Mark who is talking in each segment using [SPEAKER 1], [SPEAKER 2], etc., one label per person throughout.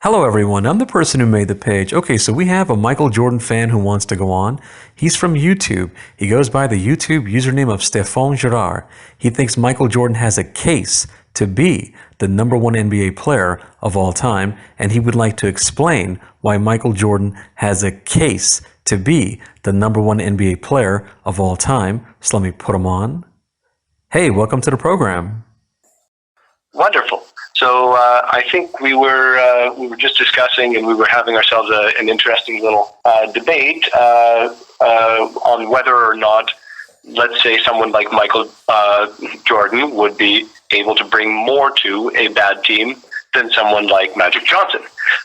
[SPEAKER 1] Hello, everyone. I'm the person who made the page. Okay, so we have a Michael Jordan fan who wants to go on. He's from YouTube. He goes by the YouTube username of Stéphane Gérard. He thinks Michael Jordan has a case to be the number one NBA player of all time, and he would like to explain why Michael Jordan has a case to be the number one NBA player of all time. So let me put him on. Hey, welcome to the program.
[SPEAKER 2] Wonderful. So I think we were just discussing, and we were having ourselves an interesting little debate on whether or not, let's say, someone like Michael Jordan would be able to bring more to a bad team than someone like Magic Johnson.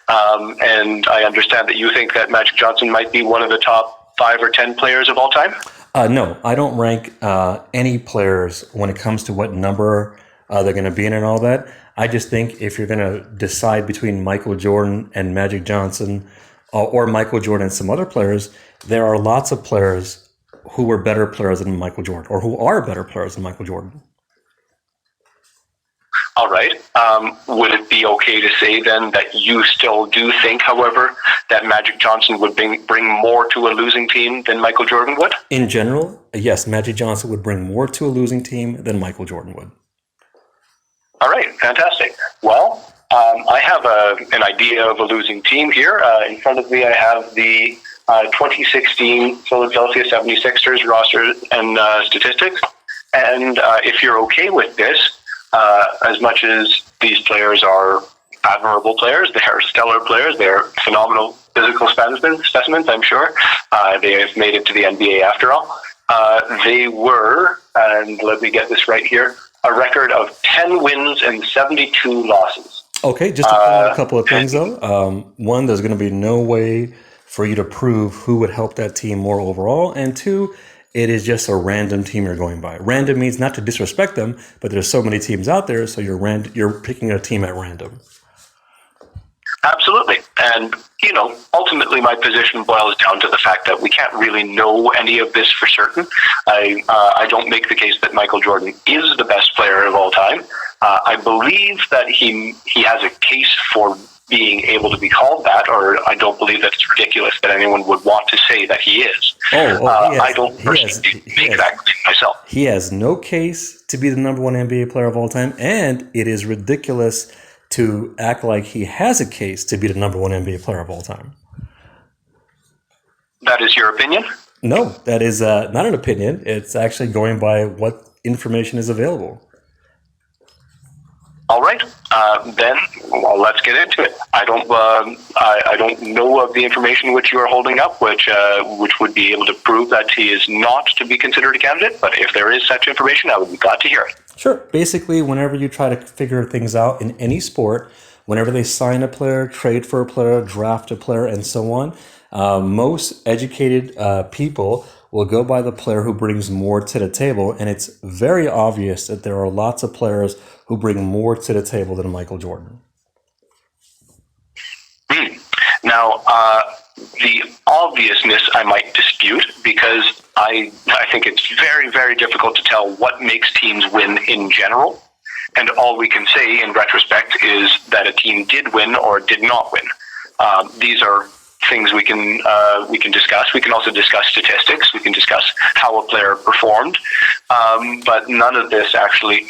[SPEAKER 2] And I understand that you think that Magic Johnson might be one of the top 5 or 10 players of all time?
[SPEAKER 3] No, I don't rank any players when it comes to what number they're going to be in and all that. I just think if you're going to decide between Michael Jordan and Magic Johnson or Michael Jordan and some other players, there are lots of players who were better players than Michael Jordan or who are better players than Michael Jordan.
[SPEAKER 2] All right. Would it be okay to say then that you still do think, however, that Magic Johnson would bring more to a losing team than Michael Jordan would?
[SPEAKER 3] In general, yes, Magic Johnson would bring more to a losing team than Michael Jordan would.
[SPEAKER 2] All right, fantastic. Well, I have an idea of a losing team here. In front of me, I have the 2016 Philadelphia 76ers roster and statistics. And if you're okay with this, as much as these players are admirable players, they are stellar players, they are phenomenal physical specimens, I'm sure. They have made it to the NBA after all. They were, and let me get this right here, a record of 10 wins and 72 losses.
[SPEAKER 3] Okay, just to point a couple of things though. One, there's going to be no way for you to prove who would help that team more overall. And two, it is just a random team you're going by. Random means not to disrespect them, but there's so many teams out there, so you're picking a team at random.
[SPEAKER 2] Absolutely. And, ultimately my position boils down to the fact that we can't really know any of this for certain. I don't make the case that Michael Jordan is the best player of all time. I believe that he has a case for being able to be called that, or I don't believe that it's ridiculous that anyone would want to say that he is. I don't personally make that claim myself.
[SPEAKER 3] He has no case to be the number one NBA player of all time, and it is ridiculous to act like he has a case to be the number one NBA player of all time.
[SPEAKER 2] That is your opinion?
[SPEAKER 3] No, that is not an opinion. It's actually going by what information is available.
[SPEAKER 2] All right, then let's get into it. I don't know of the information which you are holding up, which would be able to prove that he is not to be considered a candidate. But if there is such information, I would be glad to hear it.
[SPEAKER 3] Sure. Basically, whenever you try to figure things out in any sport, whenever they sign a player, trade for a player, draft a player, and so on, most educated people will go by the player who brings more to the table, and it's very obvious that there are lots of players who bring more to the table than Michael Jordan.
[SPEAKER 2] Now, the obviousness I might dispute, because I think it's very, very difficult to tell what makes teams win in general, and all we can say in retrospect is that a team did win or did not win. These are things we can discuss. We can also discuss statistics. We can discuss how a player performed, but none of this actually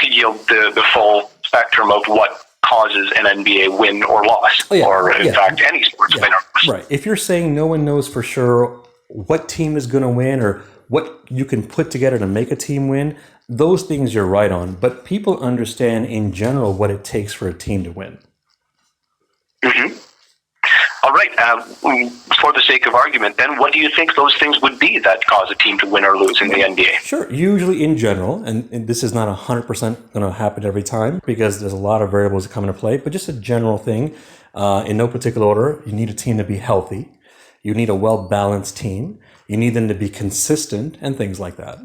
[SPEAKER 2] yield the full spectrum of what causes an NBA win or loss, or in fact any sports win or loss.
[SPEAKER 3] Right. If you're saying no one knows for sure what team is going to win or what you can put together to make a team win, those things you're right on. But people understand in general what it takes for a team to win.
[SPEAKER 2] Mm-hmm. All right. For the sake of argument, then, what do you think those things would be that cause a team to win or lose in the NBA?
[SPEAKER 3] Sure. Usually in general, and this is not 100% going to happen every time because there's a lot of variables that come into play, but just a general thing, in no particular order, you need a team to be healthy. You need a well-balanced team. You need them to be consistent and things like that.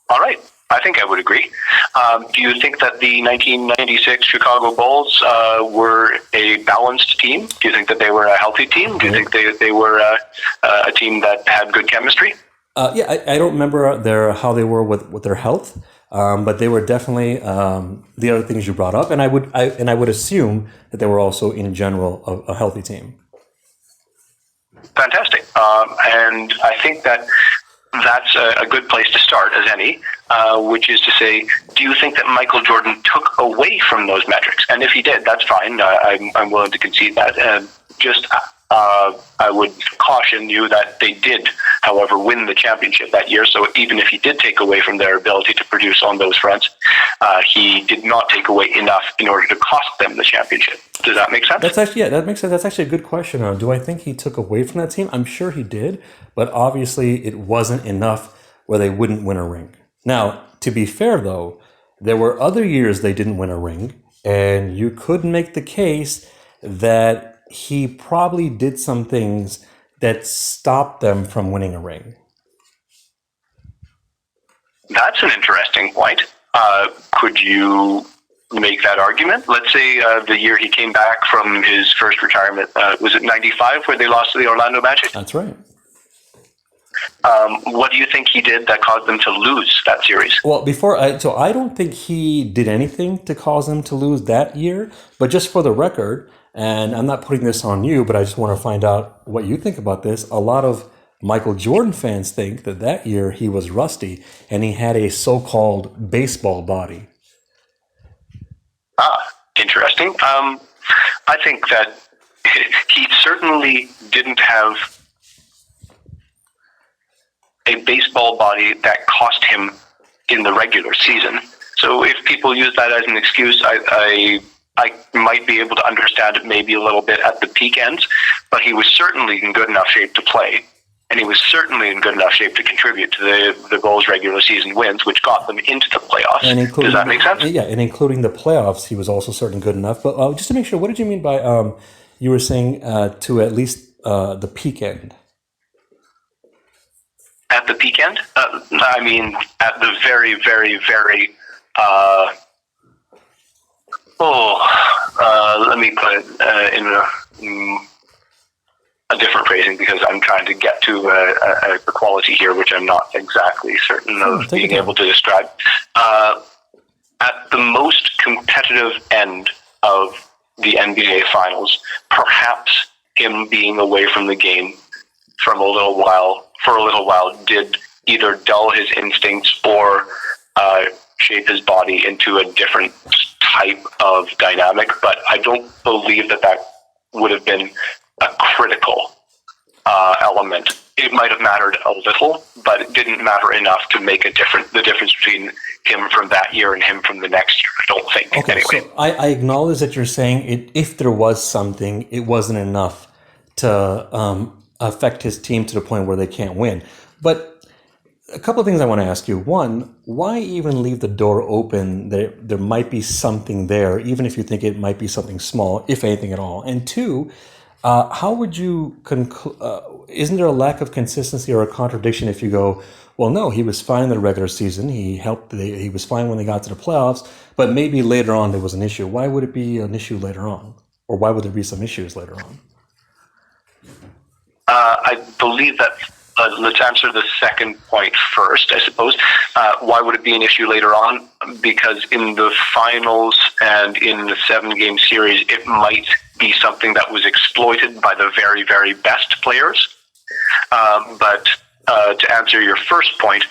[SPEAKER 2] All right. I think I would agree. Do you think that the 1996 Chicago Bulls were a balanced team? Do you think that they were a healthy team? Do you think they were a team that had good chemistry?
[SPEAKER 3] I don't remember how they were with their health, But they were definitely the other things you brought up, and I would assume that they were also in general a healthy team.
[SPEAKER 2] Fantastic. And I think that's a good place to start, as any, which is to say, do you think that Michael Jordan took away from those metrics? And if he did, that's fine. I'm willing to concede that. I would caution you that they did, however, win the championship that year. So even if he did take away from their ability to produce on those fronts, he did not take away enough in order to cost them the championship. Does that make sense?
[SPEAKER 3] That's actually, that makes sense. That's actually a good question. Do I think he took away from that team? I'm sure he did, but obviously it wasn't enough where they wouldn't win a ring. Now, to be fair though, there were other years they didn't win a ring, and you could make the case that he probably did some things that stopped them from winning a ring.
[SPEAKER 2] That's an interesting point. Could you make that argument? Let's say the year he came back from his first retirement, was it 95 where they lost to the Orlando Magic?
[SPEAKER 3] That's right.
[SPEAKER 2] What do you think he did that caused them to lose that series?
[SPEAKER 3] Well, I don't think he did anything to cause them to lose that year, but just for the record, and I'm not putting this on you, but I just want to find out what you think about this. A lot of Michael Jordan fans think that year he was rusty and he had a so-called baseball body.
[SPEAKER 2] Interesting. I think that he certainly didn't have a baseball body that cost him in the regular season. So if people use that as an excuse, I might be able to understand it maybe a little bit at the peak ends, but he was certainly in good enough shape to play, and he was certainly in good enough shape to contribute to the Bulls' regular season wins, which got them into the playoffs. Does that make sense?
[SPEAKER 3] Yeah, and including the playoffs, he was also certainly good enough. But just to make sure, what did you mean by you were saying to at least the peak end?
[SPEAKER 2] At the peak end? I mean, at the very, very, very... let me put it in a different phrasing, because I'm trying to get to a quality here which I'm not exactly certain of being able to describe. At the most competitive end of the NBA Finals, perhaps him being away from the game for a little while did either dull his instincts or shape his body into a different type of dynamic, but I don't believe that would have been a critical element. It might have mattered a little, but it didn't matter enough to make the difference between him from that year and him from the next year, I don't think.
[SPEAKER 3] Okay,
[SPEAKER 2] anyway.
[SPEAKER 3] So I acknowledge that you're saying if there was something, it wasn't enough to affect his team to the point where they can't win. But a couple of things I want to ask you. One, why even leave the door open? There might be something there, even if you think it might be something small, if anything at all. And two, how would you isn't there a lack of consistency or a contradiction if you go, well, no, he was fine in the regular season. He was fine when they got to the playoffs, but maybe later on there was an issue. Why would it be an issue later on? Or why would there be some issues later on?
[SPEAKER 2] I believe that let's answer the second point first, I suppose. Why would it be an issue later on? Because in the finals and in the 7-game series, it might be something that was exploited by the very, very best players. But to answer your first point,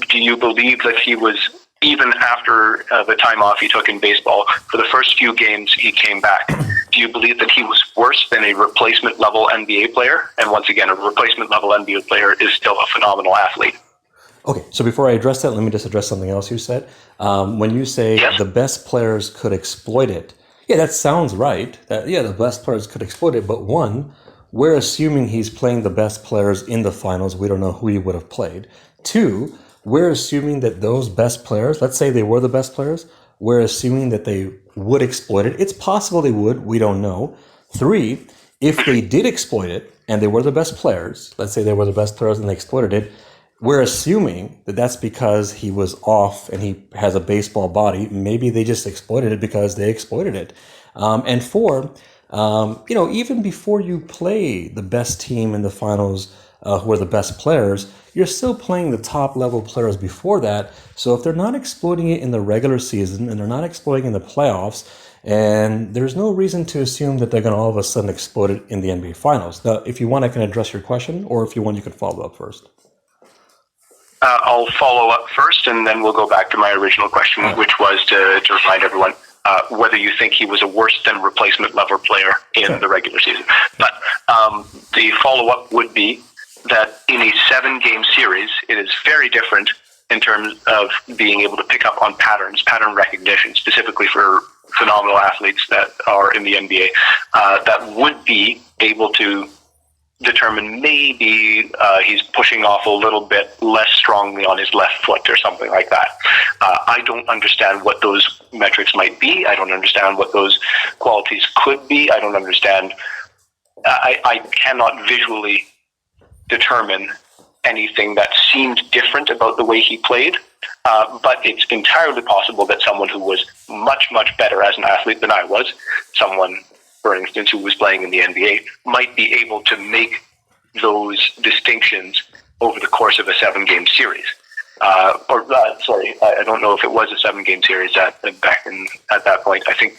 [SPEAKER 2] do you believe that he was, even after the time off he took in baseball, for the first few games he came back, do you believe that he was worse than a replacement-level NBA player? And once again, a replacement-level NBA player is still a phenomenal athlete.
[SPEAKER 3] Okay, so before I address that, let me just address something else you said. When you say the best players could exploit it, yeah, that sounds right. The best players could exploit it, but one, we're assuming he's playing the best players in the finals. We don't know who he would have played. Two, we're assuming that those best players, let's say they were the best players, we're assuming that they would exploit it. It's possible they would. We don't know. Three, if they did exploit it and they were the best players, let's say they were the best players and they exploited it, we're assuming that that's because he was off and he has a baseball body. Maybe they just exploited it because they exploited it. And four, even before you play the best team in the finals, who are the best players, you're still playing the top level players before that. So if they're not exploiting it in the regular season and they're not exploiting in the playoffs, and there's no reason to assume that they're going to all of a sudden exploit it in the NBA Finals. Now, if you want, I can address your question, or if you want, you can follow up first.
[SPEAKER 2] I'll follow up first, and then we'll go back to my original question, which was to remind everyone whether you think he was a worse than replacement level player in the regular season. But the follow-up would be that in a 7-game series, it is very different in terms of being able to pick up on patterns, pattern recognition, specifically for phenomenal athletes that are in the NBA, that would be able to determine maybe he's pushing off a little bit less strongly on his left foot or something like that. I don't understand what those metrics might be. I don't understand what those qualities could be. I don't understand. I cannot visually determine anything that seemed different about the way he played. But it's entirely possible that someone who was much, much better as an athlete than I was, someone, for instance, who was playing in the NBA, might be able to make those distinctions over the course of a 7-game series. I don't know if it was a 7-game series at that point. I think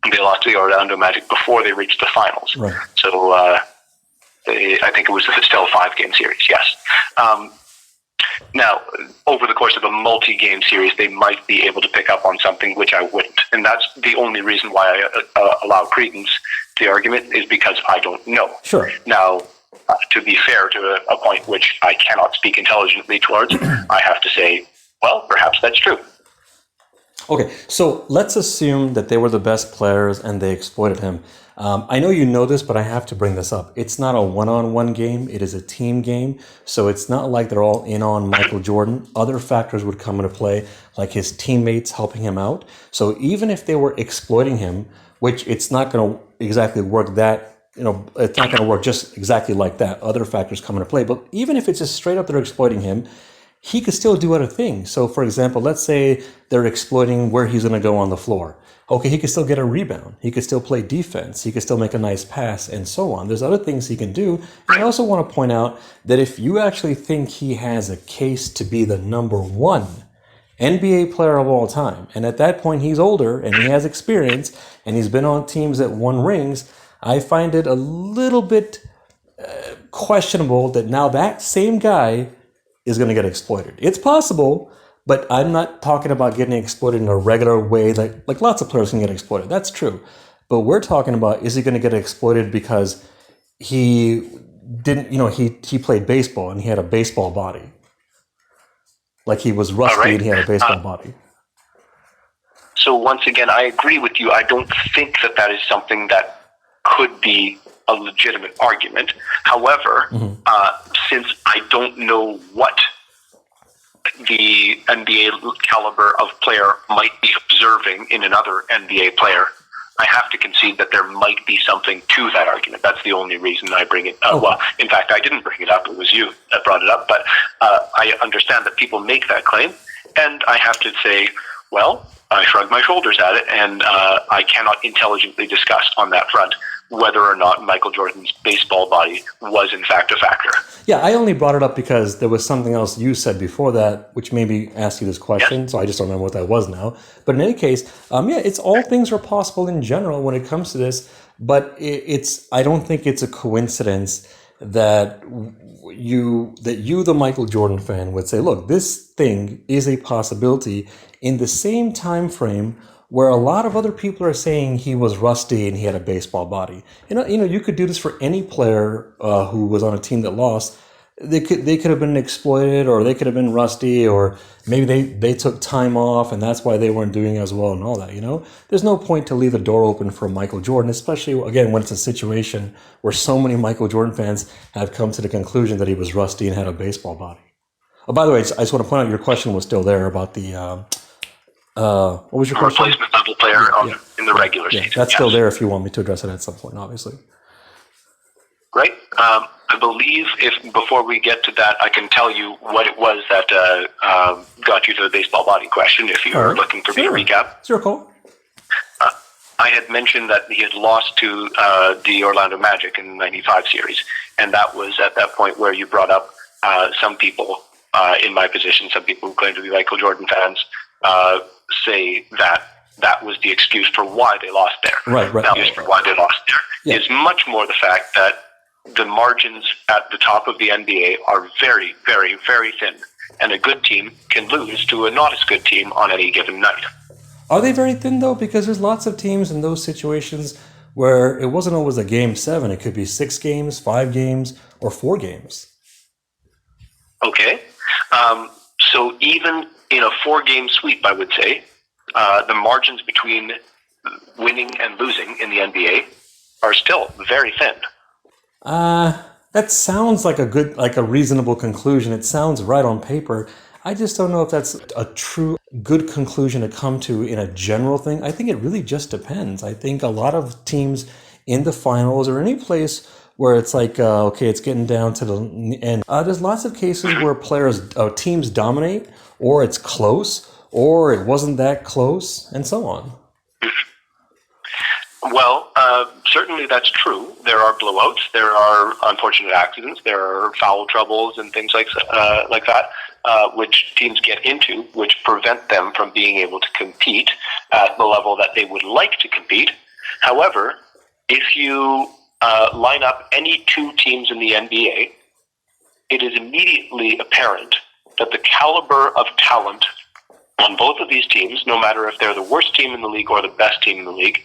[SPEAKER 2] they lost to the Orlando Magic before they reached the finals.
[SPEAKER 3] Right.
[SPEAKER 2] So I think it was still a 5-game series, yes. Now, over the course of a multi-game series, they might be able to pick up on something which I wouldn't. And that's the only reason why I allow credence to the argument, is because I don't know.
[SPEAKER 3] Sure.
[SPEAKER 2] Now, to be fair to a point which I cannot speak intelligently towards, I have to say, well, perhaps that's true.
[SPEAKER 3] Okay, so let's assume that they were the best players and they exploited him. I know you know this, but I have to bring this up. It's not a one-on-one game. It is a team game. So it's not like they're all in on Michael Jordan. Other factors would come into play, like his teammates helping him out. So even if they were exploiting him, which it's not going to exactly work it's not going to work just exactly like that. Other factors come into play. But even if it's just straight up they're exploiting him, he could still do other things. So, for example, let's say they're exploiting where he's going to go on the floor. Okay, he could still get a rebound. He could still play defense. He could still make a nice pass and so on. There's other things he can do. And I also want to point out that if you actually think he has a case to be the number 1 NBA player of all time, and at that point he's older and he has experience and he's been on teams that won rings, I find it a little bit questionable that now that same guy is going to get exploited. It's possible, but I'm not talking about getting exploited in a regular way like lots of players can get exploited. That's true. But we're talking about, is he going to get exploited because he didn't, he played baseball and he had a baseball body. Like he was rusty and he had a baseball body.
[SPEAKER 2] So once again, I agree with you. I don't think that is something that could be a legitimate argument. However, since I don't know what the NBA caliber of player might be observing in another NBA player, I have to concede that there might be something to that argument. That's the only reason I bring it up. Well, in fact, I didn't bring it up. It was you that brought it up. But I understand that people make that claim. And I have to say, well, I shrug my shoulders at it. And I cannot intelligently discuss on that front whether or not Michael Jordan's baseball body was in fact a factor.
[SPEAKER 3] Yeah, I only brought it up because there was something else you said before that, which made me ask you this question. Yes. So I just don't remember what that was now. But in any case, it's all things are possible in general when it comes to this. But I don't think it's a coincidence that you, the Michael Jordan fan, would say, look, this thing is a possibility in the same time frame where a lot of other people are saying he was rusty and he had a baseball body. You could do this for any player who was on a team that lost. They could have been exploited, or they could have been rusty, or maybe they took time off and that's why they weren't doing as well and all that. There's no point to leave the door open for Michael Jordan, especially again when it's a situation where so many Michael Jordan fans have come to the conclusion that he was rusty and had a baseball body. Oh, by the way, I just want to point out your question was still there about the. What was your question?
[SPEAKER 2] Replacement level player in the regular season.
[SPEAKER 3] That's still there if you want me to address it at some point, obviously.
[SPEAKER 2] Great. I believe before we get to that, I can tell you what it was that got you to the baseball body question, if you're looking for me to recap.
[SPEAKER 3] It's your call.
[SPEAKER 2] I had mentioned that he had lost to the Orlando Magic in the 95 series, and that was at that point where you brought up some people in my position, some people who claim to be Michael Jordan fans, say that was the excuse for why they lost there.
[SPEAKER 3] Right.
[SPEAKER 2] The excuse for why they lost there is much more the fact that the margins at the top of the NBA are very, very, very thin, and a good team can lose to a not as good team on any given night.
[SPEAKER 3] Are they very thin, though? Because there's lots of teams in those situations where it wasn't always a game 7. It could be 6 games, 5 games, or 4 games.
[SPEAKER 2] Okay. So even in a 4-game sweep, I would say, the margins between winning and losing in the NBA are still very thin.
[SPEAKER 3] That sounds like a reasonable conclusion. It sounds right on paper. I just don't know if that's a true good conclusion to come to in a general thing. I think it really just depends. I think a lot of teams in the finals or any place where it's like, okay, it's getting down to the end. There's lots of cases where teams dominate, or it's close, or it wasn't that close, and so on.
[SPEAKER 2] Well, certainly that's true. There are blowouts, there are unfortunate accidents, there are foul troubles and things like that, which teams get into, which prevent them from being able to compete at the level that they would like to compete. However, if you line up any 2 teams in the NBA, it is immediately apparent that the caliber of talent on both of these teams, no matter if they're the worst team in the league or the best team in the league,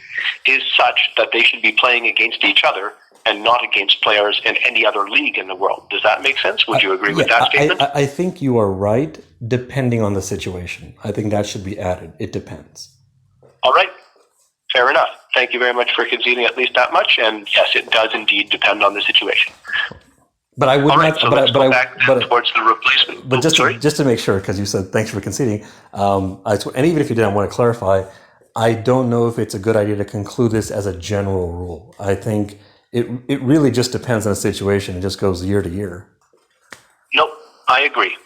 [SPEAKER 2] is such that they should be playing against each other and not against players in any other league in the world. Does that make sense? Would you agree with that statement?
[SPEAKER 3] I think you are right, depending on the situation. I think that should be added. It depends.
[SPEAKER 2] All right. Fair enough. Thank you very much for conceding at least that much. And yes, it does indeed depend on the situation.
[SPEAKER 3] But I would
[SPEAKER 2] All right,
[SPEAKER 3] not.
[SPEAKER 2] so let's go back towards the replacement.
[SPEAKER 3] But just to make sure, because you said thanks for conceding, and even if you didn't, I want to clarify. I don't know if it's a good idea to conclude this as a general rule. I think it really just depends on the situation. It just goes year to year.
[SPEAKER 2] Nope, I agree.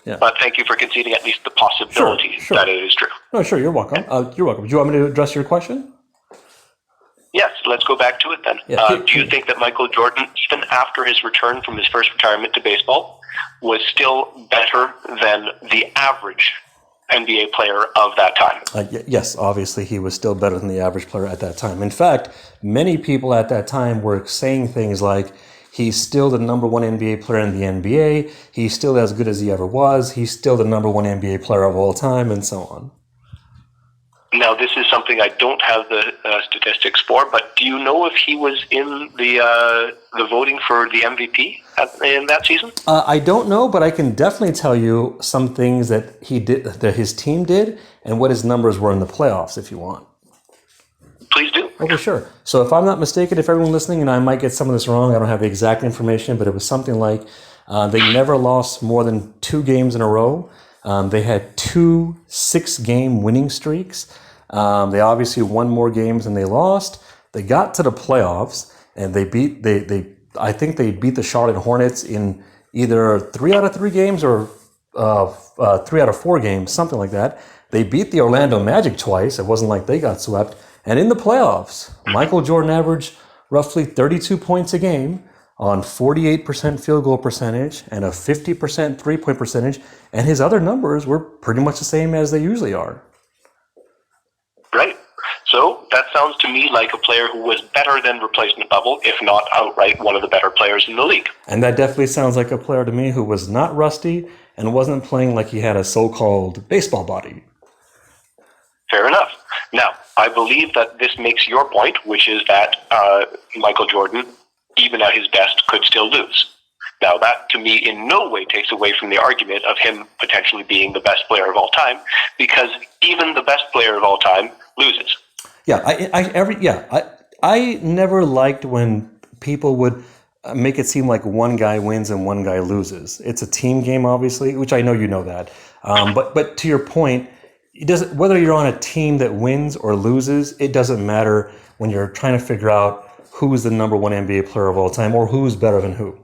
[SPEAKER 3] Yeah.
[SPEAKER 2] But thank you for conceding at least the possibility that it is true.
[SPEAKER 3] Oh, sure. You're welcome. You're welcome. Do you want me to address your question?
[SPEAKER 2] Yes, let's go back to it then. Do you think that Michael Jordan, even after his return from his first retirement to baseball, was still better than the average NBA player of that time?
[SPEAKER 3] Yes, obviously he was still better than the average player at that time. In fact, many people at that time were saying things like, he's still the number 1 NBA player in the NBA, he's still as good as he ever was, he's still the number 1 NBA player of all time, and so on.
[SPEAKER 2] Now, this is something I don't have the statistics for, but do you know if he was in the voting for the MVP in that season?
[SPEAKER 3] I don't know, but I can definitely tell you some things that he did, that his team did, and what his numbers were in the playoffs, if you want.
[SPEAKER 2] Please do.
[SPEAKER 3] Okay, sure. So if I'm not mistaken, if everyone listening, and I might get some of this wrong, I don't have the exact information, but it was something like they never lost more than 2 games in a row. They had 2 6-game winning streaks. They obviously won more games than they lost. They got to the playoffs, and I think they beat the Charlotte Hornets in either 3 out of 3 games or 3 out of 4 games, something like that. They beat the Orlando Magic twice. It wasn't like they got swept. And in the playoffs, Michael Jordan averaged roughly 32 points a game on 48% field goal percentage and a 50% three-point percentage, and his other numbers were pretty much the same as they usually are.
[SPEAKER 2] Right. So that sounds to me like a player who was better than replacement level, if not outright one of the better players in the league.
[SPEAKER 3] And that definitely sounds like a player to me who was not rusty and wasn't playing like he had a so-called baseball body.
[SPEAKER 2] Fair enough. Now, I believe that this makes your point, which is that Michael Jordan, even at his best, could still lose. Now, that to me in no way takes away from the argument of him potentially being the best player of all time, because even the best player of all time loses.
[SPEAKER 3] Yeah, I never liked when people would make it seem like one guy wins and one guy loses. It's a team game, obviously, which I know you know that. But to your point, it doesn't, whether you're on a team that wins or loses, it doesn't matter when you're trying to figure out who's the number 1 NBA player of all time or who's better than who.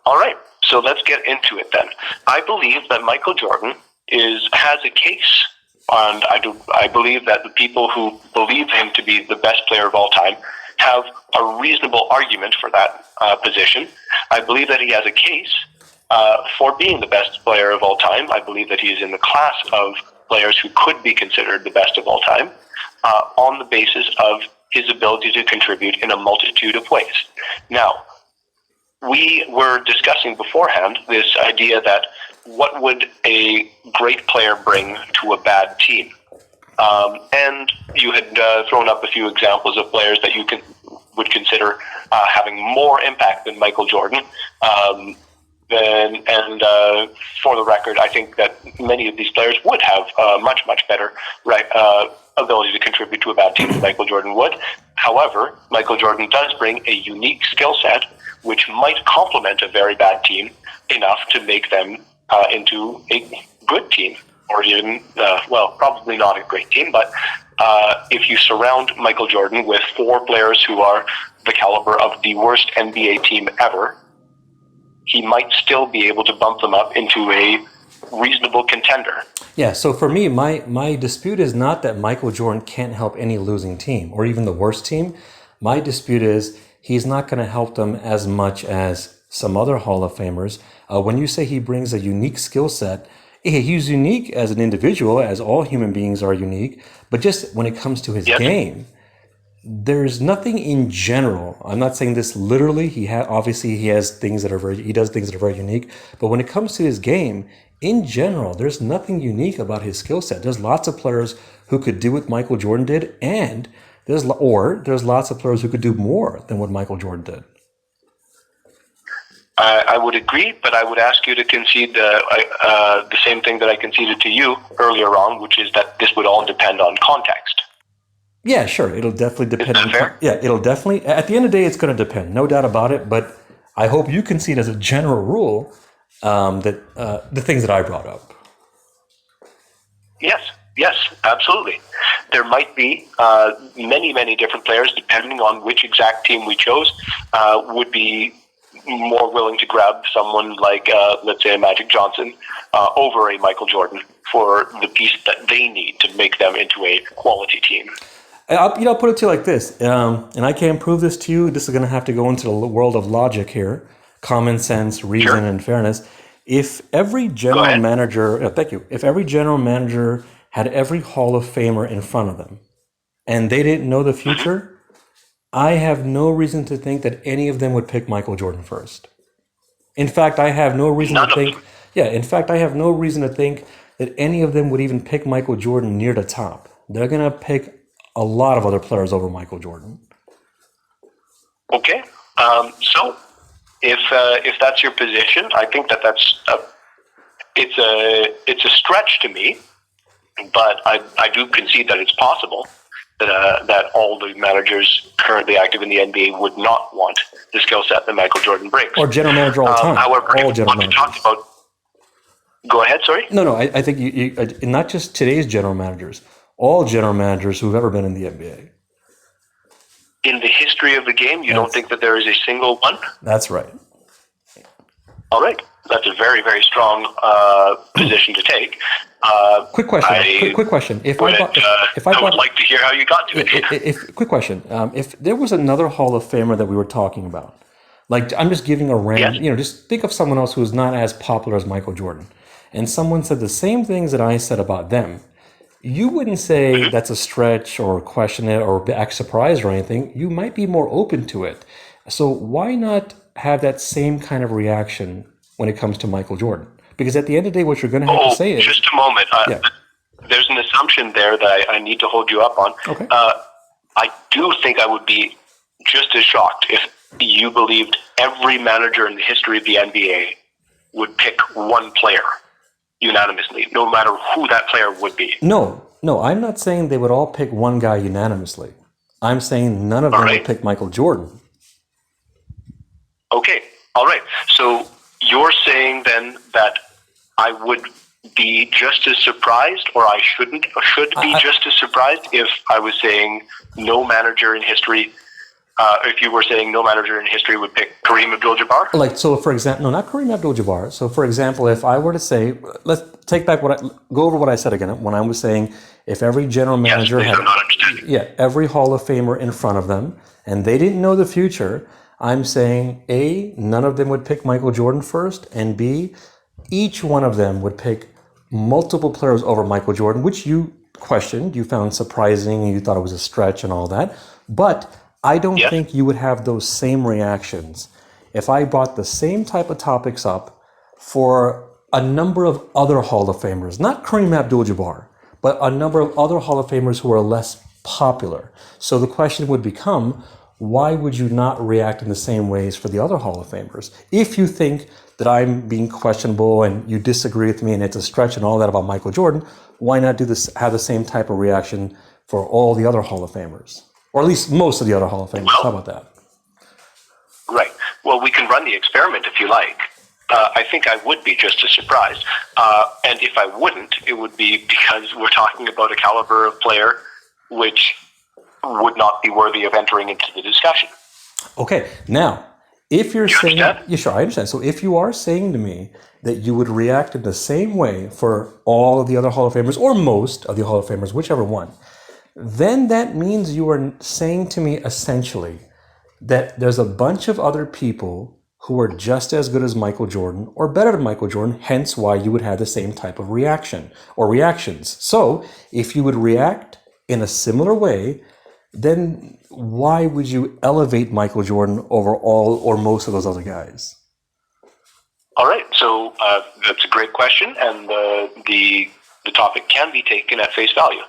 [SPEAKER 2] All right, so let's get into it then. I believe that Michael Jordan has a case, and I believe that the people who believe him to be the best player of all time have a reasonable argument for that position. I believe that he has a case for being the best player of all time. I believe that he is in the class of players who could be considered the best of all time on the basis of his ability to contribute in a multitude of ways. Now, we were discussing beforehand this idea that what would a great player bring to a bad team? And you had thrown up a few examples of players that you would consider having more impact than Michael Jordan. For the record, I think that many of these players would have much, much better ability to contribute to a bad team than Michael Jordan would. However, Michael Jordan does bring a unique skill set which might complement a very bad team enough to make them into a good team, or even, probably not a great team, but if you surround Michael Jordan with 4 players who are the caliber of the worst NBA team ever, he might still be able to bump them up into a reasonable contender.
[SPEAKER 3] Yeah, so for me, my dispute is not that Michael Jordan can't help any losing team or even the worst team. My dispute is he's not going to help them as much as some other Hall of Famers. When you say he brings a unique skill set, he's unique as an individual, as all human beings are unique, but just when it comes to his game, there's nothing in general. I'm not saying this literally. He does things that are very unique. But when it comes to his game, in general, there's nothing unique about his skill set. There's lots of players who could do what Michael Jordan did, and there's lots of players who could do more than what Michael Jordan did.
[SPEAKER 2] I would agree, but I would ask you to concede the same thing that I conceded to you earlier on, which is that this would all depend on context.
[SPEAKER 3] Yeah, sure. It'll definitely depend.
[SPEAKER 2] Is that fair?
[SPEAKER 3] Yeah, it'll definitely. At the end of the day, it's going to depend, no doubt about it. But I hope you concede as a general rule that the things that I brought up.
[SPEAKER 2] Yes, absolutely. There might be many, many different players, depending on which exact team we chose, would be more willing to grab someone like, let's say, a Magic Johnson over a Michael Jordan for the piece that they need to make them into a quality team.
[SPEAKER 3] I'll put it to you like this, and I can't prove this to you. This is going to have to go into the world of logic here, common sense, reason, and fairness. If every general manager, if every general manager had every Hall of Famer in front of them, and they didn't know the future, I have no reason to think that any of them would pick Michael Jordan first. In fact, I have no reason to think. Yeah, in fact, I have no reason to think that any of them would even pick Michael Jordan near the top. They're going to pick a lot of other players over Michael Jordan.
[SPEAKER 2] Okay, so if that's your position, I think that's it's a stretch to me, but I do concede that it's possible that all the managers currently active in the NBA would not want the skill set that Michael Jordan brings.
[SPEAKER 3] Or general manager all the time.
[SPEAKER 2] However,
[SPEAKER 3] all
[SPEAKER 2] if you want to talk about, go ahead. Sorry.
[SPEAKER 3] No. I think you not just today's general managers. All general managers who've ever been in the NBA.
[SPEAKER 2] In the history of the game, you don't think that there is a single one?
[SPEAKER 3] That's right.
[SPEAKER 2] All right. That's a very, very strong position to take.
[SPEAKER 3] Quick question. Quick question.
[SPEAKER 2] I would like to hear how you got to it.
[SPEAKER 3] Quick question. If there was another Hall of Famer that we were talking about, like I'm just giving a random, just think of someone else who's not as popular as Michael Jordan, and someone said the same things that I said about them. You wouldn't say that's a stretch or question it or act surprised or anything. You might be more open to it. So why not have that same kind of reaction when it comes to Michael Jordan? Because at the end of the day, what you're going to have to say is...
[SPEAKER 2] Just a moment. There's an assumption there that I need to hold you up on.
[SPEAKER 3] Okay.
[SPEAKER 2] I do think I would be just as shocked if you believed every manager in the history of the NBA would pick one player unanimously, no matter who that player would be.
[SPEAKER 3] No, I'm not saying they would all pick one guy unanimously. I'm saying none of them would pick Michael Jordan.
[SPEAKER 2] Okay, all right. So you're saying then that I would be just as surprised, or I should be just as surprised if I was saying no manager in history If you were saying no manager in history would pick Kareem Abdul-Jabbar?
[SPEAKER 3] Like, so for example, no, not Kareem Abdul-Jabbar. So for example, if I were to say, let's take back go over what I said again, when I was saying if every general manager
[SPEAKER 2] yes,
[SPEAKER 3] had,
[SPEAKER 2] I'm not understanding.
[SPEAKER 3] yeah, every Hall of Famer in front of them, and they didn't know the future, I'm saying A, none of them would pick Michael Jordan first, and B, each one of them would pick multiple players over Michael Jordan, which you questioned, you found surprising, and you thought it was a stretch and all that. But I don't think you would have those same reactions if I brought the same type of topics up for a number of other Hall of Famers, not Kareem Abdul-Jabbar, but a number of other Hall of Famers who are less popular. So the question would become, why would you not react in the same ways for the other Hall of Famers? If you think that I'm being questionable and you disagree with me and it's a stretch and all that about Michael Jordan, why not do this? Have the same type of reaction for all the other Hall of Famers? Or at least most of the other Hall of Famers. How about that?
[SPEAKER 2] Right. Well, we can run the experiment if you like. I think I would be just as surprised. And if I wouldn't, it would be because we're talking about a caliber of player which would not be worthy of entering into the discussion.
[SPEAKER 3] Okay. Now, if you're saying...
[SPEAKER 2] understand?
[SPEAKER 3] Yeah, sure, I understand. So if you are saying to me that you would react in the same way for all of the other Hall of Famers, or most of the Hall of Famers, whichever one, then that means you are saying to me essentially that there's a bunch of other people who are just as good as Michael Jordan or better than Michael Jordan, hence why you would have the same type of reaction or reactions. So if you would react in a similar way, then why would you elevate Michael Jordan over all or most of those other guys?
[SPEAKER 2] All right, so that's a great question, and the topic can be taken at face value.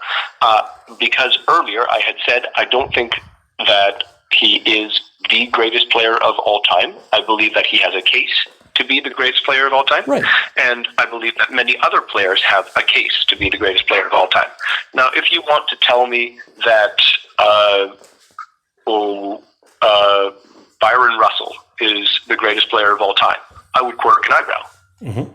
[SPEAKER 2] Because earlier I had said I don't think that he is the greatest player of all time. I believe that he has a case to be the greatest player of all time.
[SPEAKER 3] Right.
[SPEAKER 2] And I believe that many other players have a case to be the greatest player of all time. Now, if you want to tell me that Byron Russell is the greatest player of all time, I would quirk an eyebrow.
[SPEAKER 3] Mm-hmm.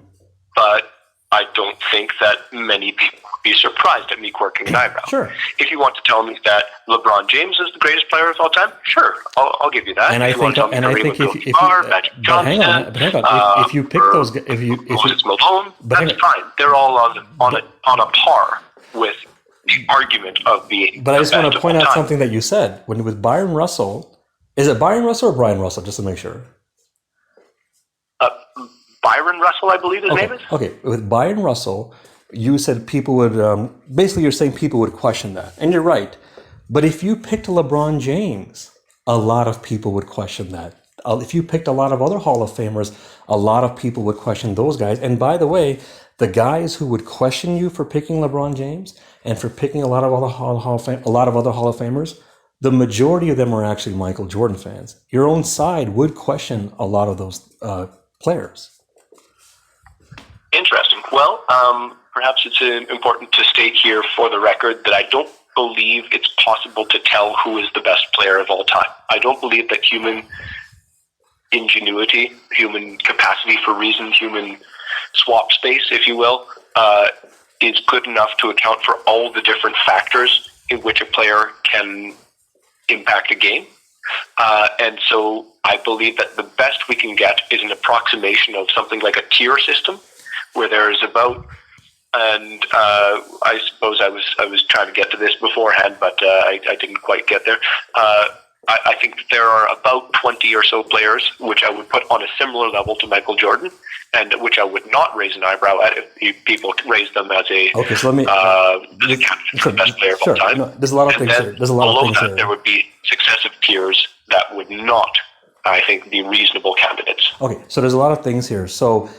[SPEAKER 2] But I don't think that many people would be surprised at me quirking an eyebrow.
[SPEAKER 3] Sure.
[SPEAKER 2] If you want to tell me that LeBron James is the greatest player of all time, sure, I'll give you that.
[SPEAKER 3] And I think if you
[SPEAKER 2] Magic Johnson,
[SPEAKER 3] hang on. If you pick those,
[SPEAKER 2] Moses Malone, that's fine. They're all on a par with the argument of being.
[SPEAKER 3] But I just want to point out
[SPEAKER 2] time.
[SPEAKER 3] something that you said when with Byron Russell. Is it Byron Russell or Brian Russell? Just to make sure.
[SPEAKER 2] Byron Russell, I believe his name is.
[SPEAKER 3] Okay, with Byron Russell, you said people would, basically you're saying people would question that. And you're right. But if you picked LeBron James, a lot of people would question that. If you picked a lot of other Hall of Famers, a lot of people would question those guys. And by the way, the guys who would question you for picking LeBron James and for picking a lot of other Hall of Famers, the majority of them are actually Michael Jordan fans. Your own side would question a lot of those players.
[SPEAKER 2] Interesting. Well, perhaps it's important to state here for the record that I don't believe it's possible to tell who is the best player of all time. I don't believe that human ingenuity, human capacity for reason, human swap space, if you will, is good enough to account for all the different factors in which a player can impact a game. And so I believe that the best we can get is an approximation of something like a tier system, where there's about, and I suppose I was trying to get to this beforehand, but I didn't quite get there. I think that there are about 20 or so players which I would put on a similar level to Michael Jordan, and which I would not raise an eyebrow at if people raise them as a
[SPEAKER 3] okay. So let me
[SPEAKER 2] as a candidate for the best player of all time.
[SPEAKER 3] No, there's a lot of things here. There's a lot of things here.
[SPEAKER 2] There would be successive tiers that would not, I think, be reasonable candidates.
[SPEAKER 3] Okay, so there's a lot of things here. So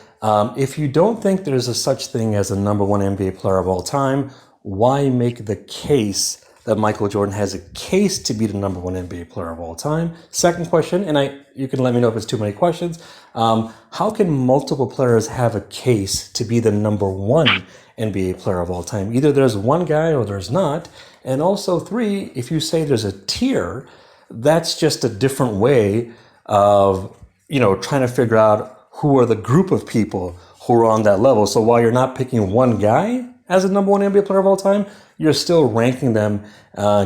[SPEAKER 3] if you don't think there's a such thing as a number one NBA player of all time, why make the case that Michael Jordan has a case to be the number one NBA player of all time? Second question, and you can let me know if it's too many questions. How can multiple players have a case to be the number one NBA player of all time? Either there's one guy or there's not. And also three, if you say there's a tier, that's just a different way of, trying to figure out who are the group of people who are on that level. So while you're not picking one guy as a number one NBA player of all time, you're still ranking them,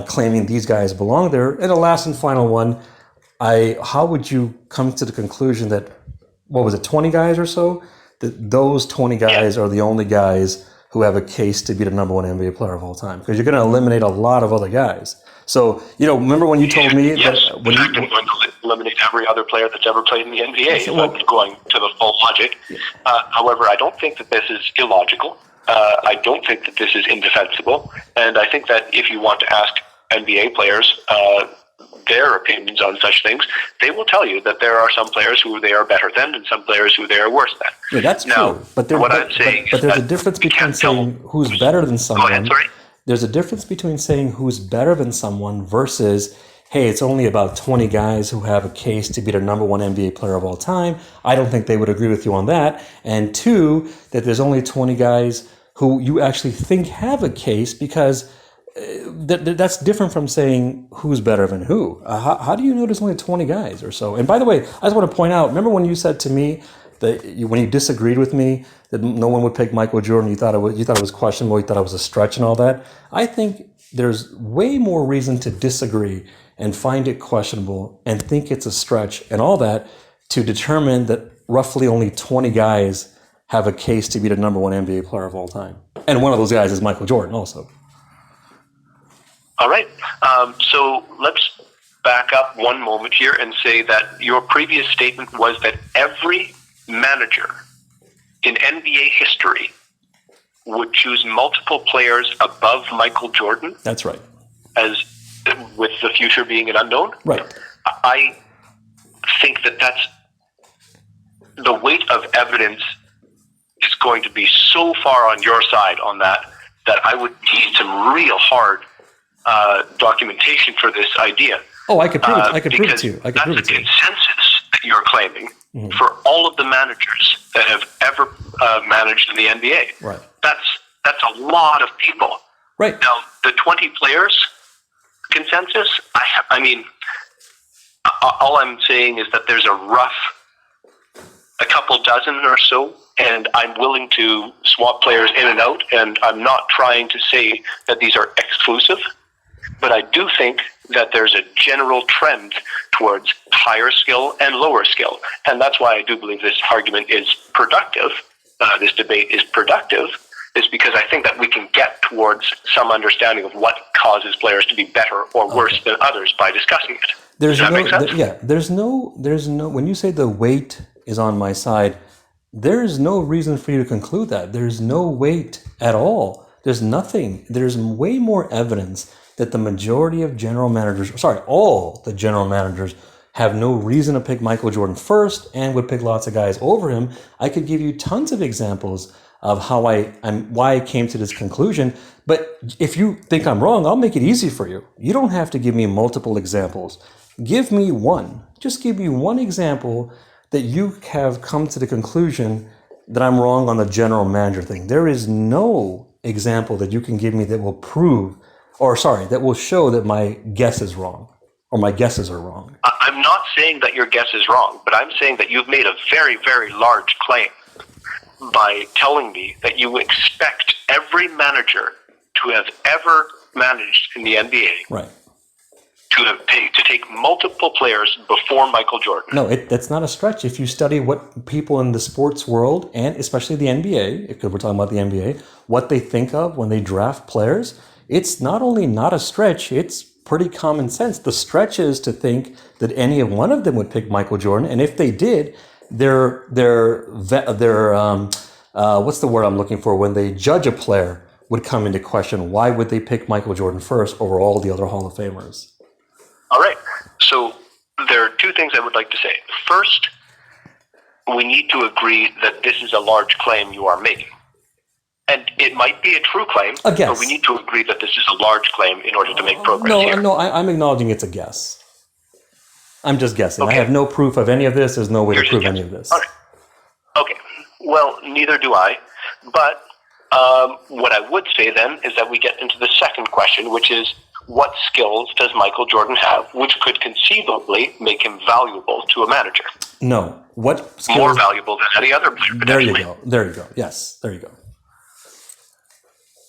[SPEAKER 3] claiming these guys belong there. And the last and final one, how would you come to the conclusion that, what was it, 20 guys or so, that those 20 guys are the only guys who have a case to be the number one NBA player of all time? Because you're going to eliminate a lot of other guys. So, remember when you told me
[SPEAKER 2] yes,
[SPEAKER 3] that when
[SPEAKER 2] I'm going to eliminate every other player that's ever played in the NBA if I'm going to the full logic. However, I don't think that this is illogical. I don't think that this is indefensible. And I think that if you want to ask NBA players their opinions on such things, they will tell you that there are some players who they are better than and some players who they are worse than.
[SPEAKER 3] Yeah, that's true. But there's a difference between saying who's better than someone.
[SPEAKER 2] Go ahead, sorry.
[SPEAKER 3] There's a difference between saying who's better than someone versus, hey, it's only about 20 guys who have a case to be the number one NBA player of all time. I don't think they would agree with you on that. And two, that there's only 20 guys who you actually think have a case, because that's different from saying who's better than who. How do you know there's only 20 guys or so? And by the way, I just want to point out, remember when you said to me that when you disagreed with me that no one would pick Michael Jordan, you thought it was questionable, you thought it was a stretch and all that? I think there's way more reason to disagree and find it questionable and think it's a stretch and all that to determine that roughly only 20 guys have a case to be the number one NBA player of all time. And one of those guys is Michael Jordan also.
[SPEAKER 2] All right. So let's back up one moment here and say that your previous statement was that every manager in NBA history would choose multiple players above Michael Jordan.
[SPEAKER 3] That's right.
[SPEAKER 2] As with the future being an unknown.
[SPEAKER 3] Right.
[SPEAKER 2] I think that that's the weight of evidence is going to be so far on your side on that I would need some real hard documentation for this idea.
[SPEAKER 3] Oh, I could prove it. I could prove it to you.
[SPEAKER 2] That's a consensus that you're claiming for all of the managers that have ever managed in the NBA.
[SPEAKER 3] Right.
[SPEAKER 2] That's a lot of people.
[SPEAKER 3] Right.
[SPEAKER 2] Now, the 20 players consensus, I mean, all I'm saying is that there's a couple dozen or so, and I'm willing to swap players in and out, and I'm not trying to say that these are exclusive, but I do think that there's a general trend towards higher skill and lower skill, and that's why I do believe this argument is productive, this debate is productive, is because I think that we can get towards some understanding of what causes players to be better or worse than others by discussing it. Does that make sense?
[SPEAKER 3] There's no, when you say the weight is on my side, there is no reason for you to conclude that. There's no weight at all. There's nothing. There's way more evidence that the majority of all the general managers have no reason to pick Michael Jordan first and would pick lots of guys over him. I could give you tons of examples of why I came to this conclusion. But if you think I'm wrong, I'll make it easy for you. You don't have to give me multiple examples. Give me one. Just give me one example that you have come to the conclusion that I'm wrong on the general manager thing. There is no example that you can give me that will that will show that my guess is wrong or my guesses are wrong.
[SPEAKER 2] I'm not saying that your guess is wrong, but I'm saying that you've made a very, very large claim by telling me that you expect every manager to have ever managed in the NBA
[SPEAKER 3] right.
[SPEAKER 2] to take multiple players before Michael Jordan.
[SPEAKER 3] No, that's not a stretch. If you study what people in the sports world, and especially the NBA, because we're talking about the NBA, what they think of when they draft players, it's not only not a stretch, it's pretty common sense. The stretch is to think that any one of them would pick Michael Jordan, and if they did, their what's the word I'm looking for? When they judge a player would come into question. Why would they pick Michael Jordan first over all the other Hall of Famers?
[SPEAKER 2] All right. So there are two things I would like to say. First, we need to agree that this is a large claim you are making. And it might be a true claim, but we need to agree that this is a large claim in order to make progress here.
[SPEAKER 3] No, I'm acknowledging it's a guess. I'm just guessing.
[SPEAKER 2] Okay.
[SPEAKER 3] I have no proof of any of this. There's no way to prove any of this.
[SPEAKER 2] All right. Okay. Well, neither do I. But what I would say then is that we get into the second question, which is, what skills does Michael Jordan have, which could conceivably make him valuable to a manager?
[SPEAKER 3] No. What skills?
[SPEAKER 2] More valuable than any other player, potentially.
[SPEAKER 3] There you go. Yes, there you go.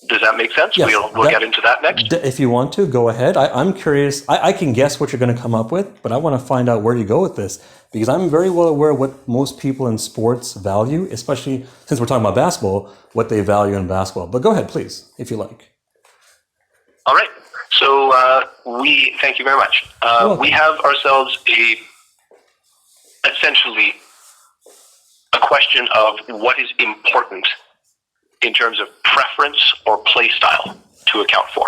[SPEAKER 2] Does that make sense?
[SPEAKER 3] Yes,
[SPEAKER 2] We'll get into that next.
[SPEAKER 3] If you want to, go ahead. I'm curious. I can guess what you're going to come up with, but I want to find out where you go with this, because I'm very well aware of what most people in sports value, especially since we're talking about basketball, what they value in basketball. But go ahead, please, if you like.
[SPEAKER 2] All right. So thank you very much. We have ourselves essentially a question of what is important in terms of preference or play style to account for.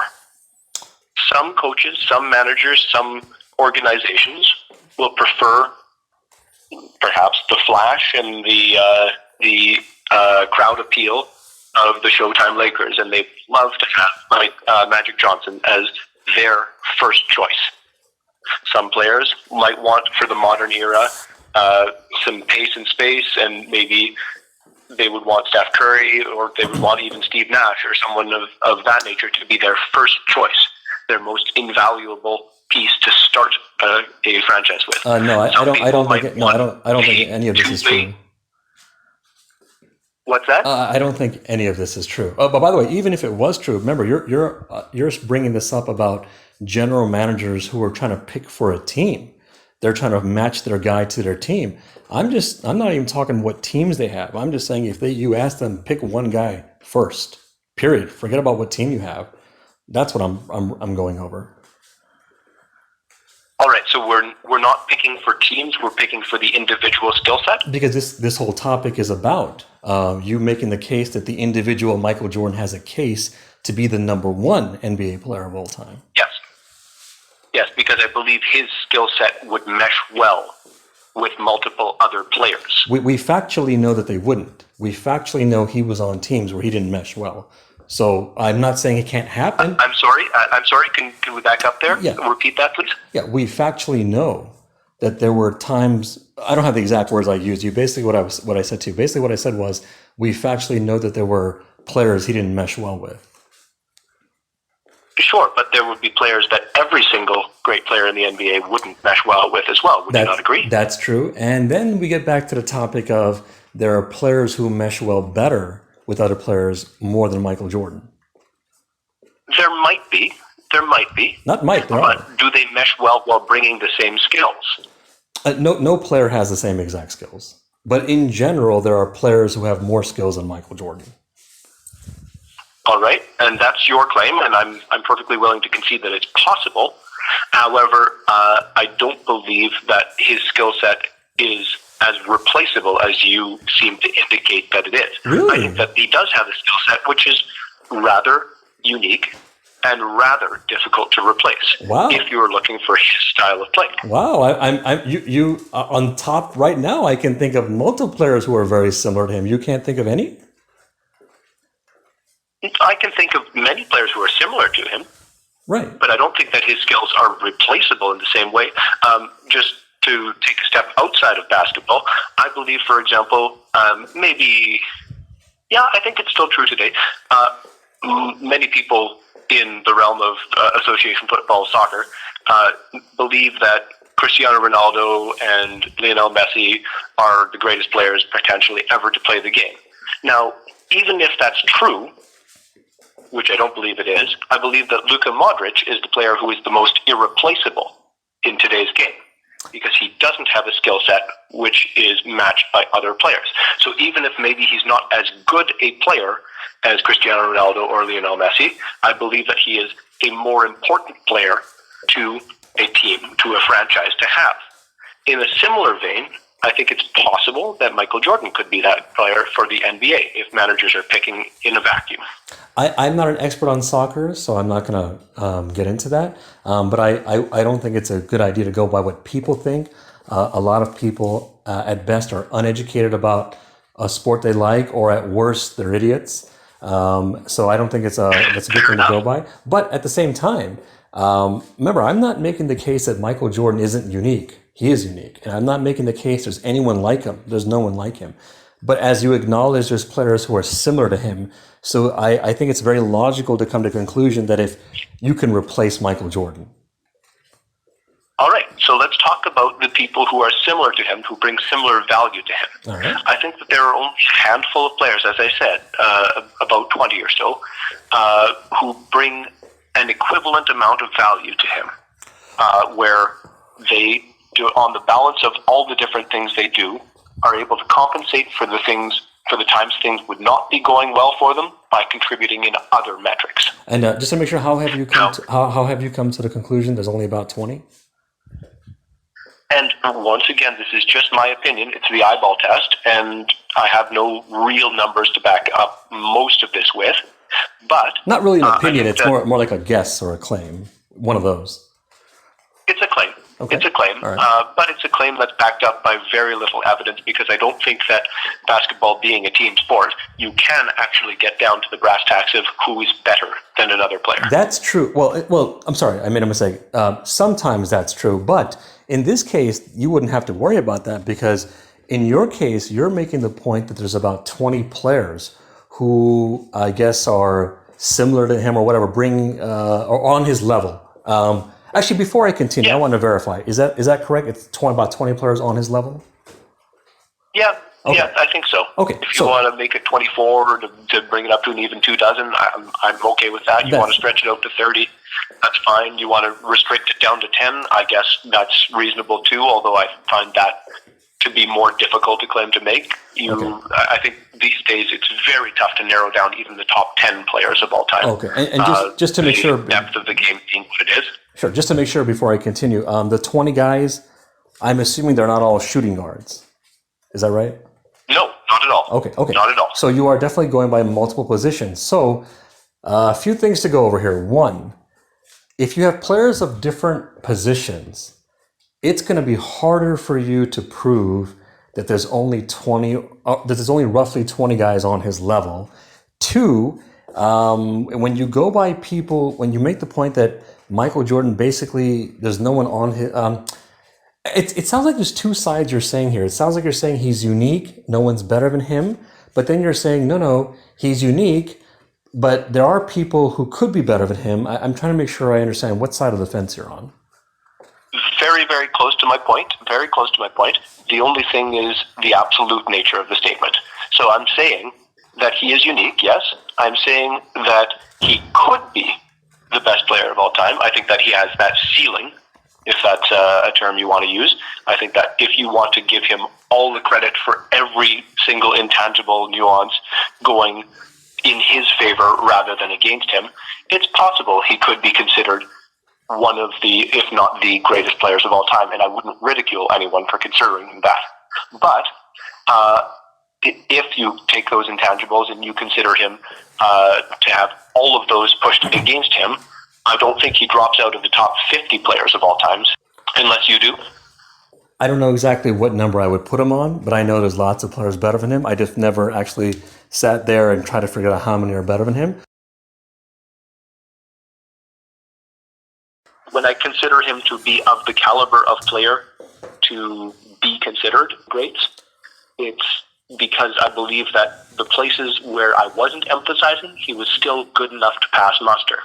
[SPEAKER 2] Some coaches, some managers, some organizations will prefer perhaps the flash and the crowd appeal of the Showtime Lakers, and they love to have Magic Johnson as their first choice. Some players might want, for the modern era, some pace and space, and maybe they would want Steph Curry, or they would want even Steve Nash or someone of that nature to be their first choice, their most invaluable piece to start a franchise with.
[SPEAKER 3] No, I don't think any of this is true.
[SPEAKER 2] What's that?
[SPEAKER 3] I don't think any of this is true. Oh, but by the way, even if it was true, remember you're bringing this up about general managers who are trying to pick for a team. They're trying to match their guy to their team. I'm not even talking what teams they have. I'm just saying if you ask them pick one guy first, period. Forget about what team you have. That's what I'm going over.
[SPEAKER 2] All right, so we're not picking for teams. We're picking for the individual skill set.
[SPEAKER 3] Because this whole topic is about you making the case that the individual Michael Jordan has a case to be the number one NBA player of all time.
[SPEAKER 2] Yes, because I believe his skill set would mesh well with multiple other players.
[SPEAKER 3] We factually know that they wouldn't. We factually know he was on teams where he didn't mesh well. So I'm not saying it can't happen.
[SPEAKER 2] I'm sorry. Can we back up there?
[SPEAKER 3] Yeah.
[SPEAKER 2] Repeat that, please.
[SPEAKER 3] Yeah, we factually know that there were times. I don't have the exact words I used. You basically what I said to you. Basically, what I said was we factually know that there were players he didn't mesh well with.
[SPEAKER 2] Sure, but there would be players that every single great player in the NBA wouldn't mesh well with as well. Would you not agree?
[SPEAKER 3] That's true. And then we get back to the topic of there are players who mesh well better with other players more than Michael Jordan.
[SPEAKER 2] There might be.
[SPEAKER 3] Not might, there are.
[SPEAKER 2] But do they mesh well while bringing the same skills?
[SPEAKER 3] No player has the same exact skills. But in general, there are players who have more skills than Michael Jordan.
[SPEAKER 2] All right, and that's your claim, and I'm perfectly willing to concede that it's possible. However, I don't believe that his skill set is as replaceable as you seem to indicate that it is.
[SPEAKER 3] Really?
[SPEAKER 2] I think that he does have a skill set which is rather unique and rather difficult to replace.
[SPEAKER 3] Wow.
[SPEAKER 2] If you're looking for his style of play.
[SPEAKER 3] Wow, you on top right now. I can think of multiple players who are very similar to him. You can't think of any?
[SPEAKER 2] I can think of many players who are similar to him.
[SPEAKER 3] Right.
[SPEAKER 2] But I don't think that his skills are replaceable in the same way. Just to take a step outside of basketball, I believe, for example, I think it's still true today. Many people in the realm of association football, soccer, believe that Cristiano Ronaldo and Lionel Messi are the greatest players potentially ever to play the game. Now, even if that's true, which I don't believe it is, I believe that Luka Modric is the player who is the most irreplaceable in today's game, because he doesn't have a skill set which is matched by other players. So even if maybe he's not as good a player as Cristiano Ronaldo or Lionel Messi, I believe that he is a more important player to a team, to a franchise to have. In a similar vein, I think it's possible that Michael Jordan could be that player for the NBA if managers are picking in a vacuum.
[SPEAKER 3] I'm not an expert on soccer, so I'm not going to get into that. But I don't think it's a good idea to go by what people think. A lot of people, at best, are uneducated about a sport they like, or at worst, they're idiots. So I don't think that's a good thing to go by. But at the same time, remember, I'm not making the case that Michael Jordan isn't unique. He is unique. And I'm not making the case there's anyone like him. There's no one like him. But as you acknowledge, there's players who are similar to him. So I think it's very logical to come to the conclusion that if you can replace Michael Jordan.
[SPEAKER 2] All right, so let's talk about the people who are similar to him, who bring similar value to him.
[SPEAKER 3] All right.
[SPEAKER 2] I think that there are only a handful of players, as I said, about 20 or so, who bring an equivalent amount of value to him, where they do, on the balance of all the different things they do, are able to compensate for the times things would not be going well for them by contributing in other metrics.
[SPEAKER 3] And just to make sure, how have you come to the conclusion there's only about 20?
[SPEAKER 2] And once again, this is just my opinion. It's the eyeball test, and I have no real numbers to back up most of this with. But
[SPEAKER 3] not really an opinion. It's more like a guess or a claim. One of those.
[SPEAKER 2] It's a claim.
[SPEAKER 3] Okay.
[SPEAKER 2] It's a claim,
[SPEAKER 3] Right.
[SPEAKER 2] But it's a claim that's backed up by very little evidence, because I don't think that basketball being a team sport, you can actually get down to the brass tacks of who is better than another player.
[SPEAKER 3] That's true. Well, I'm sorry, I made a mistake. Sometimes that's true, but in this case, you wouldn't have to worry about that, because in your case, you're making the point that there's about 20 players who I guess are similar to him or whatever, or on his level. Actually, before I continue, I want to verify. Is that correct? It's about 20 players on his level?
[SPEAKER 2] Yeah,
[SPEAKER 3] okay.
[SPEAKER 2] Yeah, I think so.
[SPEAKER 3] Okay,
[SPEAKER 2] if you want to make it 24 or to bring it up to an even 2 dozen, I'm okay with that. You want to stretch it out to 30, that's fine. You want to restrict it down to 10, I guess that's reasonable too, although I find that to be more difficult to claim to make. I think these days it's very tough to narrow down even the top 10 players of all time.
[SPEAKER 3] Okay, and just to make sure,
[SPEAKER 2] the depth of the game being what it is.
[SPEAKER 3] Sure, just to make sure before I continue, the 20 guys, I'm assuming they're not all shooting guards. Is that right?
[SPEAKER 2] No, not at all.
[SPEAKER 3] Okay,
[SPEAKER 2] not at all.
[SPEAKER 3] So you are definitely going by multiple positions. So a few things to go over here. One, if you have players of different positions, it's going to be harder for you to prove that there's only roughly 20 guys on his level. Two, when you go by people, when you make the point that Michael Jordan basically, there's no one on his, it sounds like there's two sides you're saying here. It sounds like you're saying he's unique, no one's better than him, but then you're saying, no, he's unique, but there are people who could be better than him. I'm trying to make sure I understand what side of the fence you're on.
[SPEAKER 2] Very, very close to my point. Very close to my point. The only thing is the absolute nature of the statement. So I'm saying that he is unique, yes. I'm saying that he could be the best player of all time. I think that he has that ceiling, if that's a term you want to use. I think that if you want to give him all the credit for every single intangible nuance going in his favor rather than against him, it's possible he could be considered one of the, if not the greatest players of all time, and I wouldn't ridicule anyone for considering that. But if you take those intangibles and you consider him to have all of those pushed against him, I don't think he drops out of the top 50 players of all times, unless you do.
[SPEAKER 3] I don't know exactly what number I would put him on, but I know there's lots of players better than him. I just never actually sat there and tried to figure out how many are better than him.
[SPEAKER 2] When I consider him to be of the caliber of player to be considered greats, it's because I believe that the places where I wasn't emphasizing, he was still good enough to pass muster.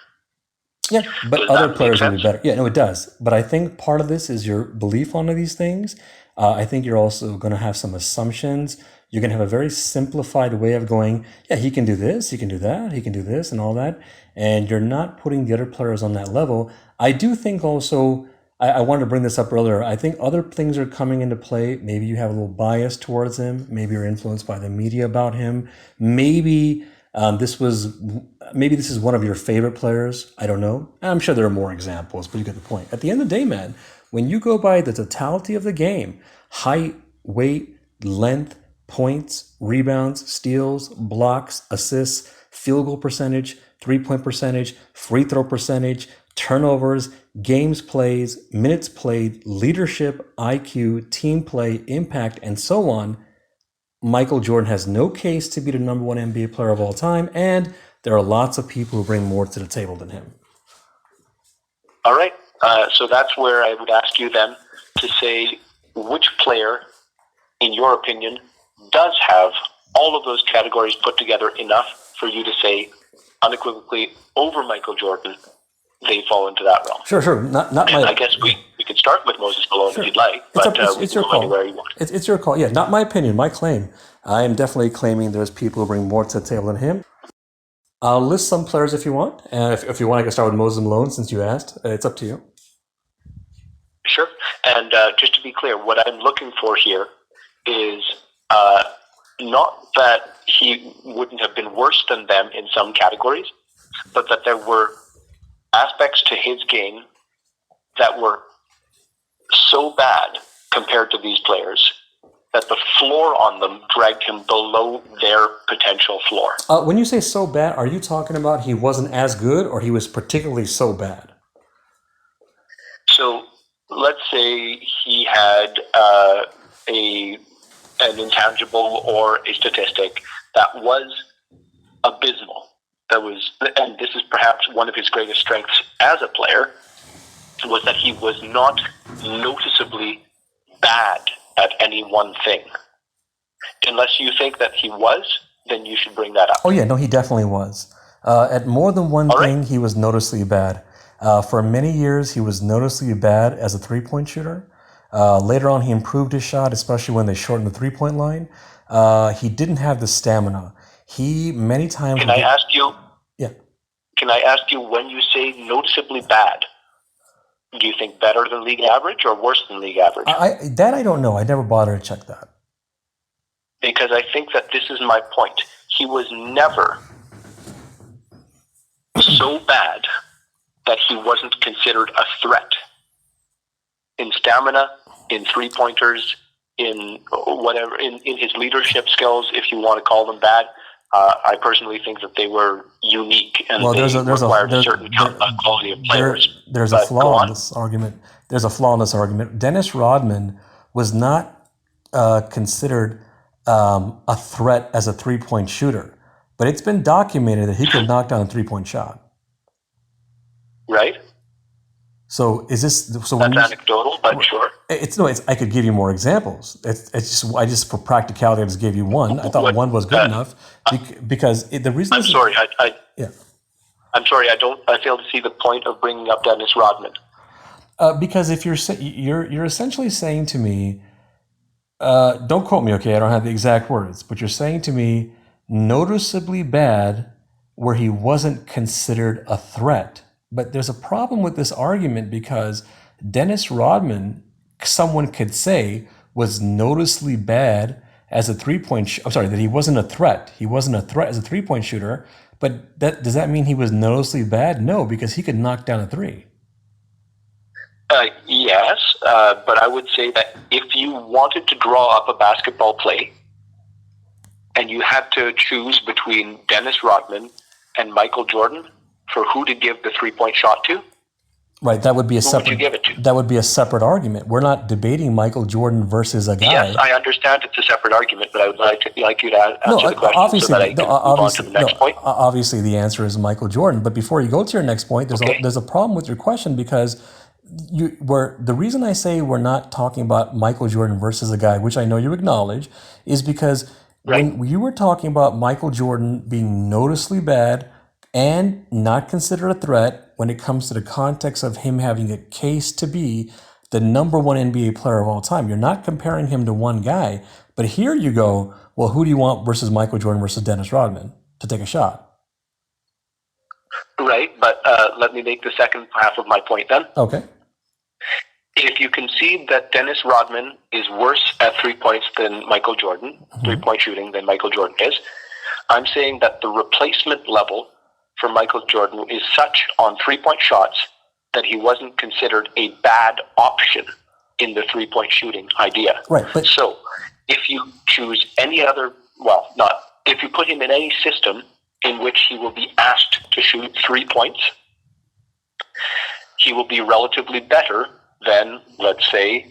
[SPEAKER 3] Yeah, but other players will be better. Yeah, no, it does. But I think part of this is your belief on these things. I think you're also going to have some assumptions. You're going to have a very simplified way of going, yeah, he can do this, he can do that, he can do this and all that. And you're not putting the other players on that level. I do think also, I wanted to bring this up earlier, I think other things are coming into play. Maybe you have a little bias towards him. Maybe you're influenced by the media about him. Maybe this is one of your favorite players. I don't know. I'm sure there are more examples, but you get the point. At the end of the day, man, when you go by the totality of the game, height, weight, length, points, rebounds, steals, blocks, assists, field goal percentage, three-point percentage, free throw percentage, turnovers, games plays, minutes played, leadership, IQ, team play, impact, and so on, Michael Jordan has no case to be the number one NBA player of all time, and there are lots of people who bring more to the table than him.
[SPEAKER 2] All right. So that's where I would ask you then to say which player, in your opinion, does have all of those categories put together enough for you to say unequivocally over Michael Jordan, they fall into that realm.
[SPEAKER 3] Sure. Not my.
[SPEAKER 2] I guess we can could start with Moses Malone if you'd like, but we can go anywhere you want.
[SPEAKER 3] It's your call. Yeah, not my opinion, my claim. I am definitely claiming there's people who bring more to the table than him. I'll list some players if you want. If you want, I can start with Moses Malone since you asked. It's up to you.
[SPEAKER 2] Sure. And just to be clear, what I'm looking for here is not that he wouldn't have been worse than them in some categories, but that there were aspects to his game that were so bad compared to these players that the floor on them dragged him below their potential floor.
[SPEAKER 3] When you say so bad, are you talking about he wasn't as good or he was particularly so bad?
[SPEAKER 2] So let's say he had an intangible or a statistic that was abysmal. And this is perhaps one of his greatest strengths as a player, was that he was not noticeably bad at any one thing. Unless you think that he was, then you should bring that up.
[SPEAKER 3] Oh yeah, no, he definitely was. At more than one thing, he was noticeably bad. For many years, he was noticeably bad as a three-point shooter. Later on, he improved his shot, especially when they shortened the three-point line. He didn't have the stamina. He many times.
[SPEAKER 2] Can I ask you?
[SPEAKER 3] Yeah.
[SPEAKER 2] Can I ask you, when you say noticeably bad, do you think better than league average or worse than league average?
[SPEAKER 3] I don't know. I never bothered to check that.
[SPEAKER 2] Because I think that this is my point. He was never so bad that he wasn't considered a threat in stamina, in three-pointers, in whatever, in his leadership skills, if you want to call them bad. I personally think that they were unique and required a certain quality of players.
[SPEAKER 3] There's a flaw in this argument. There's a flaw in this argument. Dennis Rodman was not considered a threat as a three-point shooter, but it's been documented that he could knock down a three-point shot.
[SPEAKER 2] Right.
[SPEAKER 3] So is this? So
[SPEAKER 2] that's anecdotal, but sure.
[SPEAKER 3] I could give you more examples. I just for practicality, I just gave you one. I thought one was good enough because the reason.
[SPEAKER 2] I'm sorry. I'm sorry. I fail to see the point of bringing up Dennis Rodman.
[SPEAKER 3] Because if you're essentially saying to me, don't quote me, okay? I don't have the exact words, but you're saying to me, noticeably bad, where he wasn't considered a threat. But there's a problem with this argument because Dennis Rodman, someone could say, was noticeably bad as a three-point. That he wasn't a threat. He wasn't a threat as a three-point shooter. But does that mean he was noticeably bad? No, because he could knock down a three.
[SPEAKER 2] Yes, but I would say that if you wanted to draw up a basketball play and you had to choose between Dennis Rodman and Michael Jordan for who to give the three-point shot to,
[SPEAKER 3] right? That would be a separate.
[SPEAKER 2] Who would you give it to?
[SPEAKER 3] That would be a separate argument. We're not debating Michael Jordan versus a guy.
[SPEAKER 2] Yes, I understand it's a separate argument, but I would like you to answer the question so that I can move on to the next point.
[SPEAKER 3] Obviously, the answer is Michael Jordan. But before you go to your next point, there's a problem with your question because the reason I say we're not talking about Michael Jordan versus a guy, which I know you acknowledge, is because when you were talking about Michael Jordan being noticeably bad and not considered a threat when it comes to the context of him having a case to be the number one NBA player of all time. You're not comparing him to one guy, but here you go, well, who do you want versus Michael Jordan versus Dennis Rodman to take a shot?
[SPEAKER 2] Right, but let me make the second half of my point then.
[SPEAKER 3] Okay.
[SPEAKER 2] If you concede that Dennis Rodman is worse at 3 points than Michael Jordan, 3-point shooting than Michael Jordan is, I'm saying that the replacement level for Michael Jordan is such on 3-point shots that he wasn't considered a bad option in the 3-point shooting idea.
[SPEAKER 3] Right. But
[SPEAKER 2] so if you choose any other, if you put him in any system in which he will be asked to shoot 3 points, he will be relatively better than, let's say,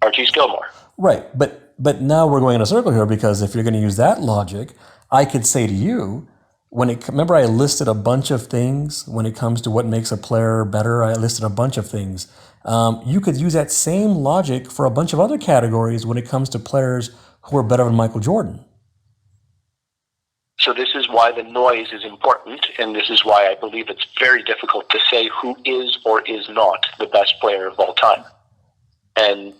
[SPEAKER 2] Artis Gilmore.
[SPEAKER 3] Right. But now we're going in a circle here because if you're going to use that logic, I could say to you, remember I listed a bunch of things when it comes to what makes a player better. I listed a bunch of things. You could use that same logic for a bunch of other categories when it comes to players who are better than Michael Jordan.
[SPEAKER 2] So this is why the noise is important, and this is why I believe it's very difficult to say who is or is not the best player of all time. And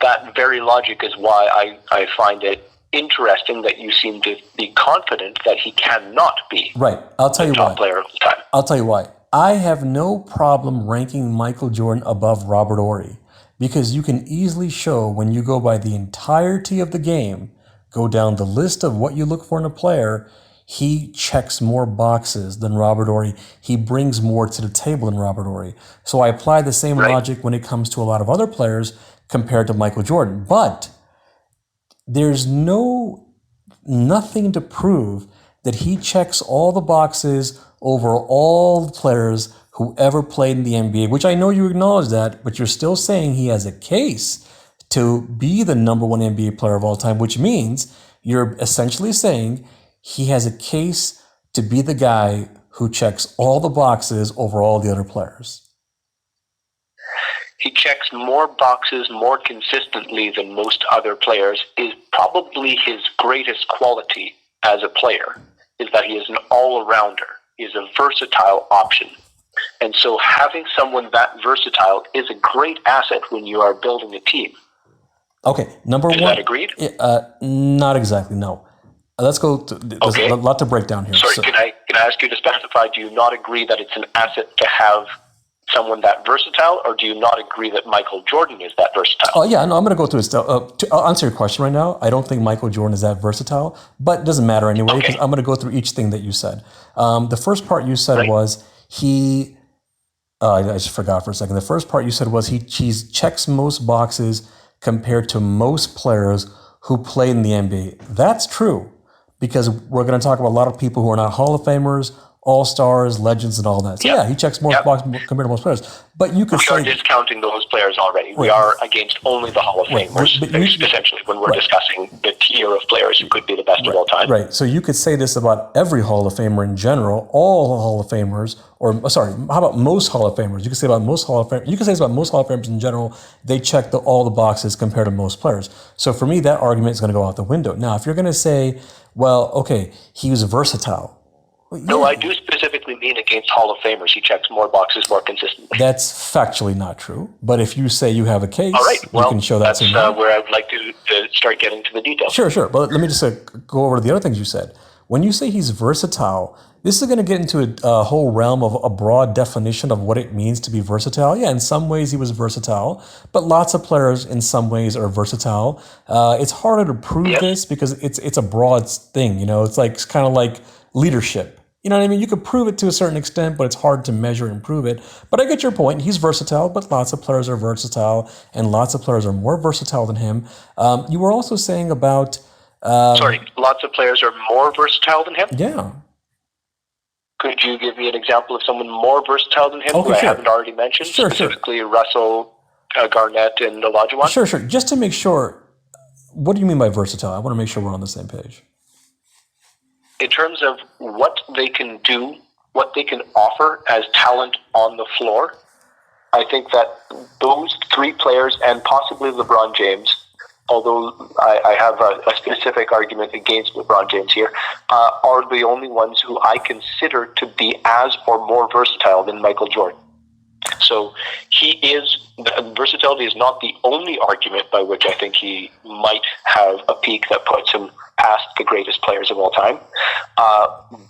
[SPEAKER 2] that very logic is why I find it interesting that you seem to be confident that he cannot be
[SPEAKER 3] right. I'll tell you
[SPEAKER 2] top
[SPEAKER 3] why.
[SPEAKER 2] player of all time.
[SPEAKER 3] I'll tell you why. I have no problem ranking Michael Jordan above Robert Horry, because you can easily show when you go by the entirety of the game, go down the list of what you look for in a player, he checks more boxes than Robert Horry. He brings more to the table than Robert Horry. So I apply the same logic when it comes to a lot of other players compared to Michael Jordan. But there's nothing to prove that he checks all the boxes over all the players who ever played in the NBA, which I know you acknowledge that, but you're still saying he has a case to be the number one NBA player of all time, which means you're essentially saying he has a case to be the guy who checks all the boxes over all the other players.
[SPEAKER 2] He checks more boxes more consistently than most other players is probably his greatest quality as a player, is that he is an all-arounder. He is a versatile option. And so having someone that versatile is a great asset when you are building a team.
[SPEAKER 3] Okay, number one.
[SPEAKER 2] Is that agreed?
[SPEAKER 3] Not exactly, no. Let's go. There's a lot to break down here.
[SPEAKER 2] Sorry, can I ask you to specify, do you not agree that it's an asset to have someone that versatile, or do you not agree that Michael Jordan is that versatile?
[SPEAKER 3] Oh, yeah, no, I'm going to go through it. I'll answer your question right now. I don't think Michael Jordan is that versatile, but it doesn't matter anyway, because I'm going to go through each thing that you said. The first part you said was I just forgot for a second. The first part you said was he checks most boxes compared to most players who played in the NBA. That's true, because we're going to talk about a lot of people who are not Hall of Famers, All-Stars, legends, and all that. So yeah, he checks more boxes compared to most players. But you could say...
[SPEAKER 2] We are discounting those players already. We are against only the Hall of Famers, essentially, when we're discussing the tier of players who could be the best of all time.
[SPEAKER 3] Right. So you could say this about every Hall of Famer in general, all Hall of Famers, how about most Hall of Famers? You could say about most Hall of Famers. You could say this about most Hall of Famers in general. They check all the boxes compared to most players. So for me, that argument is going to go out the window. Now, if you're going to say, well, okay, he was versatile.
[SPEAKER 2] No, I do specifically mean against Hall of Famers. He checks more boxes more consistently.
[SPEAKER 3] That's factually not true. But if you say you have a case, you can show that to me.
[SPEAKER 2] That's where I would like to start getting to the details.
[SPEAKER 3] Sure. But let me just go over to the other things you said. When you say he's versatile, this is going to get into a whole realm of a broad definition of what it means to be versatile. Yeah, in some ways he was versatile, but lots of players in some ways are versatile. It's harder to prove this because it's a broad thing. It's kind of like leadership. You know what I mean? You could prove it to a certain extent, but it's hard to measure and prove it. But I get your point. He's versatile, but lots of players are versatile, and lots of players are more versatile than him. You were also saying about...
[SPEAKER 2] lots of players are more versatile than him?
[SPEAKER 3] Yeah.
[SPEAKER 2] Could you give me an example of someone more versatile than him who I haven't already mentioned? Specifically Russell, Garnett, and Olajuwon?
[SPEAKER 3] Sure. Just to make sure, what do you mean by versatile? I want to make sure we're on the same page.
[SPEAKER 2] In terms of what they can do, what they can offer as talent on the floor, I think that those three players, and possibly LeBron James, although I have a specific argument against LeBron James here, are the only ones who I consider to be as or more versatile than Michael Jordan. So versatility is not the only argument by which I think he might have a peak that puts him past the greatest players of all time.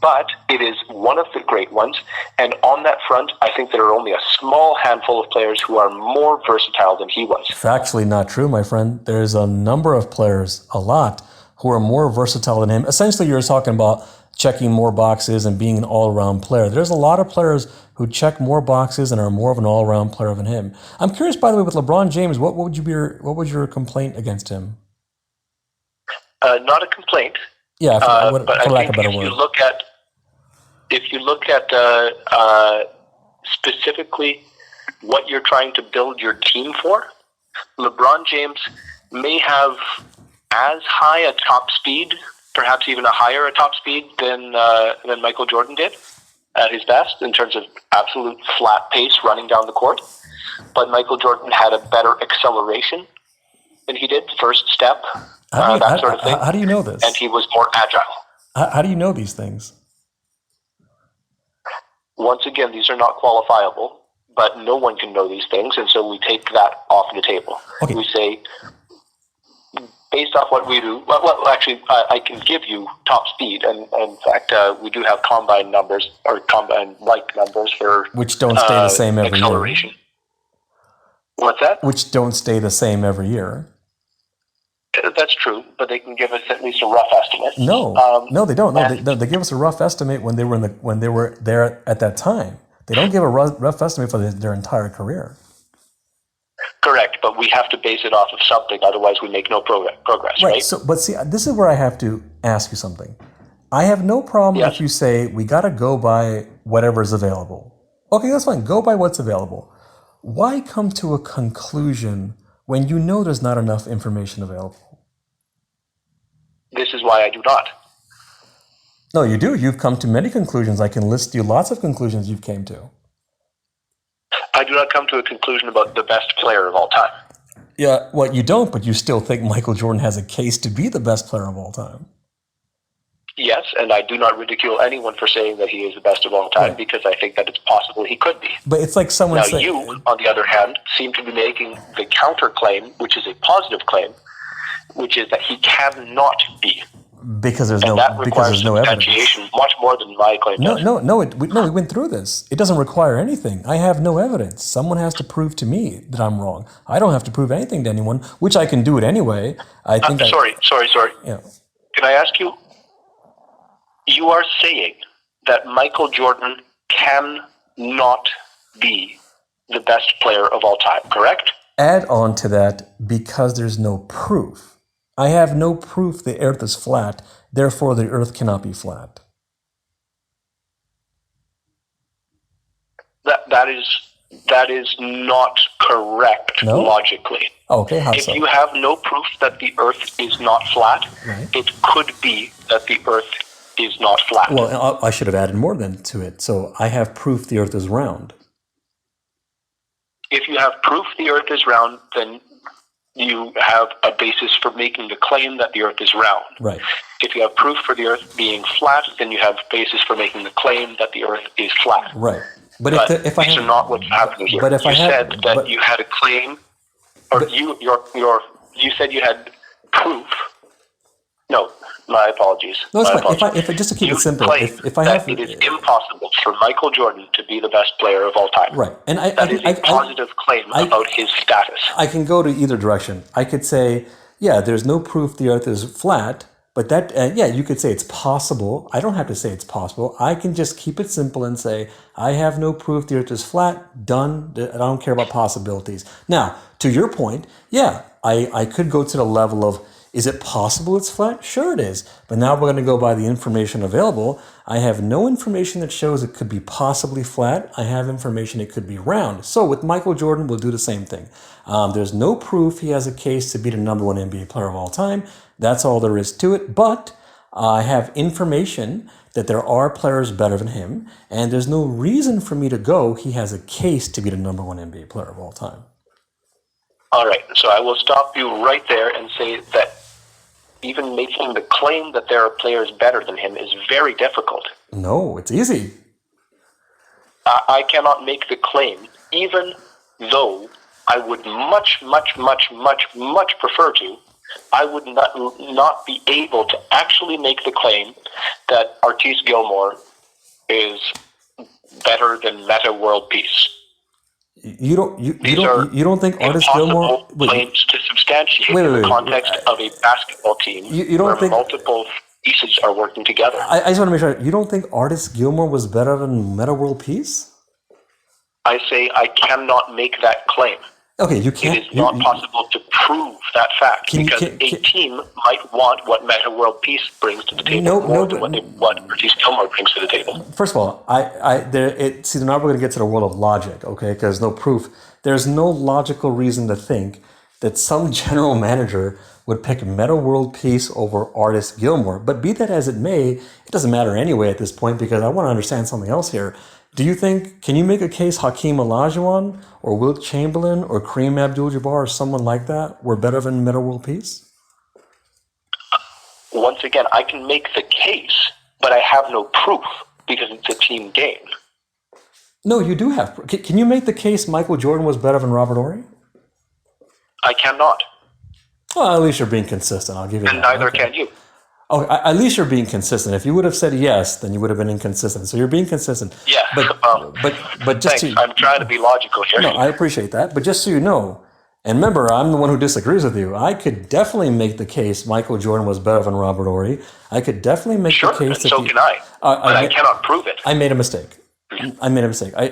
[SPEAKER 2] But it is one of the great ones. And on that front, I think there are only a small handful of players who are more versatile than he was.
[SPEAKER 3] Factually not true, my friend. There's a number of players, a lot, who are more versatile than him. Essentially, you're talking about checking more boxes and being an all-around player. There's a lot of players who check more boxes and are more of an all-around player than him. I'm curious, by the way, with LeBron James, what would your complaint against him?
[SPEAKER 2] Not a complaint.
[SPEAKER 3] Yeah,
[SPEAKER 2] but I think if you look at specifically what you're trying to build your team for, LeBron James may have as high a top speed, perhaps even a higher top speed than Michael Jordan did at his best in terms of absolute flat pace running down the court. But Michael Jordan had a better acceleration than he did, first step, that sort of thing.
[SPEAKER 3] How do you know this?
[SPEAKER 2] And he was more agile.
[SPEAKER 3] How do you know these things?
[SPEAKER 2] Once again, these are not qualifiable, but no one can know these things, and so we take that off the table.
[SPEAKER 3] Okay.
[SPEAKER 2] We say, based off what we do, well actually, I can give you top speed, and in fact, we do have combine numbers, or combine-like numbers for
[SPEAKER 3] Which don't stay the same every
[SPEAKER 2] acceleration.
[SPEAKER 3] year.
[SPEAKER 2] What's that?
[SPEAKER 3] Which don't stay the same every year.
[SPEAKER 2] That's true, but they can give us at least a rough estimate.
[SPEAKER 3] No, they don't. No, they give us a rough estimate when they were there at that time. They don't give a rough estimate for their entire career.
[SPEAKER 2] Correct, but we have to base it off of something, otherwise we make no progress, right?
[SPEAKER 3] So, but see, this is where I have to ask you something. I have no problem if you say we got to go by whatever is available. Okay, that's fine. Go by what's available. Why come to a conclusion when you know there's not enough information available?
[SPEAKER 2] This is why I do not.
[SPEAKER 3] No, you do. You've come to many conclusions. I can list you lots of conclusions you've came to.
[SPEAKER 2] I do not come to a conclusion about the best player of all time.
[SPEAKER 3] Yeah, well, you don't, but you still think Michael Jordan has a case to be the best player of all time.
[SPEAKER 2] Yes, and I do not ridicule anyone for saying that he is the best of all time, because I think that it's possible he could be.
[SPEAKER 3] But it's like someone
[SPEAKER 2] now,
[SPEAKER 3] saying...
[SPEAKER 2] you, on the other hand, seem to be making the counterclaim, which is a positive claim, which is that he cannot be.
[SPEAKER 3] Because there's no evidence.
[SPEAKER 2] Much more than my claim.
[SPEAKER 3] We went through this. It doesn't require anything. I have no evidence. Someone has to prove to me that I'm wrong. I don't have to prove anything to anyone, which I can do it anyway.
[SPEAKER 2] Sorry.
[SPEAKER 3] Yeah.
[SPEAKER 2] Can I ask you? You are saying that Michael Jordan cannot be the best player of all time, correct?
[SPEAKER 3] Add on to that, because there's no proof. I have no proof the earth is flat, therefore the earth cannot be flat.
[SPEAKER 2] That is not correct logically.
[SPEAKER 3] Okay, how
[SPEAKER 2] if
[SPEAKER 3] so?
[SPEAKER 2] You have no proof that the earth is not flat, it could be that the earth is not flat.
[SPEAKER 3] Well, I should have added more than to it. So I have proof the earth is round.
[SPEAKER 2] If you have proof the earth is round, then you have a basis for making the claim that the earth is round.
[SPEAKER 3] Right.
[SPEAKER 2] If you have proof for the earth being flat, then you have a basis for making the claim that the earth is flat.
[SPEAKER 3] Right. But if
[SPEAKER 2] these are not what's happening here.
[SPEAKER 3] But if
[SPEAKER 2] you said that you had a claim, or you said you had proof. No, my apologies.
[SPEAKER 3] No, it's fine. If I just to keep it simple, if I have,
[SPEAKER 2] it is impossible for Michael Jordan to be the best player of all time.
[SPEAKER 3] Right, and
[SPEAKER 2] that is a positive claim about his status.
[SPEAKER 3] I can go to either direction. I could say, yeah, there's no proof the Earth is flat, but that, you could say it's possible. I don't have to say it's possible. I can just keep it simple and say, I have no proof the Earth is flat. Done. I don't care about possibilities. Now, to your point, I could go to the level of, is it possible it's flat? Sure it is. But now we're going to go by the information available. I have no information that shows it could be possibly flat. I have information it could be round. So with Michael Jordan, we'll do the same thing. There's no proof he has a case to be the number one NBA player of all time. That's all there is to it. But I have information that there are players better than him. And there's no reason for me to go, he has a case to be the number one NBA player of all time.
[SPEAKER 2] All right. So I will stop you right there and say that even making the claim that there are players better than him is very difficult.
[SPEAKER 3] No, it's easy.
[SPEAKER 2] I cannot make the claim, even though I would much prefer to. I would not be able to actually make the claim that Artis Gilmore is better than Metta World Peace.
[SPEAKER 3] You don't think Artis Gilmore
[SPEAKER 2] claims to substantiate in the context of a basketball team
[SPEAKER 3] you don't
[SPEAKER 2] where
[SPEAKER 3] think
[SPEAKER 2] multiple pieces are working together.
[SPEAKER 3] I just want to make sure, you don't think Artis Gilmore was better than Metta World Peace?
[SPEAKER 2] I say I cannot make that claim.
[SPEAKER 3] Okay, you can't.
[SPEAKER 2] It is not possible to prove that fact because a team might want what Metta World Peace brings to the table more than what Artis Gilmore brings to the table.
[SPEAKER 3] First of all, now we're going to get to the world of logic, okay? Because no proof. There's no logical reason to think that some general manager would pick Metta World Peace over Artis Gilmore. But be that as it may, it doesn't matter anyway at this point because I want to understand something else here. Can you make a case Hakeem Olajuwon or Wilt Chamberlain or Kareem Abdul-Jabbar or someone like that were better than Metta World Peace?
[SPEAKER 2] once again, I can make the case, but I have no proof because it's a team game.
[SPEAKER 3] No, you do have. Can you make the case Michael Jordan was better than Robert Horry?
[SPEAKER 2] I cannot.
[SPEAKER 3] Well, at least you're being consistent. I'll give you that.
[SPEAKER 2] And neither can you.
[SPEAKER 3] Oh, at least you're being consistent. If you would have said yes, then you would have been inconsistent. So you're being consistent.
[SPEAKER 2] Yeah.
[SPEAKER 3] But just
[SPEAKER 2] thanks. I'm trying to be logical here.
[SPEAKER 3] No, I appreciate that. But just so you know, and remember, I'm the one who disagrees with you. I could definitely make the case Michael Jordan was better than Robert Horry. I could definitely make the case.
[SPEAKER 2] And so can I. But I cannot prove it.
[SPEAKER 3] I made a mistake.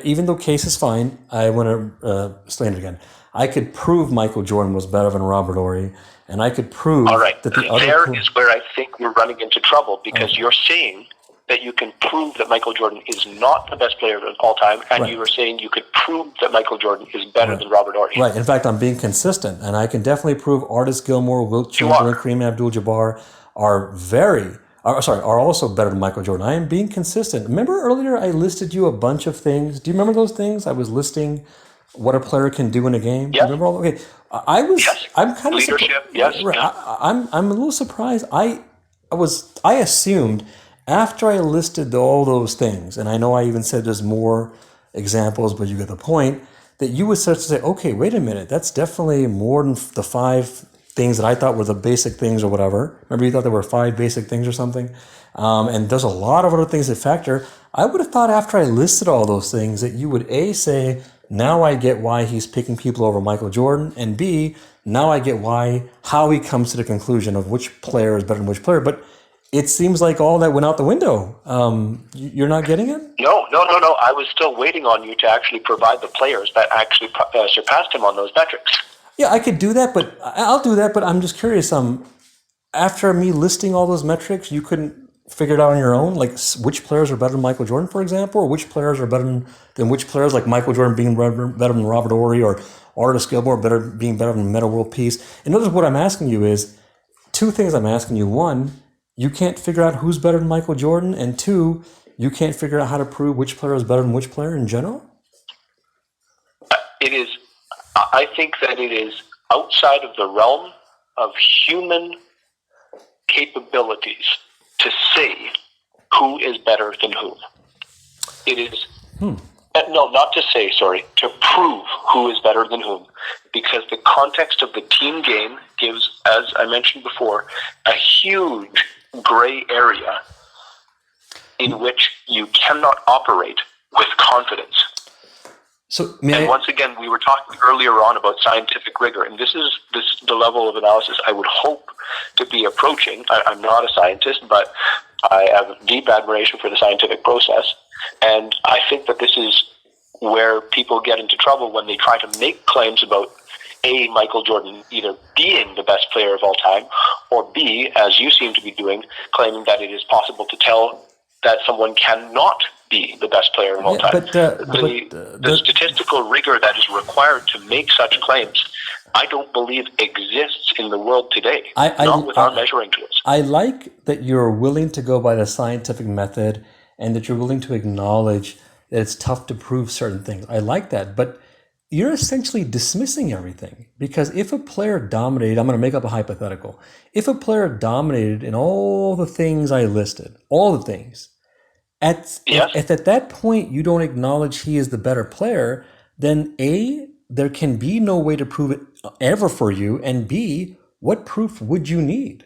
[SPEAKER 3] Even though case is fine, I want to explain it again. I could prove Michael Jordan was better than Robert Horry, and I could prove that the other...
[SPEAKER 2] There is where I think we're running into trouble, because you're saying that you can prove that Michael Jordan is not the best player of all time, and you were saying you could prove that Michael Jordan is better than Robert Horry.
[SPEAKER 3] Right. In fact, I'm being consistent, and I can definitely prove Artis Gilmore, Wilt Chamberlain, Kareem Abdul-Jabbar are also better than Michael Jordan. I am being consistent. Remember earlier I listed you a bunch of things. Do you remember those things? I was listing what a player can do in a game.
[SPEAKER 2] Yes.
[SPEAKER 3] Remember all? Okay. I'm kind of
[SPEAKER 2] leadership. Yes.
[SPEAKER 3] Right. I'm a little surprised. I assumed after I listed all those things, and I know I even said there's more examples, but you get the point, that you would start to say, okay, wait a minute, that's definitely more than the 5 things that I thought were the basic things or whatever. Remember you thought there were 5 basic things or something? And there's a lot of other things that factor. I would have thought after I listed all those things that you would A, say, now I get why he's picking people over Michael Jordan, and B, now I get how he comes to the conclusion of which player is better than which player. But it seems like all that went out the window. You're not getting it?
[SPEAKER 2] No. I was still waiting on you to actually provide the players that actually surpassed him on those metrics.
[SPEAKER 3] Yeah, I could do that, but I'll do that. But I'm just curious. After me listing all those metrics, you couldn't figure it out on your own, like which players are better than Michael Jordan, for example, or which players are better than which players, like Michael Jordan being better than Robert Horry, or Artis Gilmore being better than Metta World Peace. And notice what I'm asking you is 2 things. I'm asking you: 1, you can't figure out who's better than Michael Jordan, and 2, you can't figure out how to prove which player is better than which player in general.
[SPEAKER 2] It is. I think that it is outside of the realm of human capabilities to say who is better than whom. It is, no, not to say, sorry, to prove who is better than whom, because the context of the team game gives, as I mentioned before, a huge gray area in which you cannot operate with confidence. Once again, we were talking earlier on about scientific rigor, and this is the level of analysis I would hope to be approaching. I'm not a scientist, but I have deep admiration for the scientific process, and I think that this is where people get into trouble when they try to make claims about A, Michael Jordan either being the best player of all time, or B, as you seem to be doing, claiming that it is possible to tell that someone cannot be the best player of all time. The statistical rigor that is required to make such claims, I don't believe exists in the world today, not with our measuring tools.
[SPEAKER 3] I like that you're willing to go by the scientific method and that you're willing to acknowledge that it's tough to prove certain things. I like that, but you're essentially dismissing everything, because if a player dominated, I'm going to make up a hypothetical. If a player dominated in all the things I listed, all the things, at that point you don't acknowledge he is the better player, then A, there can be no way to prove it ever for you, and B, what proof would you need?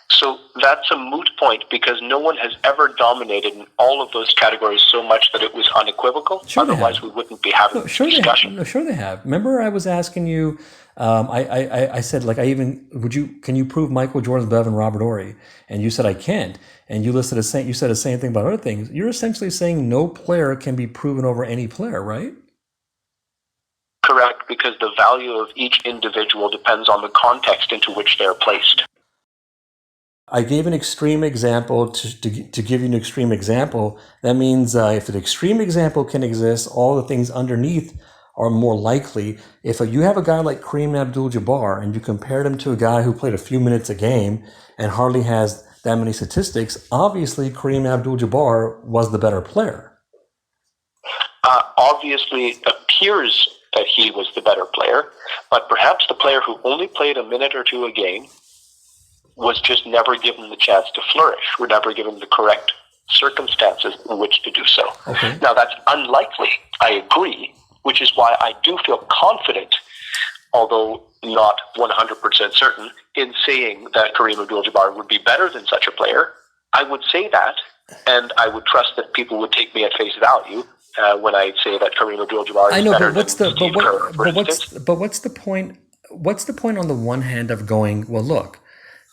[SPEAKER 2] So that's a moot point, because no one has ever dominated in all of those categories so much that it was unequivocal.
[SPEAKER 3] Sure,
[SPEAKER 2] otherwise we wouldn't be having this discussion.
[SPEAKER 3] Sure they have. Remember I was asking you, I said, like, can you prove Michael Jordan's better than Robert Horry? And you said I can't. And you said the same thing about other things. You're essentially saying no player can be proven over any player, right?
[SPEAKER 2] Correct, because the value of each individual depends on the context into which they're placed.
[SPEAKER 3] I gave an extreme example to give you an extreme example. That means if an extreme example can exist, all the things underneath are more likely. If you have a guy like Kareem Abdul-Jabbar and you compared him to a guy who played a few minutes a game and hardly has that many statistics, obviously Kareem Abdul-Jabbar was the better player.
[SPEAKER 2] Obviously, it appears that he was the better player, but perhaps the player who only played a minute or two a game was just never given the chance to flourish, were never given the correct circumstances in which to do so.
[SPEAKER 3] Okay.
[SPEAKER 2] Now, that's unlikely, I agree, which is why I do feel confident, although not 100% certain, in saying that Kareem Abdul-Jabbar would be better than such a player. I would say that, and I would trust that people would take me at face value when I say that Kareem Abdul-Jabbar is better than Steve Kerr, for instance.
[SPEAKER 3] But what's the point? What's the point on the one hand of going, well, look,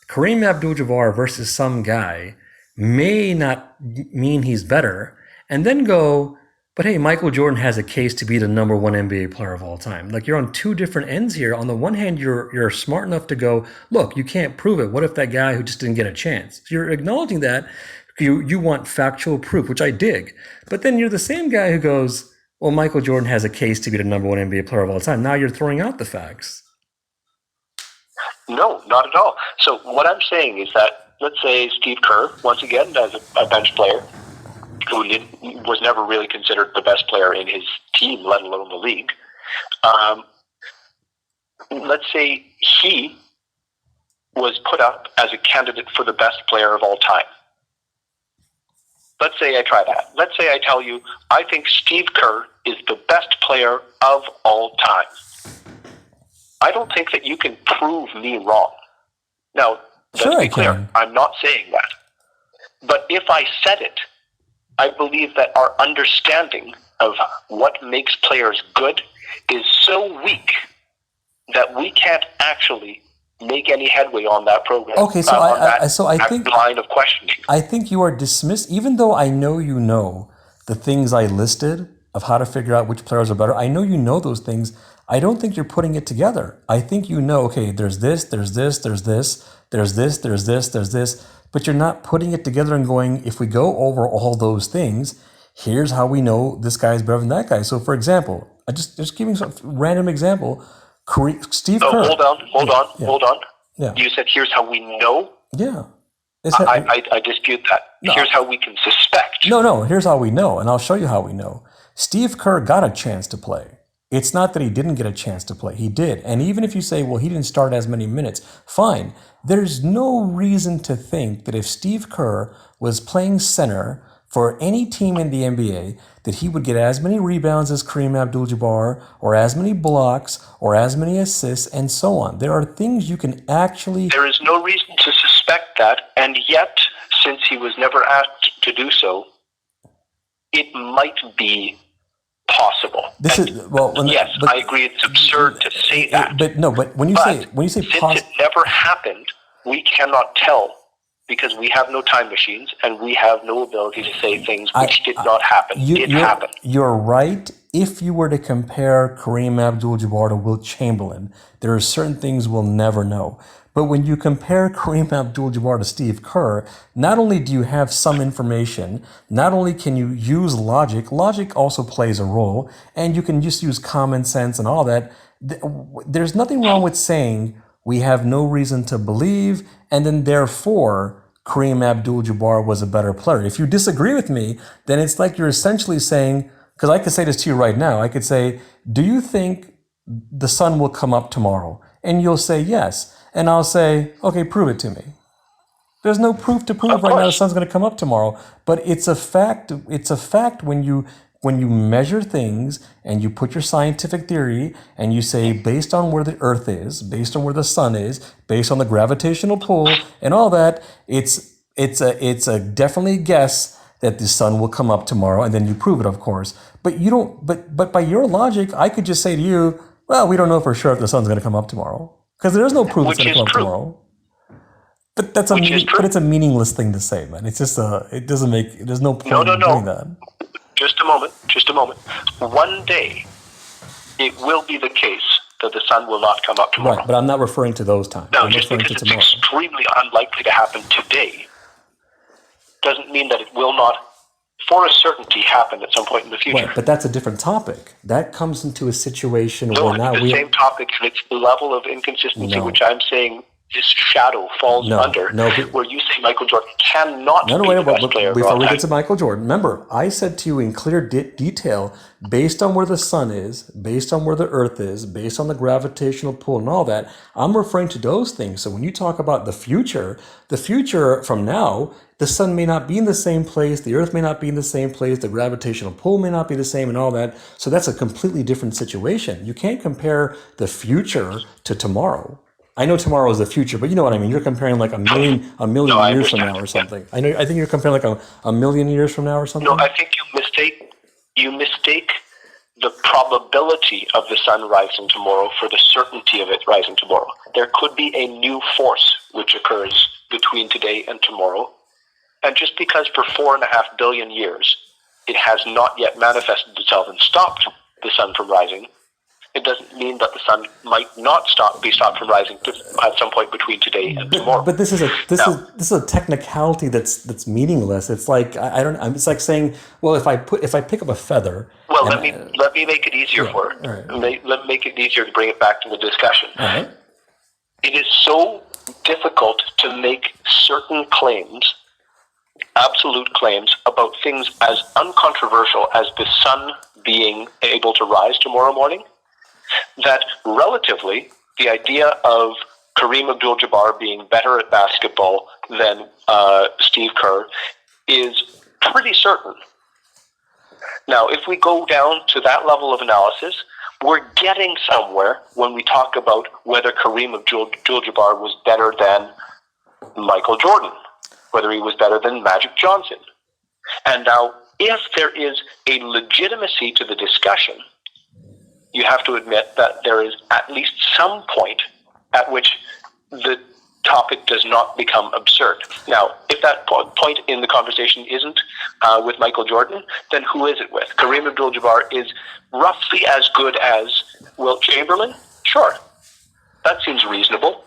[SPEAKER 3] Kareem Abdul-Jabbar versus some guy may not mean he's better, and then go, but hey, Michael Jordan has a case to be the number one NBA player of all time. Like, you're on two different ends here. On the one hand, you're smart enough to go, look, you can't prove it. What if that guy who just didn't get a chance? So you're acknowledging that you want factual proof, which I dig. But then you're the same guy who goes, well, Michael Jordan has a case to be the number one NBA player of all time. Now you're throwing out the facts.
[SPEAKER 2] No, not at all. So what I'm saying is that, let's say Steve Kerr, once again, as a bench player, who was never really considered the best player in his team, let alone the league. Let's say he was put up as a candidate for the best player of all time. Let's say I try that. Let's say I tell you, I think Steve Kerr is the best player of all time. I don't think that you can prove me wrong. Now, let's be clear, I'm not saying that. But if I said it, I believe that our understanding of what makes players good is so weak that we can't actually make any headway on that program.
[SPEAKER 3] Okay, so I think
[SPEAKER 2] line of questioning.
[SPEAKER 3] I think you are dismissed, even though I know you know the things I listed of how to figure out which players are better. I know you know those things. I don't think you're putting it together. I think you know, okay, there's this, there's this, there's this, there's this, there's this, there's this, but you're not putting it together and going, if we go over all those things, here's how we know this guy is better than that guy. So, for example, I just giving some random example, Steve Kerr.
[SPEAKER 2] Hold on.
[SPEAKER 3] Yeah.
[SPEAKER 2] You said, here's how we know?
[SPEAKER 3] Yeah.
[SPEAKER 2] I dispute that. No. Here's how we can suspect.
[SPEAKER 3] No, here's how we know, and I'll show you how we know. Steve Kerr got a chance to play. It's not that he didn't get a chance to play. He did. And even if you say, well, he didn't start as many minutes, fine. There's no reason to think that if Steve Kerr was playing center for any team in the NBA, that he would get as many rebounds as Kareem Abdul-Jabbar, or as many blocks, or as many assists, and so on. There are things you can actually...
[SPEAKER 2] There is no reason to suspect that, and yet, since he was never asked to do so, it might be possible.
[SPEAKER 3] Yes,
[SPEAKER 2] I agree. It's absurd to say that.
[SPEAKER 3] But when you say
[SPEAKER 2] since it never happened, we cannot tell because we have no time machines and we have no ability to say things which did not happen. It happened.
[SPEAKER 3] You're right. If you were to compare Kareem Abdul-Jabbar to Wilt Chamberlain, there are certain things we'll never know. But when you compare Kareem Abdul-Jabbar to Steve Kerr, not only do you have some information, not only can you use logic also plays a role, and you can just use common sense and all that. There's nothing wrong with saying we have no reason to believe, and then therefore Kareem Abdul-Jabbar was a better player. If you disagree with me, then it's like you're essentially saying, because I could say this to you right now, I could say, do you think the sun will come up tomorrow? And you'll say yes. And I'll say, okay, prove it to me. There's no proof to prove right now the sun's going to come up tomorrow. But it's a fact. It's a fact when you measure things and you put your scientific theory and you say, based on where the earth is, based on where the sun is, based on the gravitational pull and all that, it's a definitely guess that the sun will come up tomorrow, and then you prove it, of course. But you don't. But by your logic, I could just say to you, well, we don't know for sure if the sun's going to come up tomorrow. Because there is no proof it's going to come up tomorrow. But but it's a meaningless thing to say, man. It's just it doesn't make, there's no point in doing that.
[SPEAKER 2] Just a moment. One day, it will be the case that the sun will not come up tomorrow.
[SPEAKER 3] Right, but I'm not referring to those times.
[SPEAKER 2] No, just because it's extremely unlikely to happen today doesn't mean that it will not, for a certainty, happen at some point in the future.
[SPEAKER 3] Right, but that's a different topic. That comes into a situation
[SPEAKER 2] where
[SPEAKER 3] now
[SPEAKER 2] it's the same topic, and it's the level of inconsistency which I'm saying this shadow falls under, where you say Michael Jordan cannot be the best player of all
[SPEAKER 3] before we
[SPEAKER 2] time.
[SPEAKER 3] get to Michael Jordan, remember, I said to you in clear detail, based on where the sun is, based on where the earth is, based on the gravitational pull and all that, I'm referring to those things. So when you talk about the future from now, the sun may not be in the same place, the earth may not be in the same place, the gravitational pull may not be the same and all that. So that's a completely different situation. You can't compare the future to tomorrow. I know tomorrow is the future, but you know what I mean. You're comparing like a million years from now or something. Yeah. I think you're comparing like a million years from now or something.
[SPEAKER 2] No, I think you mistake the probability of the sun rising tomorrow for the certainty of it rising tomorrow. There could be a new force which occurs between today and tomorrow, and just because for 4.5 billion years it has not yet manifested itself and stopped the sun from rising, it doesn't mean that the sun might not be stopped from rising at some point between today and tomorrow.
[SPEAKER 3] But this is a technicality that's meaningless. It's like it's like saying, well, if I pick up a feather.
[SPEAKER 2] Well, let me make it easier for it. Right. Let me make it easier to bring it back to the discussion.
[SPEAKER 3] All right.
[SPEAKER 2] It is so difficult to make certain claims, absolute claims, about things as uncontroversial as the sun being able to rise tomorrow morning, that relatively the idea of Kareem Abdul-Jabbar being better at basketball than Steve Kerr is pretty certain. Now, if we go down to that level of analysis, we're getting somewhere when we talk about whether Kareem Abdul-Jabbar was better than Michael Jordan, whether he was better than Magic Johnson. And now, if there is a legitimacy to the discussion, you have to admit that there is at least some point at which the topic does not become absurd. Now, if that point in the conversation isn't with Michael Jordan, then who is it with? Kareem Abdul-Jabbar is roughly as good as Wilt Chamberlain? Sure. That seems reasonable.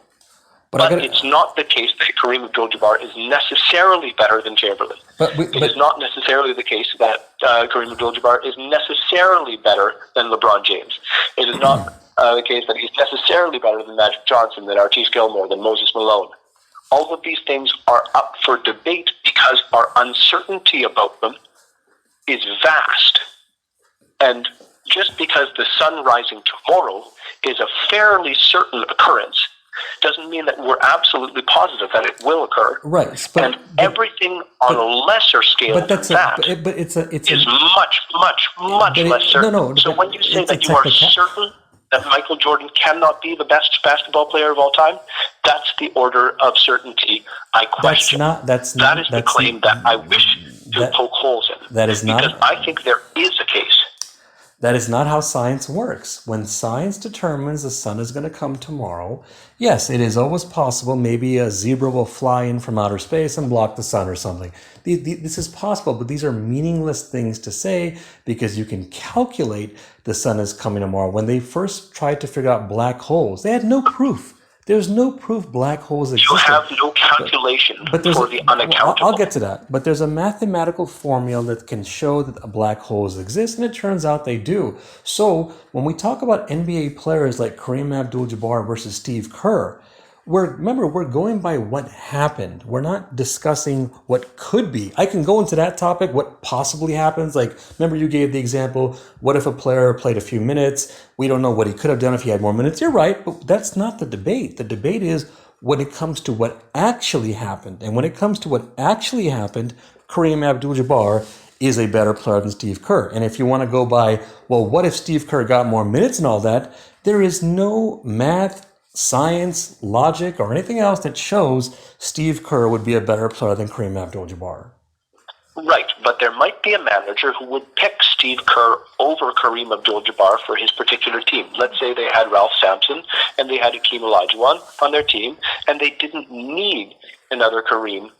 [SPEAKER 2] But it's not the case that Kareem Abdul-Jabbar is necessarily better than Chamberlain. It is not necessarily the case that Kareem Abdul-Jabbar is necessarily better than LeBron James. It is not the case that he's necessarily better than Magic Johnson, than Artis Gilmore, than Moses Malone. All of these things are up for debate because our uncertainty about them is vast. And just because the sun rising tomorrow is a fairly certain occurrence doesn't mean that we're absolutely positive that it will occur.
[SPEAKER 3] Right.
[SPEAKER 2] And everything on a lesser scale than that is much, much, much less certain. So when you say that you are certain that Michael Jordan cannot be the best basketball player of all time, that's the order of certainty I question. That is the claim that I wish to poke holes in.
[SPEAKER 3] That is not.
[SPEAKER 2] Because I think there is a case.
[SPEAKER 3] That is not how science works. When science determines the sun is going to come tomorrow, yes, it is always possible maybe a zebra will fly in from outer space and block the sun or something. This is possible, but these are meaningless things to say because you can calculate the sun is coming tomorrow. When they first tried to figure out black holes, they had no proof. There's no proof black holes exist.
[SPEAKER 2] You have no calculation for the unaccountable.
[SPEAKER 3] I'll get to that. But there's a mathematical formula that can show that black holes exist, and it turns out they do. So when we talk about NBA players like Kareem Abdul-Jabbar versus Steve Kerr, we're going by what happened. We're not discussing what could be. I can go into that topic, what possibly happens. Like, remember you gave the example, what if a player played a few minutes? We don't know what he could have done if he had more minutes. You're right, but that's not the debate. The debate is when it comes to what actually happened. And when it comes to what actually happened, Kareem Abdul-Jabbar is a better player than Steve Kerr. And if you want to go by, well, what if Steve Kerr got more minutes and all that? There is no math, science, logic, or anything else that shows Steve Kerr would be a better player than Kareem Abdul-Jabbar.
[SPEAKER 2] Right, but there might be a manager who would pick Steve Kerr over Kareem Abdul-Jabbar for his particular team. Let's say they had Ralph Sampson and they had Hakeem Olajuwon on their team, and they didn't need another Kareem's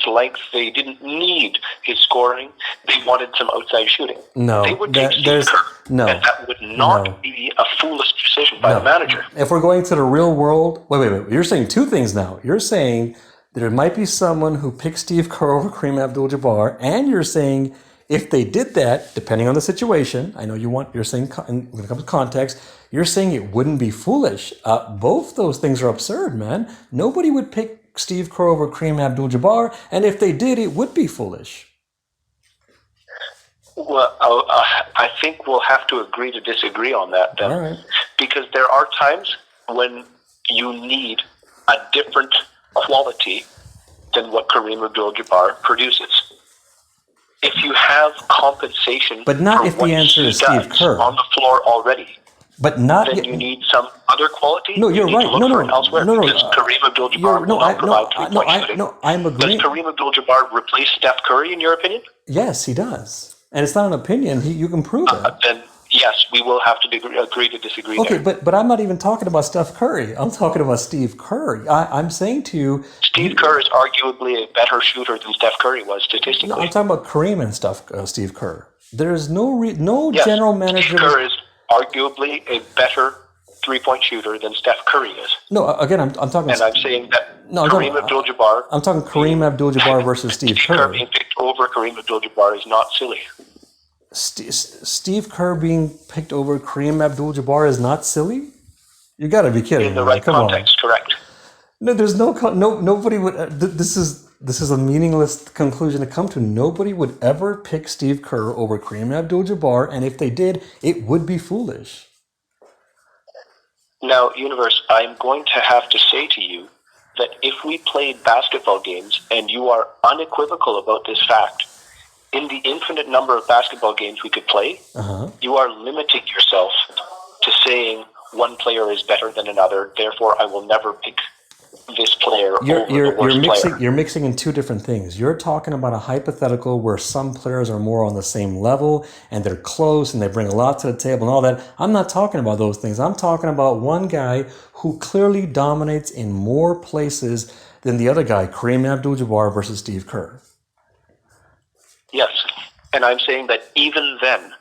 [SPEAKER 2] length. They didn't need his scoring. They wanted some outside shooting.
[SPEAKER 3] No,
[SPEAKER 2] they would take Steve Kerr. No, and that would not be a foolish decision by the manager.
[SPEAKER 3] If we're going to the real world, wait. You're saying two things now. You're saying there might be someone who picks Steve Kerr over Kareem Abdul-Jabbar, and you're saying If they did that, depending on the situation, I know you're saying when it comes to context, you're saying it wouldn't be foolish. Both those things are absurd, man. Nobody would pick Steve Kerr over Kareem Abdul-Jabbar, and if they did, it would be foolish.
[SPEAKER 2] Well, I think we'll have to agree to disagree on that then.
[SPEAKER 3] All right.
[SPEAKER 2] Because there are times when you need a different quality than what Kareem Abdul-Jabbar produces. If you have compensation,
[SPEAKER 3] but not
[SPEAKER 2] for
[SPEAKER 3] if
[SPEAKER 2] what
[SPEAKER 3] the answer
[SPEAKER 2] he
[SPEAKER 3] is Steve
[SPEAKER 2] does
[SPEAKER 3] Kerr
[SPEAKER 2] on the floor already,
[SPEAKER 3] but not.
[SPEAKER 2] then you need some other quality.
[SPEAKER 3] No, you're
[SPEAKER 2] you need
[SPEAKER 3] right.
[SPEAKER 2] To look for it elsewhere because Kareem Abdul-Jabbar will not provide three-point shooting.
[SPEAKER 3] I'm agreeing.
[SPEAKER 2] Does Kareem Abdul-Jabbar replace Steph Curry, in your opinion?
[SPEAKER 3] Yes, he does, and it's not an opinion. You can prove it.
[SPEAKER 2] Then yes, we will have to agree to disagree.
[SPEAKER 3] Okay,
[SPEAKER 2] there.
[SPEAKER 3] but I'm not even talking about Steph Curry. I'm talking about Steve Kerr. I'm saying to you,
[SPEAKER 2] Steve Kerr is arguably a better shooter than Steph Curry was statistically.
[SPEAKER 3] No, I'm talking about Kareem and Steve Kerr. There's no general manager.
[SPEAKER 2] Steve Kerr is arguably a better three-point shooter than Steph Curry is.
[SPEAKER 3] No, again, I'm talking.
[SPEAKER 2] And I'm saying that Kareem Abdul-Jabbar.
[SPEAKER 3] I'm talking Kareem Abdul-Jabbar versus Steve Kerr.
[SPEAKER 2] Being picked over Kareem Abdul-Jabbar is not silly.
[SPEAKER 3] Steve Kerr being picked over Kareem Abdul-Jabbar is not silly? You got to be kidding me.
[SPEAKER 2] In the right context, correct.
[SPEAKER 3] No, there's nobody would. This is a meaningless conclusion to come to. Nobody would ever pick Steve Kerr over Kareem Abdul-Jabbar, and if they did, it would be foolish.
[SPEAKER 2] Now, Universe, I'm going to have to say to you that if we played basketball games and you are unequivocal about this fact, in the infinite number of basketball games we could play, you are limiting yourself to saying one player is better than another, therefore I will never pick this player over the worst player.
[SPEAKER 3] You're mixing in two different things. You're talking about a hypothetical where some players are more on the same level and they're close and they bring a lot to the table and all that. I'm not talking about those things. I'm talking about one guy who clearly dominates in more places than the other guy, Kareem Abdul-Jabbar versus Steve Kerr.
[SPEAKER 2] Yes, and I'm saying that even then,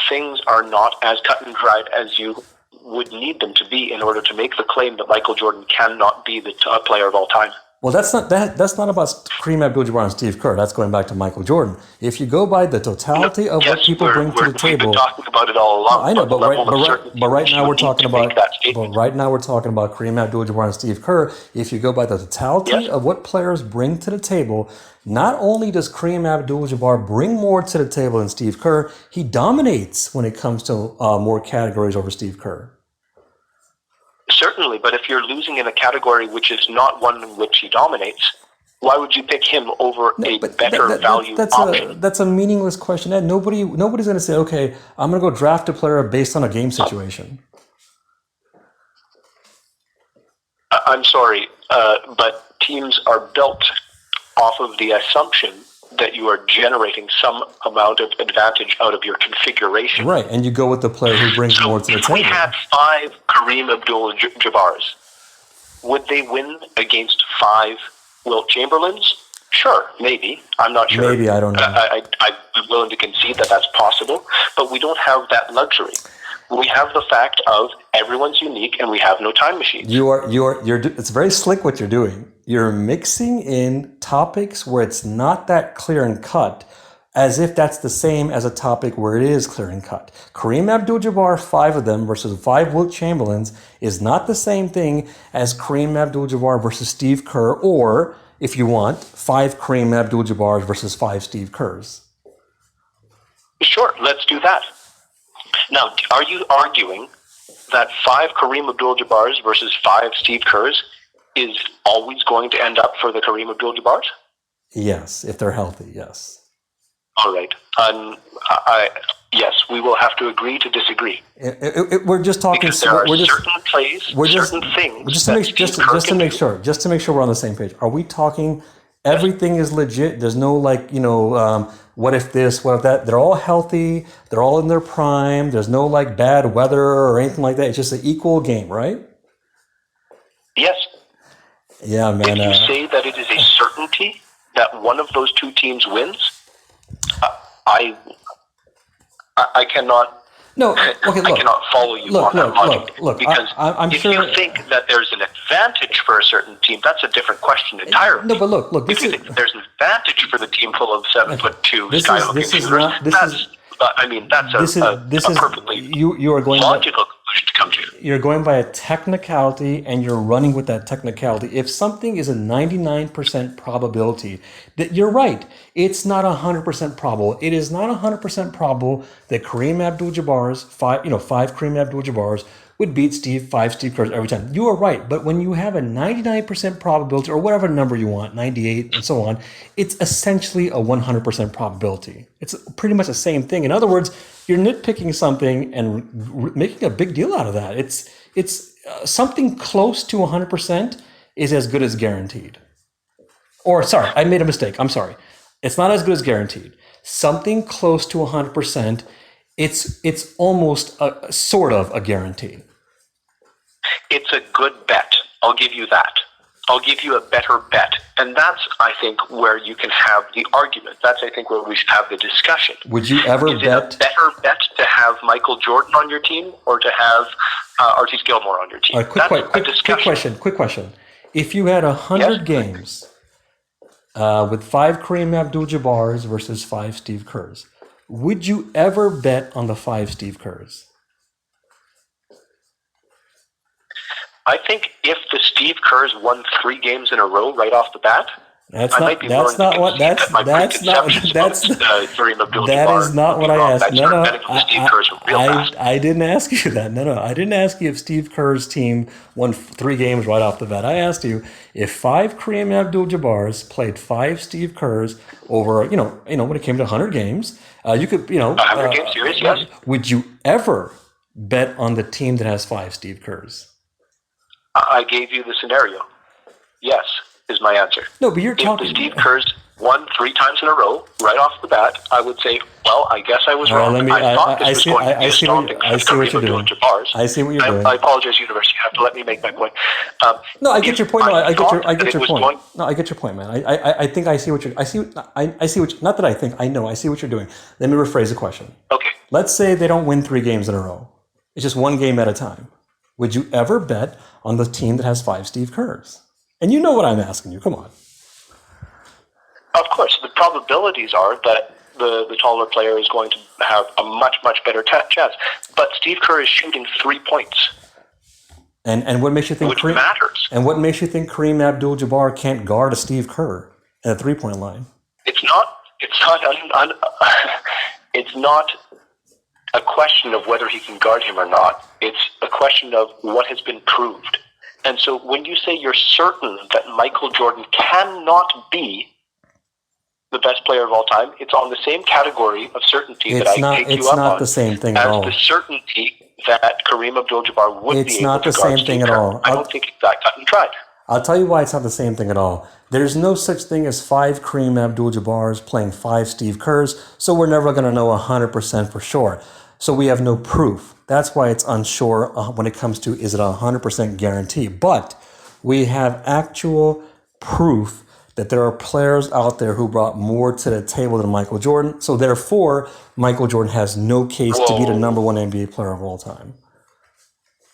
[SPEAKER 2] things are not as cut and dried as you would need them to be in order to make the claim that Michael Jordan cannot be the top player of all time.
[SPEAKER 3] Well, that's not about Kareem Abdul-Jabbar and Steve Kerr. That's going back to Michael Jordan. If you go by the totality of what people bring to the table,
[SPEAKER 2] we've been talking about it all along.
[SPEAKER 3] I know, but right now we're talking about Kareem Abdul-Jabbar and Steve Kerr. If you go by the totality of what players bring to the table, not only does Kareem Abdul-Jabbar bring more to the table than Steve Kerr, he dominates when it comes to more categories over Steve Kerr.
[SPEAKER 2] Certainly, but if you're losing in a category which is not one in which he dominates, why would you pick him over a better value option?
[SPEAKER 3] That's a meaningless question. Ed. Nobody's going to say, okay, I'm going to go draft a player based on a game situation.
[SPEAKER 2] I'm sorry, but teams are built off of the assumption that you are generating some amount of advantage out of your configuration.
[SPEAKER 3] Right, and you go with the player who brings more to the table.
[SPEAKER 2] If we had 5 Kareem Abdul-Jabbars, would they win against 5 Wilt Chamberlains? Sure, maybe. I'm not sure.
[SPEAKER 3] Maybe, I don't know.
[SPEAKER 2] I'm willing to concede that that's possible, but we don't have that luxury. We have the fact of everyone's unique and we have no time machines.
[SPEAKER 3] It's very slick what you're doing. You're mixing in topics where it's not that clear and cut, as if that's the same as a topic where it is clear and cut. Kareem Abdul-Jabbar, 5 of them versus 5 Wilt Chamberlains is not the same thing as Kareem Abdul-Jabbar versus Steve Kerr, or, if you want, 5 Kareem Abdul-Jabbars versus 5 Steve Kerrs.
[SPEAKER 2] Sure, let's do that. Now, are you arguing that 5 Kareem Abdul-Jabbars versus 5 Steve Kerrs is always going to end up for the Kareem Abdul-Jabbars?
[SPEAKER 3] Yes, if they're healthy, yes.
[SPEAKER 2] All right. Yes, we will have to agree to disagree.
[SPEAKER 3] We're just talking.
[SPEAKER 2] Because there are certain plays, certain things.
[SPEAKER 3] Just to make sure we're on the same page. Are we talking everything is legit? There's no what if this, what if that? They're all healthy. They're all in their prime. There's no bad weather or anything like that. It's just an equal game, right?
[SPEAKER 2] Yes.
[SPEAKER 3] Yeah, man.
[SPEAKER 2] If you say that it is a certainty that one of those two teams wins, I cannot
[SPEAKER 3] No, okay,
[SPEAKER 2] I
[SPEAKER 3] look.
[SPEAKER 2] cannot follow you
[SPEAKER 3] Look,
[SPEAKER 2] on that
[SPEAKER 3] look,
[SPEAKER 2] logic.
[SPEAKER 3] look, look.
[SPEAKER 2] Because
[SPEAKER 3] I'm
[SPEAKER 2] if
[SPEAKER 3] sure.
[SPEAKER 2] you think that there's an advantage for a certain team, that's a different question entirely.
[SPEAKER 3] No, but look.
[SPEAKER 2] If
[SPEAKER 3] This
[SPEAKER 2] you
[SPEAKER 3] is
[SPEAKER 2] think that there's an advantage for the team full of 7'2"
[SPEAKER 3] this
[SPEAKER 2] sky-looking
[SPEAKER 3] is
[SPEAKER 2] shooters,
[SPEAKER 3] not. This is
[SPEAKER 2] that's a perfectly
[SPEAKER 3] you are going
[SPEAKER 2] logical conclusion to come to.
[SPEAKER 3] you're going by a technicality and you're running with that technicality. If something is a 99% probability, that you're right, it's not 100% probable. It is not 100% probable that Kareem Abdul-Jabbar's five Kareem Abdul-Jabbars would beat five Steve Kerrs every time. You are right, but when you have a 99% probability or whatever number you want, 98 and so on, it's essentially a 100% probability. It's pretty much the same thing. In other words, you're nitpicking something and making a big deal out of that. It's something close to 100% is as good as guaranteed. Or sorry, I made a mistake. I'm sorry. It's not as good as guaranteed. Something close to 100%, it's almost sort of a guarantee.
[SPEAKER 2] It's a good bet. I'll give you that. I'll give you a better bet. And that's, I think, where you can have the argument. That's, I think, where we should have the discussion.
[SPEAKER 3] Would you ever
[SPEAKER 2] Is
[SPEAKER 3] bet?
[SPEAKER 2] it a better bet to have Michael Jordan on your team or to have Artis Gilmore on your team?
[SPEAKER 3] Quick question. If you had 100 games with 5 Kareem Abdul-Jabbars versus 5 Steve Kerrs, would you ever bet on the 5 Steve Kerrs?
[SPEAKER 2] I think if the Steve Kerrs won 3 games in a row right off the bat,
[SPEAKER 3] That is not what I asked. I didn't ask you that. No, I didn't ask you if Steve Kerr's team won 3 games right off the bat. I asked you if 5 Kareem Abdul-Jabbars played 5 Steve Kerrs over, when it came to 100 games, you could,
[SPEAKER 2] 100 game series, yes.
[SPEAKER 3] Would you ever bet on the team that has 5 Steve Kerrs?
[SPEAKER 2] I gave you the scenario. Yes, is my answer.
[SPEAKER 3] No, but you're talking.
[SPEAKER 2] If the Steve Kerrs won 3 times in a row, right off the bat, I would say, well, I guess I was wrong. I see what you're doing. I apologize, University. You have to let me make my point.
[SPEAKER 3] No, I get your point. I get your point. No, I get your point, man. I think I see what you're. I see what. Not that I think. I know. I see what you're doing. Let me rephrase the question.
[SPEAKER 2] Okay.
[SPEAKER 3] Let's say they don't win 3 games in a row. It's just 1 game at a time. Would you ever bet on the team that has 5 Steve Kerrs? And you know what I'm asking you. Come on.
[SPEAKER 2] Of course, the probabilities are that the taller player is going to have a much, much better chance. But Steve Kerr is shooting 3 points.
[SPEAKER 3] And what makes you think
[SPEAKER 2] matters?
[SPEAKER 3] And what makes you think Kareem Abdul-Jabbar can't guard a Steve Kerr at a 3-point line?
[SPEAKER 2] It's not a question of whether he can guard him or not. It's a question of what has been proved. And so when you say you're certain that Michael Jordan cannot be the best player of all time, it's on the same category of certainty that I take you up on.
[SPEAKER 3] It's not the same thing at all.
[SPEAKER 2] As the certainty that Kareem Abdul-Jabbar would be able to guard Steve Kerr. I don't think it's that cut and dried.
[SPEAKER 3] I'll tell you why it's not the same thing at all. There's no such thing as 5 Kareem Abdul-Jabbars playing 5 Steve Kerrs, so we're never going to know 100% for sure. So we have no proof. That's why it's unsure when it comes to is it a 100% guarantee. But we have actual proof that there are players out there who brought more to the table than Michael Jordan. So therefore, Michael Jordan has no case to be the number 1 NBA player of all time.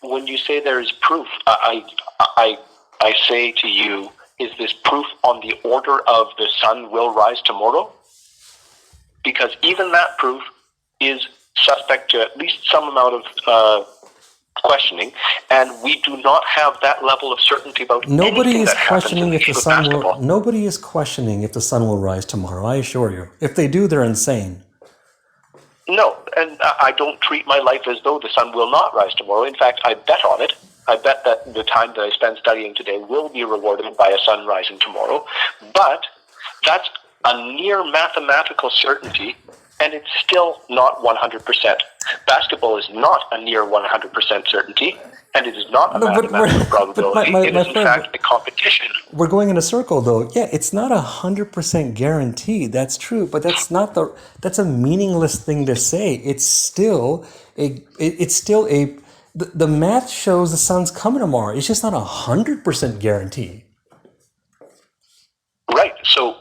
[SPEAKER 2] When you say there is proof, I say to you, is this proof on the order of the sun will rise tomorrow? Because even that proof is suspect to at least some amount of questioning, and we do not have that level of certainty about
[SPEAKER 3] Nobody is questioning if the sun
[SPEAKER 2] will.
[SPEAKER 3] Nobody is questioning if the sun will rise tomorrow. I assure you. If they do, they're insane.
[SPEAKER 2] No, and I don't treat my life as though the sun will not rise tomorrow. In fact, I bet on it. I bet that the time that I spend studying today will be rewarded by a sun rising tomorrow. But that's a near mathematical certainty, and it's still not 100%. Basketball is not a near 100% certainty, and it is not a mathematical probability. It is, in fact, a competition.
[SPEAKER 3] We're going in a circle, though. Yeah, it's not 100% guarantee. That's true, but that's a meaningless thing to say. It's still the math shows the sun's coming tomorrow. It's just not 100% guarantee.
[SPEAKER 2] Right. So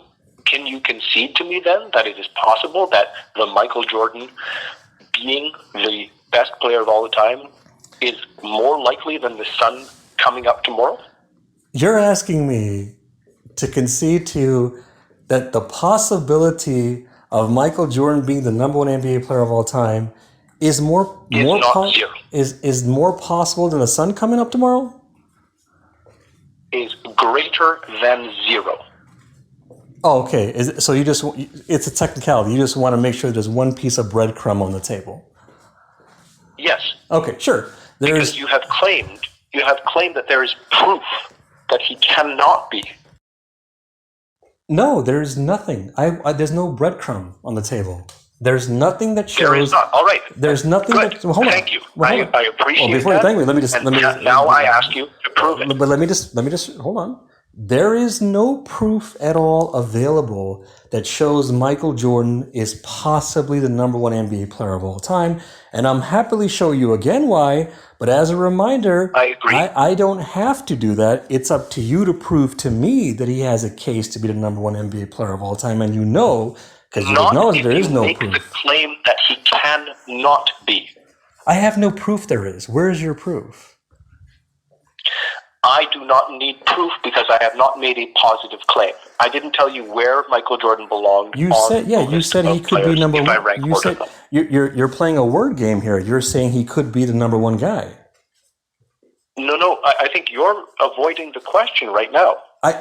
[SPEAKER 2] can you concede to me then that it is possible that the Michael Jordan being the best player of all the time is more likely than the sun coming up tomorrow?
[SPEAKER 3] You're asking me to concede to you that the possibility of Michael Jordan being the number one NBA player of all time is more possible than the sun coming up tomorrow?
[SPEAKER 2] Is greater than zero.
[SPEAKER 3] Oh, okay. So it's a technicality. You just want to make sure there's one piece of breadcrumb on the table.
[SPEAKER 2] Yes.
[SPEAKER 3] Okay, sure.
[SPEAKER 2] Because you have claimed that there is proof that he cannot be.
[SPEAKER 3] No, there's nothing. There's no breadcrumb on the table. There's nothing that shows.
[SPEAKER 2] There is not. All right.
[SPEAKER 3] There's nothing.
[SPEAKER 2] Good.
[SPEAKER 3] That, well, hold
[SPEAKER 2] Thank
[SPEAKER 3] on.
[SPEAKER 2] you.
[SPEAKER 3] Well,
[SPEAKER 2] I appreciate
[SPEAKER 3] before
[SPEAKER 2] that.
[SPEAKER 3] you thank me, let me just.
[SPEAKER 2] Now I ask you to prove it.
[SPEAKER 3] But let me just hold on. There is no proof at all available that shows Michael Jordan is possibly the number one NBA player of all time, and I'm happily show you again why. But as a reminder,
[SPEAKER 2] I agree.
[SPEAKER 3] I don't have to do that. It's up to you to prove to me that he has a case to be the number one NBA player of all time, and you know, because you acknowledge there is no proof.
[SPEAKER 2] Not if you make the claim that he cannot be.
[SPEAKER 3] I have no proof there is. Where is your proof?
[SPEAKER 2] I do not need proof because I have not made a positive claim. I didn't tell you where Michael Jordan belonged.
[SPEAKER 3] You said he could be number one. You said you're playing a word game here. You're saying he could be the number one guy.
[SPEAKER 2] No. I think you're avoiding the question right now. I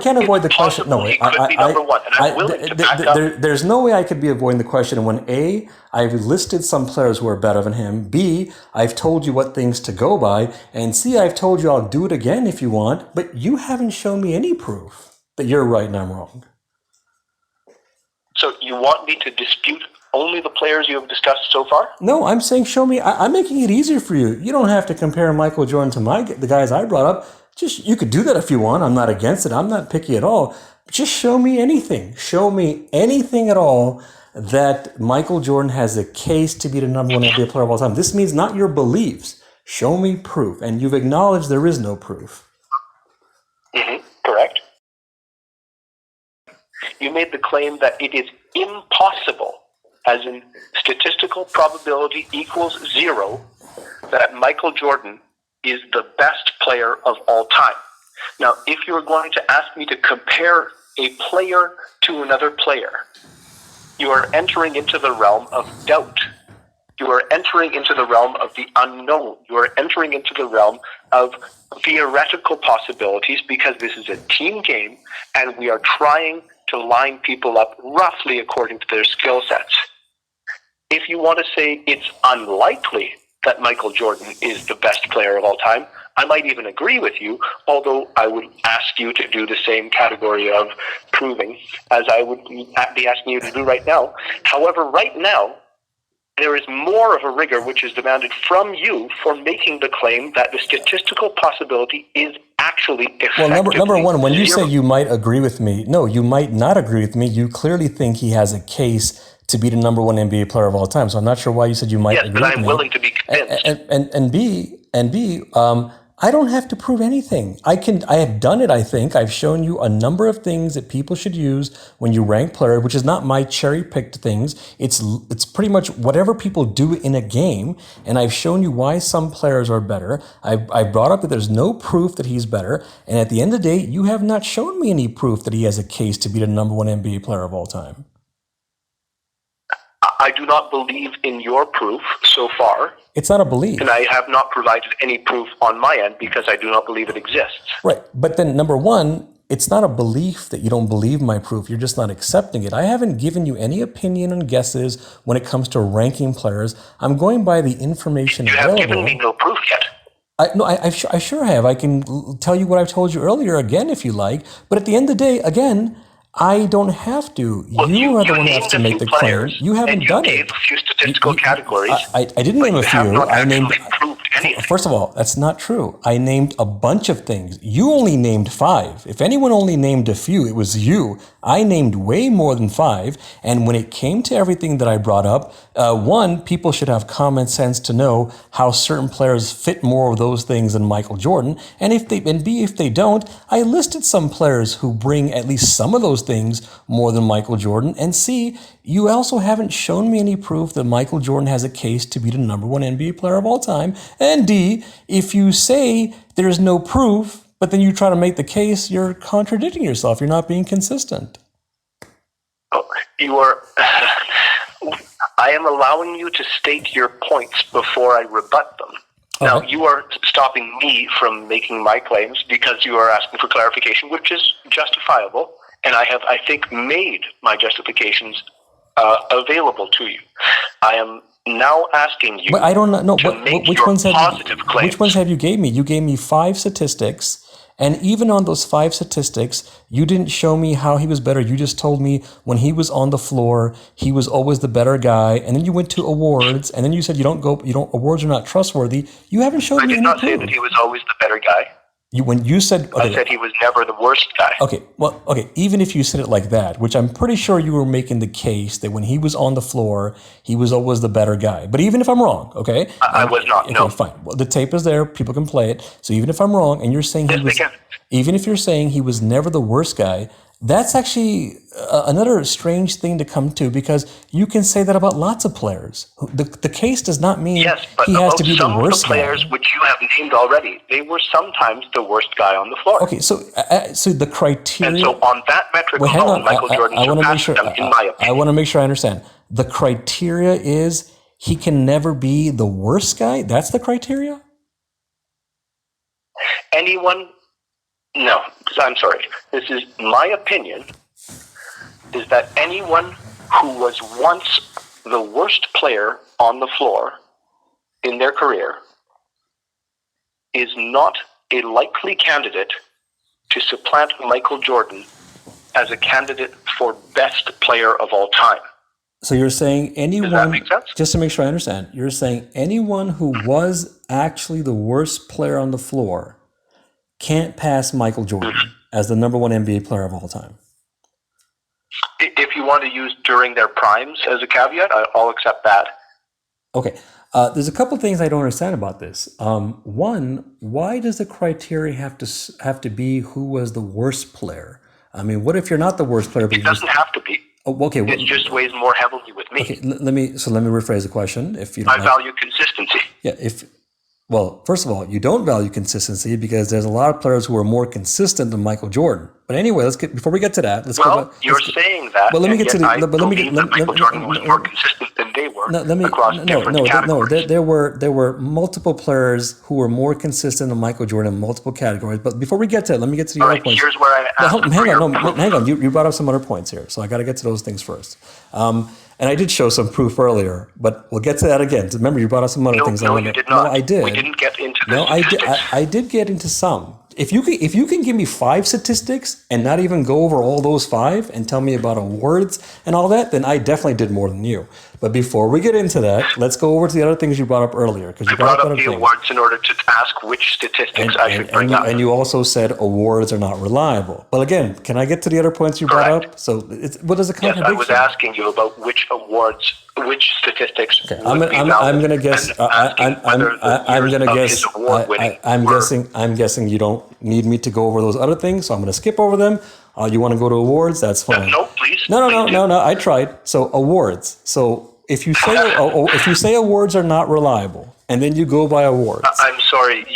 [SPEAKER 2] can't
[SPEAKER 3] avoid the question. No,
[SPEAKER 2] he could be number one, and I'm willing to back up.
[SPEAKER 3] There's no way I could be avoiding the question when A, I've listed some players who are better than him. B, I've told you what things to go by, and C, I've told you I'll do it again if you want. But you haven't shown me any proof that you're right and I'm wrong.
[SPEAKER 2] So you want me to dispute only the players you have discussed so far?
[SPEAKER 3] No, I'm saying show me. I'm making it easier for you. You don't have to compare Michael Jordan to the guys I brought up. Just, you could do that if you want. I'm not against it. I'm not picky at all. But just show me anything. Show me anything at all that Michael Jordan has a case to be the number one NBA player of all time. This means not your beliefs. Show me proof. And you've acknowledged there is no proof.
[SPEAKER 2] Mm-hmm. Correct. You made the claim that it is impossible, as in statistical probability equals zero, that Michael Jordan is the best player of all time. Now, if you're going to ask me to compare a player to another player, you are entering into the realm of doubt. You are entering into the realm of the unknown. You are entering into the realm of theoretical possibilities because this is a team game and we are trying to line people up roughly according to their skill sets. If you want to say it's unlikely that Michael Jordan is the best player of all time, I might even agree with you, although I would ask you to do the same category of proving as I would be asking you to do right now. However, right now, there is more of a rigor which is demanded from you for making the claim that the statistical possibility is actually effectively
[SPEAKER 3] Well, number one, when you
[SPEAKER 2] zero.
[SPEAKER 3] say you might agree with me, no, you might not agree with me. You clearly think he has a case to be the number one NBA player of all time. So I'm not sure why you said you might agree with me.
[SPEAKER 2] Yes, but I'm willing to be convinced.
[SPEAKER 3] And B, I don't have to prove anything. I have done it, I think. I've shown you a number of things that people should use when you rank players, which is not my cherry-picked things. It's pretty much whatever people do in a game, and I've shown you why some players are better. I brought up that there's no proof that he's better, and at the end of the day, you have not shown me any proof that he has a case to be the number one NBA player of all time.
[SPEAKER 2] I do not believe in your proof so far.
[SPEAKER 3] It's not a belief.
[SPEAKER 2] And I have not provided any proof on my end because I do not believe it exists.
[SPEAKER 3] Right. But then, number one, it's not a belief that you don't believe my proof. You're just not accepting it. I haven't given you any opinion and guesses when it comes to ranking players. I'm going by the information available.
[SPEAKER 2] You have given me no proof yet.
[SPEAKER 3] I sure have. I can tell you what I've told you earlier again if you like. But at the end of the day, again, I don't have to.
[SPEAKER 2] Well,
[SPEAKER 3] you are the one who has to make the claim. You haven't done it.
[SPEAKER 2] You gave a few statistical categories.
[SPEAKER 3] I didn't name a few. I named.
[SPEAKER 2] Proved anything.
[SPEAKER 3] First of all, that's not true. I named a bunch of things. You only named 5. If anyone only named a few, it was you. I named way more than 5. And when it came to everything that I brought up, one, people should have common sense to know how certain players fit more of those things than Michael Jordan. And B, if they don't, I listed some players who bring at least some of those things more than Michael Jordan. And C, you also haven't shown me any proof that Michael Jordan has a case to be the number one NBA player of all time. And D, if you say there's no proof, but then you try to make the case, you're contradicting yourself. You're not being consistent.
[SPEAKER 2] Oh, you are. I am allowing you to state your points before I rebut them. Now, you are stopping me from making my claims because you are asking for clarification, which is justifiable. And I have, I think, made my justifications available to you. I am now asking you
[SPEAKER 3] but I don't know
[SPEAKER 2] to make your positive claims.
[SPEAKER 3] Which ones have you gave me? You gave me 5 statistics. And even on those 5 statistics, you didn't show me how he was better. You just told me when he was on the floor, he was always the better guy. And then you went to awards, and then you said awards are not trustworthy. You haven't showed me any proof.
[SPEAKER 2] I did not say that he was always the better guy.
[SPEAKER 3] I
[SPEAKER 2] said he was never the worst guy.
[SPEAKER 3] Okay. Even if you said it like that, which I'm pretty sure you were making the case that when he was on the floor, he was always the better guy. But even if I'm wrong, okay?
[SPEAKER 2] I was not,
[SPEAKER 3] okay,
[SPEAKER 2] no.
[SPEAKER 3] Fine. Well, the tape is there. People can play it. So even if I'm wrong and you're saying even if you're saying he was never the worst guy, that's actually another strange thing to come to because you can say that about lots of players. The case does not mean he has to be the worst guy.
[SPEAKER 2] Some of the players which you have named already, they were sometimes the worst guy on the floor.
[SPEAKER 3] Okay, so the criteria...
[SPEAKER 2] And so on that metric alone, Michael Jordan surpassed them, in my opinion.
[SPEAKER 3] I want to make sure I understand. The criteria is he can never be the worst guy? That's the criteria?
[SPEAKER 2] No, I'm sorry. This is my opinion, is that anyone who was once the worst player on the floor in their career is not a likely candidate to supplant Michael Jordan as a candidate for best player of all time.
[SPEAKER 3] So you're saying anyone...
[SPEAKER 2] Does that make sense?
[SPEAKER 3] Just to make sure I understand, you're saying anyone who was actually the worst player on the floor can't pass Michael Jordan as the number one NBA player of all time.
[SPEAKER 2] If you want to use during their primes as a caveat, I'll accept that.
[SPEAKER 3] Okay. There's a couple things I don't understand about this. One, why does the criteria have to be who was the worst player? I mean, what if you're not the worst player? But
[SPEAKER 2] it doesn't have to be.
[SPEAKER 3] Oh, okay.
[SPEAKER 2] It just weighs more heavily with me.
[SPEAKER 3] Okay. Let me rephrase the question. If you
[SPEAKER 2] I value consistency.
[SPEAKER 3] Yeah. Well, first of all, you don't value consistency because there's a lot of players who are more consistent than Michael Jordan. But anyway, before we get to that,
[SPEAKER 2] you're saying that.
[SPEAKER 3] Well, let me get to the.
[SPEAKER 2] Michael Jordan was more consistent than they were.
[SPEAKER 3] There were multiple players who were more consistent than Michael Jordan in multiple categories. But before we get to it, let me get to the other points.
[SPEAKER 2] Here's where
[SPEAKER 3] hang on. You brought up some other points here, so I got to get to those things first. And I did show some proof earlier, but we'll get to that again. Remember, you brought up some other things.
[SPEAKER 2] No, you did not.
[SPEAKER 3] No, I did.
[SPEAKER 2] We didn't get into the
[SPEAKER 3] statistics. I did get into some. If you can give me 5 statistics and not even go over all those 5 and tell me about awards and all that, then I definitely did more than you. But before we get into that, let's go over to the other things you brought up earlier.
[SPEAKER 2] I brought up the awards in order to ask which statistics I should bring up.
[SPEAKER 3] And you also said awards are not reliable. But again, can I get to the other points you brought up? So what is a contradiction?
[SPEAKER 2] Yes, I was asking you about which statistics.
[SPEAKER 3] Okay, I'm going to guess. I'm guessing you don't need me to go over those other things, so I'm going to skip over them. You want to go to awards? That's fine.
[SPEAKER 2] No, please.
[SPEAKER 3] No. I tried. So awards. So if you say awards are not reliable, and then you go by awards.
[SPEAKER 2] I'm sorry,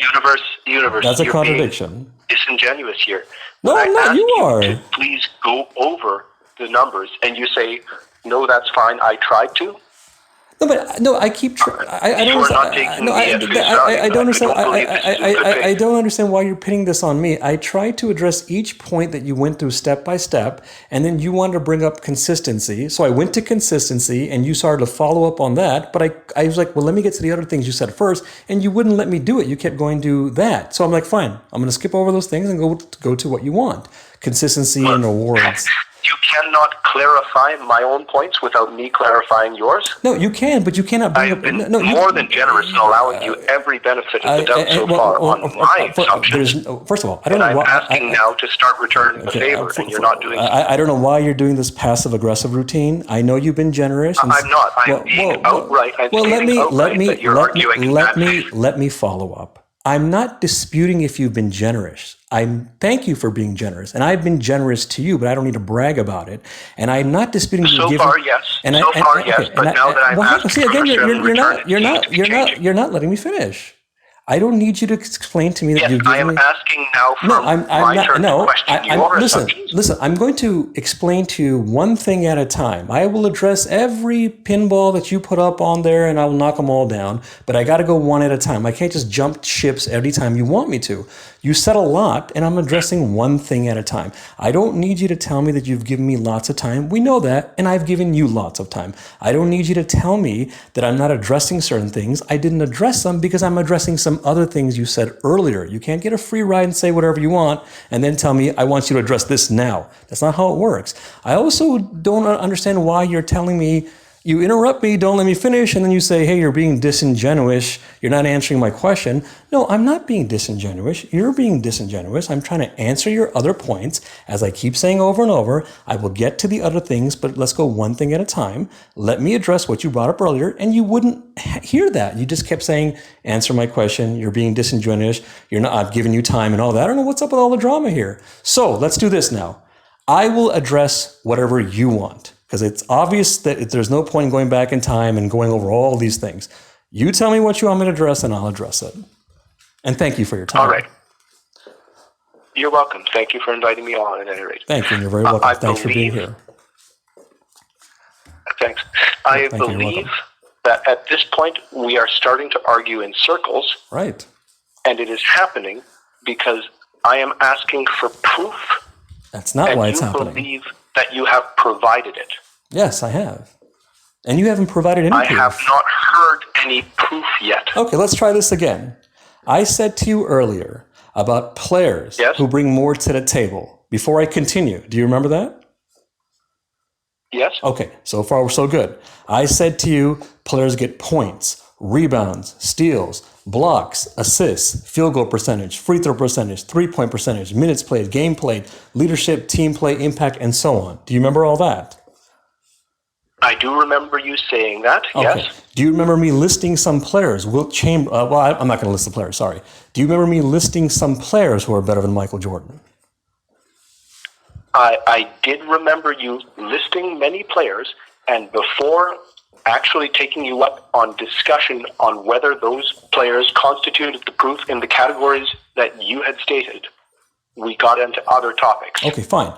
[SPEAKER 2] universe.
[SPEAKER 3] That's a contradiction.
[SPEAKER 2] Disingenuous here.
[SPEAKER 3] No, I'm not. You are.
[SPEAKER 2] Please go over the numbers, and you say, no, that's fine. I tried to.
[SPEAKER 3] I keep trying. I don't understand. I don't understand why you're pinning this on me. I tried to address each point that you went through step by step, and then you wanted to bring up consistency. So I went to consistency, and you started to follow up on that. But I was like, well, let me get to the other things you said first, and you wouldn't let me do it. You kept going to that. So I'm like, fine. I'm going to skip over those things and go to what you want. Consistency and awards.
[SPEAKER 2] You cannot clarify my own points without me clarifying yours?
[SPEAKER 3] No, you can, but you cannot bring up...
[SPEAKER 2] I've been more than generous in allowing you every benefit of the doubt so far on my assumptions.
[SPEAKER 3] First of all, I don't know
[SPEAKER 2] why...
[SPEAKER 3] I'm
[SPEAKER 2] asking now to start returning the favor, and you're not doing it.
[SPEAKER 3] I don't know why you're doing this passive-aggressive routine. I know you've been generous.
[SPEAKER 2] I'm not. I'm being outright. I'm stating outright that you're arguing that.
[SPEAKER 3] Let me follow up. I'm not disputing if you've been generous. Thank you for being generous, and I've been generous to you, but I don't need to brag about it. And I'm not disputing you
[SPEAKER 2] So
[SPEAKER 3] giving.
[SPEAKER 2] far, yes.
[SPEAKER 3] And
[SPEAKER 2] So far, yes.
[SPEAKER 3] okay,
[SPEAKER 2] But now that I'm asking
[SPEAKER 3] see
[SPEAKER 2] for
[SPEAKER 3] again,
[SPEAKER 2] a certain return,
[SPEAKER 3] you're not letting me finish. I don't need you to explain to me that
[SPEAKER 2] yes,
[SPEAKER 3] you give
[SPEAKER 2] I am
[SPEAKER 3] me.
[SPEAKER 2] asking now for
[SPEAKER 3] No, I'm
[SPEAKER 2] my
[SPEAKER 3] not.
[SPEAKER 2] turn
[SPEAKER 3] No,
[SPEAKER 2] to question your assumptions.
[SPEAKER 3] listen. I'm going to explain to you one thing at a time. I will address every pinball that you put up on there, and I will knock them all down. But I got to go one at a time. I can't just jump ships every time you want me to. You said a lot, and I'm addressing one thing at a time. I don't need you to tell me that you've given me lots of time. We know that, and I've given you lots of time. I don't need you to tell me that I'm not addressing certain things. I didn't address them because I'm addressing some other things you said earlier. You can't get a free ride and say whatever you want and then tell me I want you to address this now. That's not how it works. I also don't understand why you're telling me, you interrupt me, don't let me finish, and then you say, hey, you're being disingenuous. You're not answering my question. No, I'm not being disingenuous. You're being disingenuous. I'm trying to answer your other points. As I keep saying over and over, I will get to the other things, but let's go one thing at a time. Let me address what you brought up earlier, and you wouldn't hear that. You just kept saying, answer my question. You're being disingenuous. You're not, I've given you time and all that. I don't know what's up with all the drama here. So let's do this now. I will address whatever you want, because it's obvious that there's no point in going back in time and going over all these things. You tell me what you want me to address, and I'll address it. And thank you for your time.
[SPEAKER 2] All right. You're welcome. Thank you for inviting me on at any rate.
[SPEAKER 3] Thank you, and you're very welcome. Thanks for being here.
[SPEAKER 2] Thanks. I believe that at this point we are starting to argue in circles.
[SPEAKER 3] Right.
[SPEAKER 2] And it is happening because I am asking for proof.
[SPEAKER 3] That's not why it's happening.
[SPEAKER 2] And you believe that you have provided it.
[SPEAKER 3] Yes, I have. And you haven't provided any proof.
[SPEAKER 2] I have not heard any proof yet.
[SPEAKER 3] Okay, let's try this again. I said to you earlier about players who bring more to the table. Before I continue, do you remember that?
[SPEAKER 2] Yes.
[SPEAKER 3] Okay, so far we're so good. I said to you, players get points, rebounds, steals, blocks, assists, field goal percentage, free throw percentage, 3-point percentage, minutes played, game played, leadership, team play, impact, and so on. Do you remember all that?
[SPEAKER 2] I do remember you saying that,
[SPEAKER 3] okay.
[SPEAKER 2] Yes.
[SPEAKER 3] Do you remember me listing some players? I'm not going to list the players, sorry. Do you remember me listing some players who are better than Michael Jordan?
[SPEAKER 2] I did remember you listing many players, and before actually taking you up on discussion on whether those players constituted the proof in the categories that you had stated, we got into other topics.
[SPEAKER 3] Okay, fine.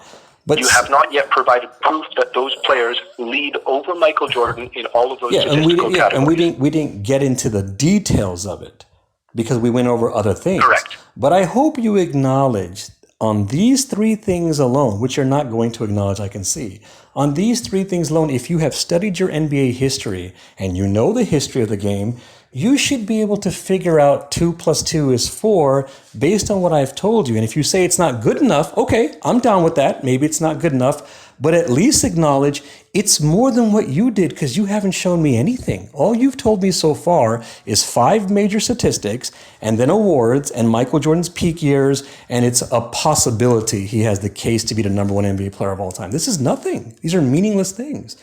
[SPEAKER 3] But
[SPEAKER 2] you have not yet provided proof that those players lead over Michael Jordan in all of those statistical categories.
[SPEAKER 3] And we didn't get into the details of it because we went over other things.
[SPEAKER 2] Correct.
[SPEAKER 3] But I hope you acknowledge on these three things alone, which you're not going to acknowledge, I can see. On these three things alone, if you have studied your NBA history and you know the history of the game, you should be able to figure out 2 + 2 is 4 based on what I've told you. And if you say it's not good enough, okay, I'm down with that. Maybe it's not good enough. But at least acknowledge it's more than what you did because you haven't shown me anything. All you've told me so far is 5 major statistics and then awards and Michael Jordan's peak years, and it's a possibility he has the case to be the #1 NBA player of all time. This is nothing. These are meaningless things.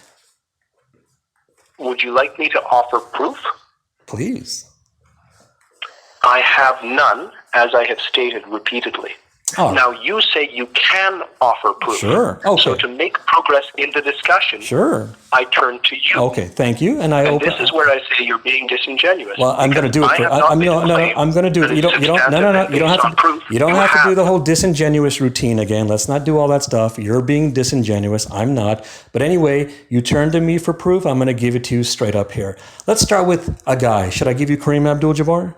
[SPEAKER 2] Would you like me to offer proof?
[SPEAKER 3] Please.
[SPEAKER 2] I have none, as I have stated repeatedly. Oh. Now, you say you can offer proof.
[SPEAKER 3] Sure. Okay.
[SPEAKER 2] So to make progress in the discussion,
[SPEAKER 3] sure,
[SPEAKER 2] I turn to you.
[SPEAKER 3] Okay, thank you. And this
[SPEAKER 2] is where I say you're being disingenuous.
[SPEAKER 3] Well, I'm going to do it. I'm going to do it. You don't have to do the whole disingenuous routine again. Let's not do all that stuff. You're being disingenuous. I'm not. But anyway, you turn to me for proof. I'm going to give it to you straight up here. Let's start with a guy. Should I give you Kareem Abdul-Jabbar?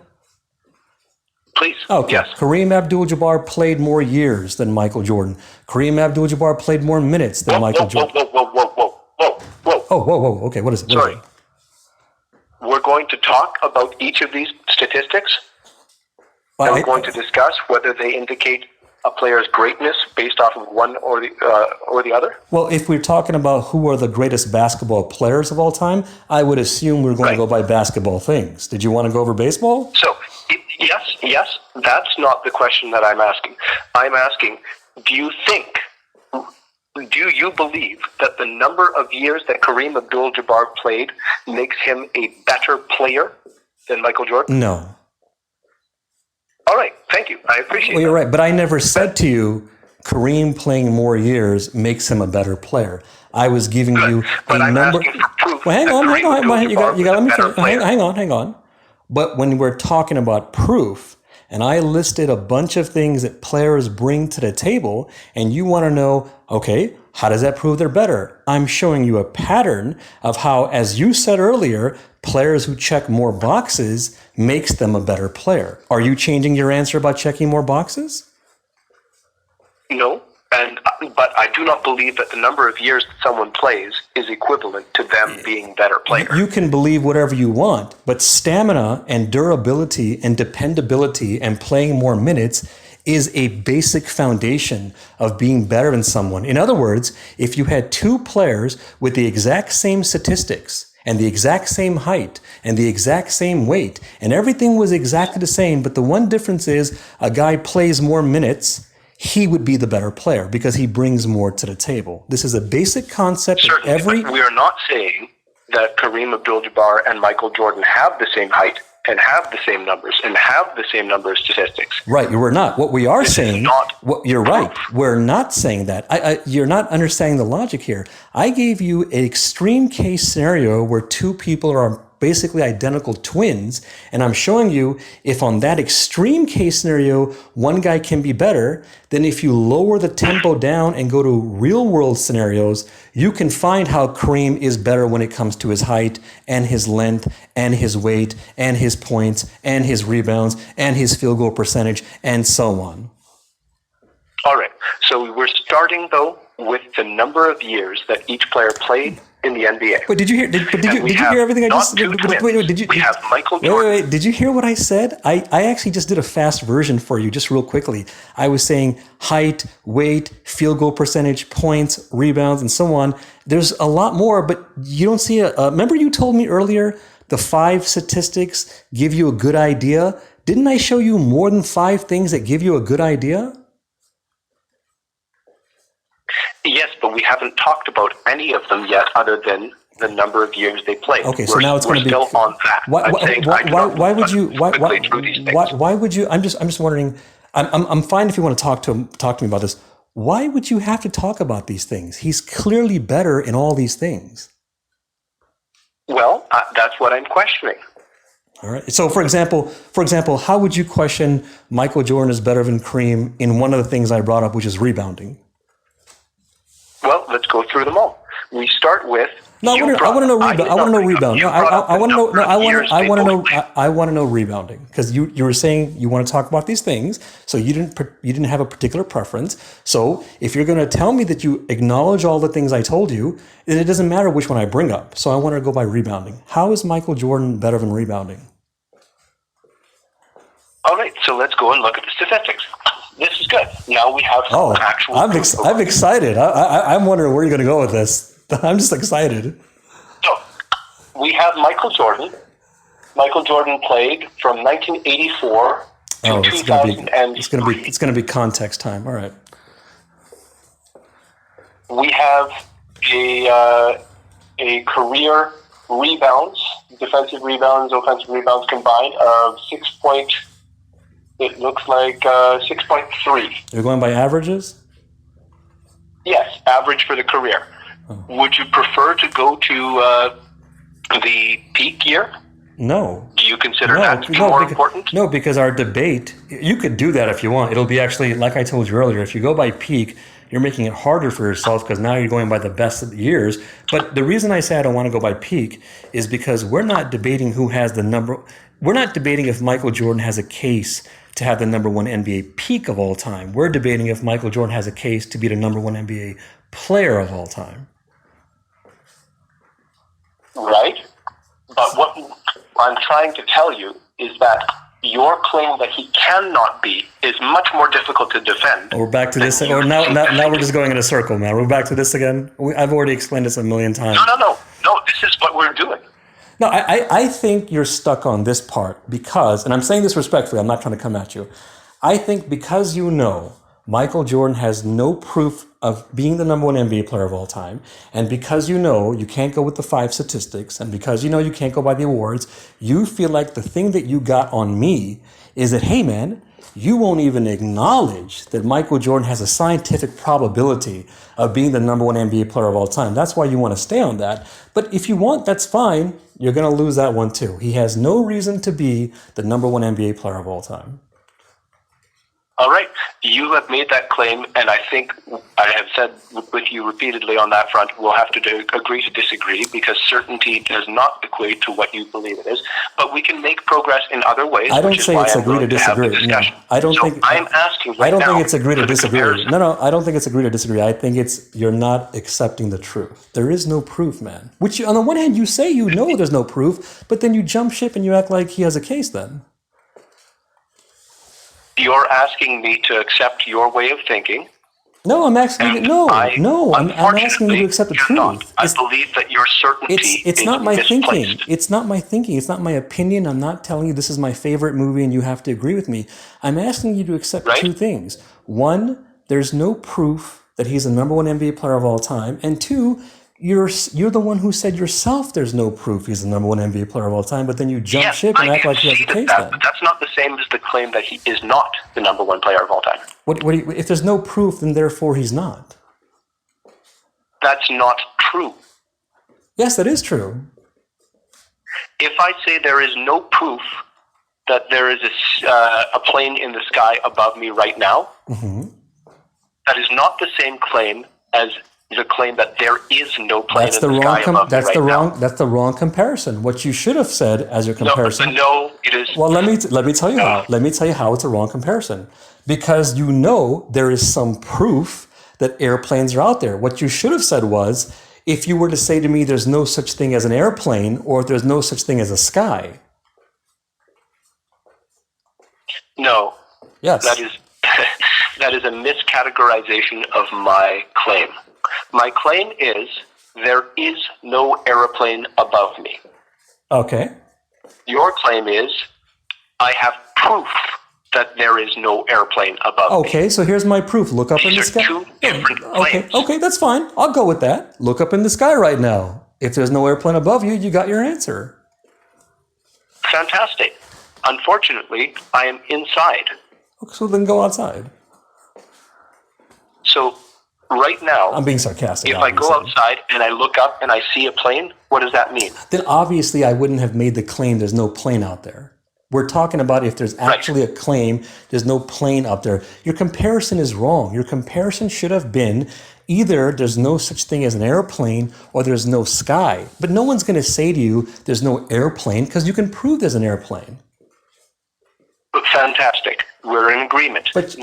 [SPEAKER 2] Please.
[SPEAKER 3] Okay.
[SPEAKER 2] Yes.
[SPEAKER 3] Kareem Abdul-Jabbar played more years than Michael Jordan. Kareem Abdul-Jabbar played more minutes than Michael Jordan. Whoa. Okay, what is it?
[SPEAKER 2] Sorry. We're going to talk about each of these statistics. And we're going to discuss whether they indicate a player's greatness based off of one or the other.
[SPEAKER 3] Well, if we're talking about who are the greatest basketball players of all time, I would assume we're going to go by basketball things. Did you want to go over baseball?
[SPEAKER 2] So, yes, that's not the question that I'm asking. I'm asking, do you believe that the number of years that Kareem Abdul-Jabbar played makes him a better player than Michael Jordan?
[SPEAKER 3] No.
[SPEAKER 2] All right, thank you. I appreciate
[SPEAKER 3] Well, you're
[SPEAKER 2] that.
[SPEAKER 3] right, but I never said to you, Kareem playing more years makes him a better player. I was giving you
[SPEAKER 2] But
[SPEAKER 3] a
[SPEAKER 2] I'm
[SPEAKER 3] number.
[SPEAKER 2] asking for proof
[SPEAKER 3] Well, hang
[SPEAKER 2] that
[SPEAKER 3] on, hang
[SPEAKER 2] Kareem
[SPEAKER 3] on, hang on. You got,
[SPEAKER 2] Abdul-Jabbar
[SPEAKER 3] you
[SPEAKER 2] was
[SPEAKER 3] got.
[SPEAKER 2] a
[SPEAKER 3] Let me
[SPEAKER 2] better
[SPEAKER 3] finish.
[SPEAKER 2] player.
[SPEAKER 3] Hang on. But when we're talking about proof, and I listed a bunch of things that players bring to the table, and you want to know, okay, how does that prove they're better? I'm showing you a pattern of how, as you said earlier, players who check more boxes makes them a better player. Are you changing your answer about checking more boxes?
[SPEAKER 2] No, but I do not believe that the number of years that someone plays is equivalent to them being better players.
[SPEAKER 3] You can believe whatever you want, but stamina and durability and dependability and playing more minutes is a basic foundation of being better than someone. In other words, if you had two players with the exact same statistics and the exact same height and the exact same weight and everything was exactly the same, but the one difference is a guy plays more minutes, he would be the better player because he brings more to the table. This is a basic concept of
[SPEAKER 2] Certainly,
[SPEAKER 3] every...
[SPEAKER 2] but we are not saying that Kareem Abdul-Jabbar and Michael Jordan have the same height and have the same numbers and have the same number of statistics.
[SPEAKER 3] Right, we're not. What we are saying, you're right, we're not saying that. You're not understanding the logic here. I gave you an extreme case scenario where two people are basically identical twins, and I'm showing you if on that extreme case scenario, one guy can be better, then if you lower the tempo down and go to real world scenarios, you can find how Kareem is better when it comes to his height and his length and his weight and his points and his rebounds and his field goal percentage and so on.
[SPEAKER 2] All right. So we're starting, though, with the number of years that each player played in the NBA.
[SPEAKER 3] But did you hear? Did you hear everything I just?
[SPEAKER 2] We have Michael Jordan.
[SPEAKER 3] Wait. Did you hear what I said? I actually just did a fast version for you, just real quickly. I was saying height, weight, field goal percentage, points, rebounds, and so on. There's a lot more, but you don't see remember you told me earlier the 5 statistics give you a good idea. Didn't I show you more than 5 things that give you a good idea?
[SPEAKER 2] Yes, but we haven't talked about any of them yet, other than the number of years they played.
[SPEAKER 3] Okay, so now it's going to be
[SPEAKER 2] still on that.
[SPEAKER 3] Why would you? Why would you? I'm just wondering. I'm fine if you want to talk to me about this. Why would you have to talk about these things? He's clearly better in all these things.
[SPEAKER 2] Well, that's what I'm questioning.
[SPEAKER 3] All right. So, for example, how would you question Michael Jordan is better than Kareem in one of the things I brought up, which is rebounding?
[SPEAKER 2] Well, let's go through them all. We start with.
[SPEAKER 3] No, I want to know rebound. I want to know rebound. No, I want to know. No, I want to know rebounding because you were saying you want to talk about these things, so you didn't have a particular preference. So if you're going to tell me that you acknowledge all the things I told you, then it doesn't matter which one I bring up. So I want to go by rebounding. How is Michael Jordan better than rebounding?
[SPEAKER 2] All right, so let's go and look at the statistics. This is good. Now we have some actual.
[SPEAKER 3] I'm excited. I'm wondering where you're going to go with this. I'm just excited.
[SPEAKER 2] So we have Michael Jordan. Michael Jordan played from 1984 to 2003.
[SPEAKER 3] It's going to be context time. All right.
[SPEAKER 2] We have a career rebounds, defensive rebounds, offensive rebounds combined of 6.3.
[SPEAKER 3] You're going by averages?
[SPEAKER 2] Yes, average for the career. Oh. Would you prefer to go to the peak year?
[SPEAKER 3] No.
[SPEAKER 2] Do you consider that to be more important?
[SPEAKER 3] No, because our debate, you could do that if you want. It'll be actually, like I told you earlier, if you go by peak, you're making it harder for yourself because now you're going by the best of the years. But the reason I say I don't want to go by peak is because we're not debating who has the number. We're not debating if Michael Jordan has a case to have the number 1 NBA peak of all time. We're debating if Michael Jordan has a case to be the number 1 NBA player of all time.
[SPEAKER 2] Right. But what I'm trying to tell you is that your claim that he cannot be is much more difficult to defend.
[SPEAKER 3] We're back to this. Or now we're just going in a circle, man. We're back to this again. I've already explained this a million times.
[SPEAKER 2] No. This is what we're doing.
[SPEAKER 3] No, I think you're stuck on this part because, and I'm saying this respectfully, I'm not trying to come at you. I think because you know Michael Jordan has no proof of being the number 1 NBA player of all time, and because you know you can't go with the 5 statistics, and because you know you can't go by the awards, you feel like the thing that you got on me is that, hey man, You won't even acknowledge that Michael Jordan has a scientific probability of being the number one NBA player of all time. That's why you want to stay on that. But if you want, that's fine. You're going to lose that one too. He has no reason to be the number one NBA player of all time.
[SPEAKER 2] All right. You have made that claim, and I think I have said with you repeatedly on that front, we'll have to agree to disagree, because certainty does not equate to what you believe it is. But we can make progress in other ways.
[SPEAKER 3] I don't say it's agree to disagree. No, I don't think.
[SPEAKER 2] I'm asking right now.
[SPEAKER 3] I don't think it's agree to disagree. No, I don't think it's agree to disagree. I think it's you're not accepting the truth. There is no proof, man. Which, on the one hand, you say you know there's no proof, but then you jump ship and you act like he has a case then.
[SPEAKER 2] You're asking me to accept your way of thinking.
[SPEAKER 3] No, I'm asking you. No, I'm asking you to accept the truth.
[SPEAKER 2] I believe that your certainty
[SPEAKER 3] it's
[SPEAKER 2] is
[SPEAKER 3] not my
[SPEAKER 2] misplaced.
[SPEAKER 3] thinking. It's not my thinking. It's not my opinion. I'm not telling you this is my favorite movie and you have to agree with me. I'm asking you to accept two things. One, there's no proof that he's the number one NBA player of all time, and two, you're the one who said yourself there's no proof he's the number one NBA player of all time, but then you jump ship and act like he has a case then.
[SPEAKER 2] But that's not the same as the claim that he is not the number one player of all time.
[SPEAKER 3] If there's no proof, then therefore he's not.
[SPEAKER 2] That's not true.
[SPEAKER 3] Yes, that is true.
[SPEAKER 2] If I say there is no proof that there is a plane in the sky above me right now, that is not the same claim as the claim that there is no plane in the sky above me right now.
[SPEAKER 3] That's the wrong comparison. What you should have said as your comparison.
[SPEAKER 2] No, it is.
[SPEAKER 3] Well, let me tell you how. Let me tell you how it's a wrong comparison. Because you know there is some proof that airplanes are out there. What you should have said was, if you were to say to me there's no such thing as an airplane, or there's no such thing as a sky.
[SPEAKER 2] No.
[SPEAKER 3] Yes.
[SPEAKER 2] That is a miscategorization of my claim. My claim is there is no airplane above me.
[SPEAKER 3] Okay.
[SPEAKER 2] Your claim is I have proof that there is no airplane above me.
[SPEAKER 3] Okay, so here's my proof. Look up in the sky.
[SPEAKER 2] These are two different claims.
[SPEAKER 3] Okay, that's fine. I'll go with that. Look up in the sky right now. If there's no airplane above you, you got your answer.
[SPEAKER 2] Fantastic. Unfortunately, I am inside.
[SPEAKER 3] Okay, so then go outside.
[SPEAKER 2] So right now,
[SPEAKER 3] I'm being sarcastic.
[SPEAKER 2] If I go outside and I look up and I see a plane, what does that mean?
[SPEAKER 3] Then obviously I wouldn't have made the claim there's no plane out there. We're talking about if there's actually a claim, there's no plane up there. Your comparison is wrong. Your comparison should have been either there's no such thing as an airplane or there's no sky. But no one's going to say to you there's no airplane because you can prove there's an airplane.
[SPEAKER 2] Fantastic. We're in agreement.
[SPEAKER 3] But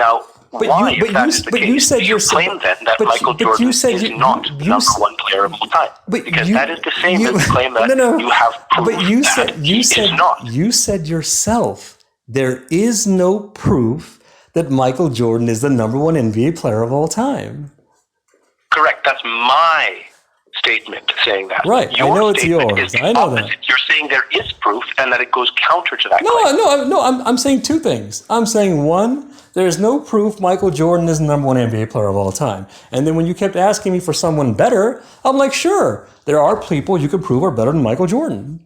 [SPEAKER 2] you said yourself that Michael Jordan is not the number one player of all time. Because that is the same as the claim that you have proof that he is not.
[SPEAKER 3] You said yourself there is no proof that Michael Jordan is the number one NBA player of all time.
[SPEAKER 2] Correct. That's my statement saying that.
[SPEAKER 3] Right. I know it's yours. I know that.
[SPEAKER 2] You're saying there is proof and that it goes counter to that
[SPEAKER 3] claim. No. I'm saying two things. I'm saying one, there's no proof Michael Jordan is the number one NBA player of all time. And then when you kept asking me for someone better, I'm like, sure, there are people you could prove are better than Michael Jordan.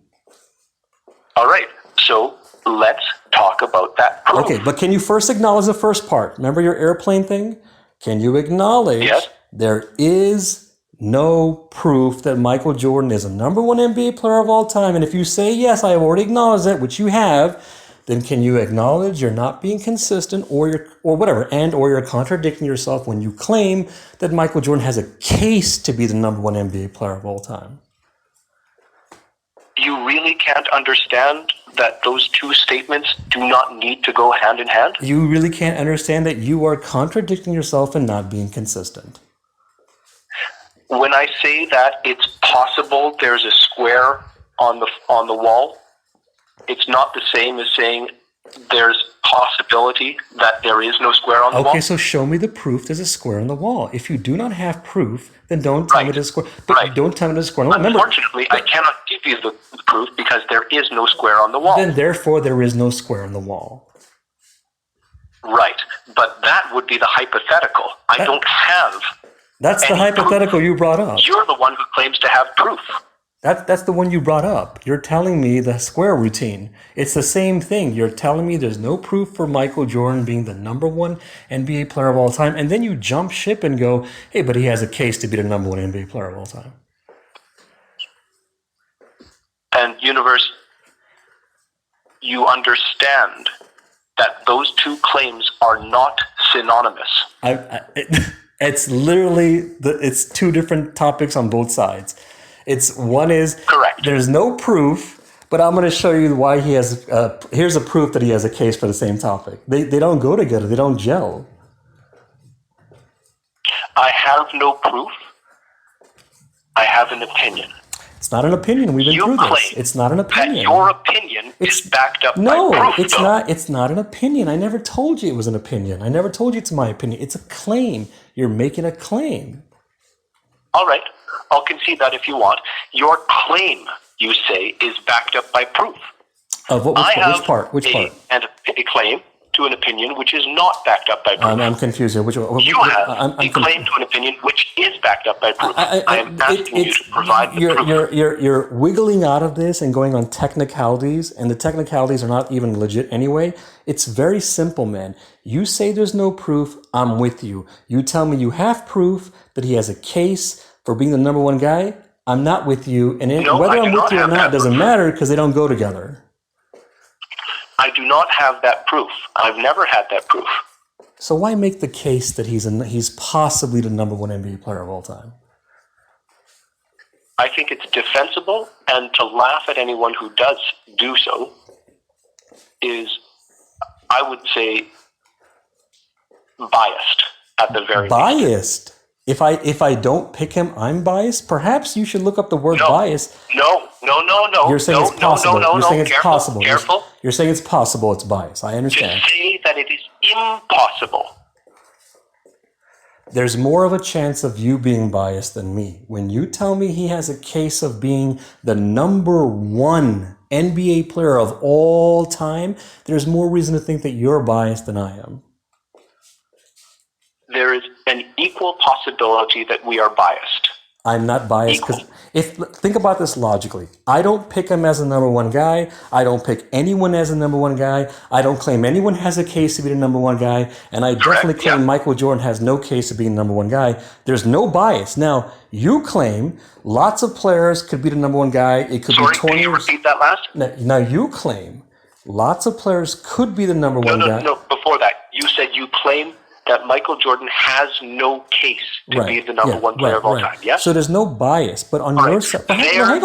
[SPEAKER 2] All right. So let's talk about that proof.
[SPEAKER 3] Okay, but can you first acknowledge the first part? Remember your airplane thing? Can you acknowledge there is no proof that Michael Jordan is a number one NBA player of all time? And if you say, yes, I have already acknowledged that, which you have, then can you acknowledge you're not being consistent or you're contradicting yourself when you claim that Michael Jordan has a case to be the number one NBA player of all time?
[SPEAKER 2] You really can't understand that those two statements do not need to go hand in hand?
[SPEAKER 3] You really can't understand that you are contradicting yourself and not being consistent.
[SPEAKER 2] When I say that it's possible there's a square on the wall, it's not the same as saying there's possibility that there is no square on the wall.
[SPEAKER 3] Okay, so show me the proof there's a square on the wall. If you do not have proof, then don't tell me there's a square. But don't tell me there's a square on the wall.
[SPEAKER 2] Unfortunately, I cannot give you the proof because there is no square on the wall.
[SPEAKER 3] Then therefore there is no square on the wall.
[SPEAKER 2] Right, but that would be the hypothetical. I don't have.
[SPEAKER 3] That's the hypothetical you brought up.
[SPEAKER 2] You're the one who claims to have proof.
[SPEAKER 3] That's the one you brought up. You're telling me the square routine. It's the same thing. You're telling me there's no proof for Michael Jordan being the number one NBA player of all time, and then you jump ship and go, hey, but he has a case to be the number one NBA player of all time.
[SPEAKER 2] And Universe, you understand that those two claims are not synonymous.
[SPEAKER 3] It's literally it's two different topics on both sides. It's one is
[SPEAKER 2] correct.
[SPEAKER 3] There's no proof, but I'm going to show you why he has. Here's a proof that he has a case for the same topic. They don't go together. They don't gel.
[SPEAKER 2] I have no proof. I have an opinion.
[SPEAKER 3] It's not an opinion. We've been through this. It's not an opinion.
[SPEAKER 2] That your opinion is backed up by proof.
[SPEAKER 3] No, it's not. It's not an opinion. I never told you it was an opinion. I never told you it's my opinion. It's a claim. You're making a claim.
[SPEAKER 2] All right. I'll concede that if you want. Your claim, you say, is backed up by proof.
[SPEAKER 3] Of which part? Which part?
[SPEAKER 2] And a claim to an opinion which is not backed up by proof.
[SPEAKER 3] I'm confused here.
[SPEAKER 2] You have a claim to an opinion which is backed up by proof. I am asking you to provide the proof.
[SPEAKER 3] You're wiggling out of this and going on technicalities, and the technicalities are not even legit anyway. It's very simple, man. You say there's no proof, I'm with you. You tell me you have proof that he has a case for being the number one guy, I'm not with you. And whether I'm with you or not doesn't matter because they don't go together.
[SPEAKER 2] I do not have that proof. I've never had that proof.
[SPEAKER 3] So why make the case that he's possibly the number one NBA player of all time?
[SPEAKER 2] I think it's defensible, and to laugh at anyone who does do so is, I would say, biased at the very least.
[SPEAKER 3] Biased? If I don't pick him, I'm biased? Perhaps you should look up the word bias.
[SPEAKER 2] No.
[SPEAKER 3] You're saying it's possible. You're saying it's possible.
[SPEAKER 2] Careful.
[SPEAKER 3] You're saying it's possible it's bias. I understand.
[SPEAKER 2] To say that it is impossible.
[SPEAKER 3] There's more of a chance of you being biased than me. When you tell me he has a case of being the number one NBA player of all time, there's more reason to think that you're biased than I am.
[SPEAKER 2] There is an equal possibility that we are biased.
[SPEAKER 3] I'm not biased because think about this logically. I don't pick him as the number one guy. I don't pick anyone as the number one guy. I don't claim anyone has a case to be the number one guy. And I definitely claim Michael Jordan has no case to being the number one guy. There's no bias. Now, you claim lots of players could be the number one guy. It could be 20
[SPEAKER 2] Can you repeat that last?
[SPEAKER 3] Now you claim lots of players could be the number one guy.
[SPEAKER 2] No, before that, you said you claim that Michael Jordan has no case to be the number one player of all time. Yes?
[SPEAKER 3] So there's no bias, but on your side, hang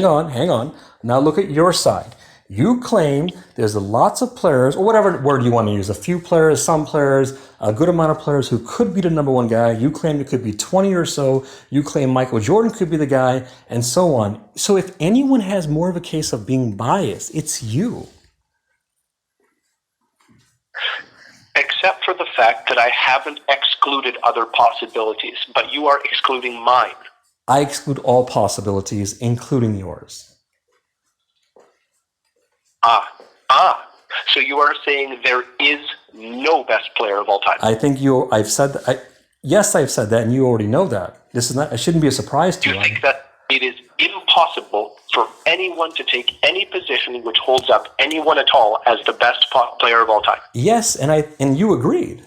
[SPEAKER 3] on. Now look at your side. You claim there's lots of players, or whatever word you want to use, a few players, some players, a good amount of players who could be the number one guy. You claim it could be 20 or so. You claim Michael Jordan could be the guy, and so on. So if anyone has more of a case of being biased, it's you.
[SPEAKER 2] Except for the fact that I haven't excluded other possibilities, but you are excluding mine.
[SPEAKER 3] I exclude all possibilities, including yours.
[SPEAKER 2] So you are saying there is no best player of all time.
[SPEAKER 3] I think I've said that. Yes, I've said that, and you already know that. This is not. It shouldn't be a surprise to you.
[SPEAKER 2] You think that it is impossible for anyone to take any position which holds up anyone at all as the best player of all time?
[SPEAKER 3] Yes, and you agreed.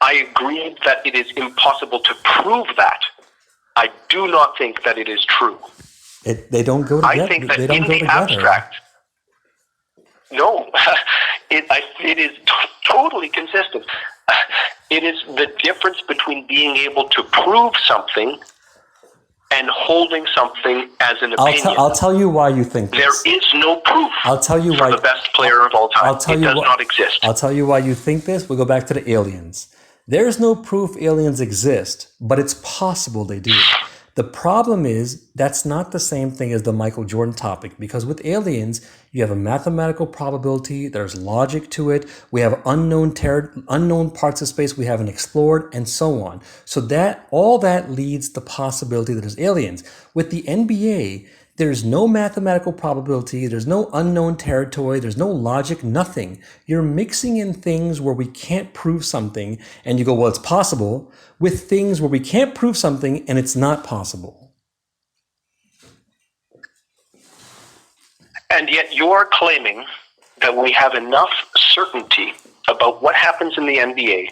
[SPEAKER 2] I agreed that it is impossible to prove that. I do not think that it is true.
[SPEAKER 3] They don't go together.
[SPEAKER 2] I think that in the abstract, no, it is totally consistent. It is the difference between being able to prove something and holding something as an opinion.
[SPEAKER 3] I'll tell you why you think this.
[SPEAKER 2] There is no proof for the best player of all time. It does not exist.
[SPEAKER 3] I'll tell you why you think this. We'll go back to the aliens. There's no proof aliens exist, but it's possible they do. The problem is that's not the same thing as the Michael Jordan topic, because with aliens, you have a mathematical probability, there's logic to it, we have unknown parts of space we haven't explored, and so on. So all that leads the possibility that there's aliens. With the NBA, there's no mathematical probability, there's no unknown territory, there's no logic, nothing. You're mixing in things where we can't prove something, and you go, well, it's possible, with things where we can't prove something and it's not possible.
[SPEAKER 2] And yet you're claiming that we have enough certainty about what happens in the NBA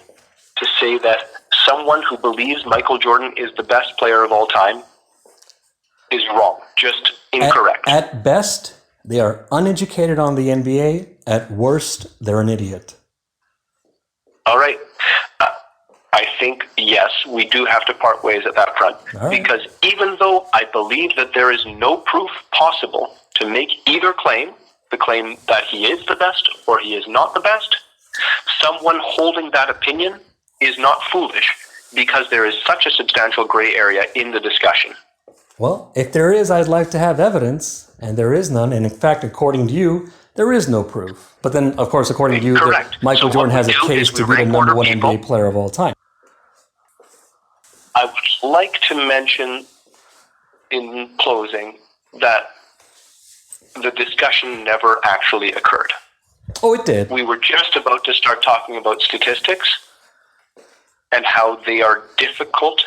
[SPEAKER 2] to say that someone who believes Michael Jordan is the best player of all time is wrong, just incorrect.
[SPEAKER 3] At best, they are uneducated on the NBA. At worst, they're an idiot.
[SPEAKER 2] All right. I think, yes, we do have to part ways at that front.
[SPEAKER 3] Right.
[SPEAKER 2] Because even though I believe that there is no proof possible to make either claim, the claim that he is the best or he is not the best, someone holding that opinion is not foolish because there is such a substantial gray area in the discussion.
[SPEAKER 3] Well, if there is, I'd like to have evidence, and there is none. And in fact, according to you, there is no proof. But then, of course, according to you, Michael Jordan has a case to be the number one NBA player of all time.
[SPEAKER 2] I would like to mention in closing that the discussion never actually occurred.
[SPEAKER 3] Oh, it did.
[SPEAKER 2] We were just about to start talking about statistics and how they are difficult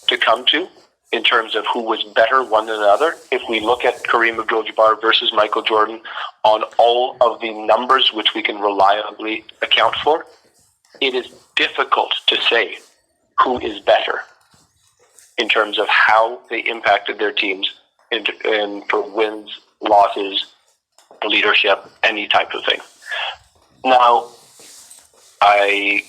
[SPEAKER 2] to come to in terms of who was better one than another. If we look at Kareem Abdul-Jabbar versus Michael Jordan on all of the numbers which we can reliably account for, it is difficult to say who is better in terms of how they impacted their teams and for wins, losses, leadership, any type of thing. Now, I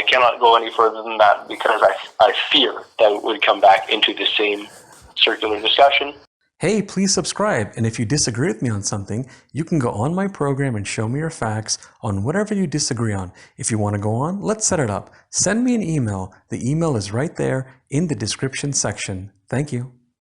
[SPEAKER 2] cannot go any further than that because I fear that it would come back into the same circular discussion.
[SPEAKER 1] Hey, please subscribe. And if you disagree with me on something, you can go on my program and show me your facts on whatever you disagree on. If you want to go on, let's set it up. Send me an email. The email is right there in the description section. Thank you.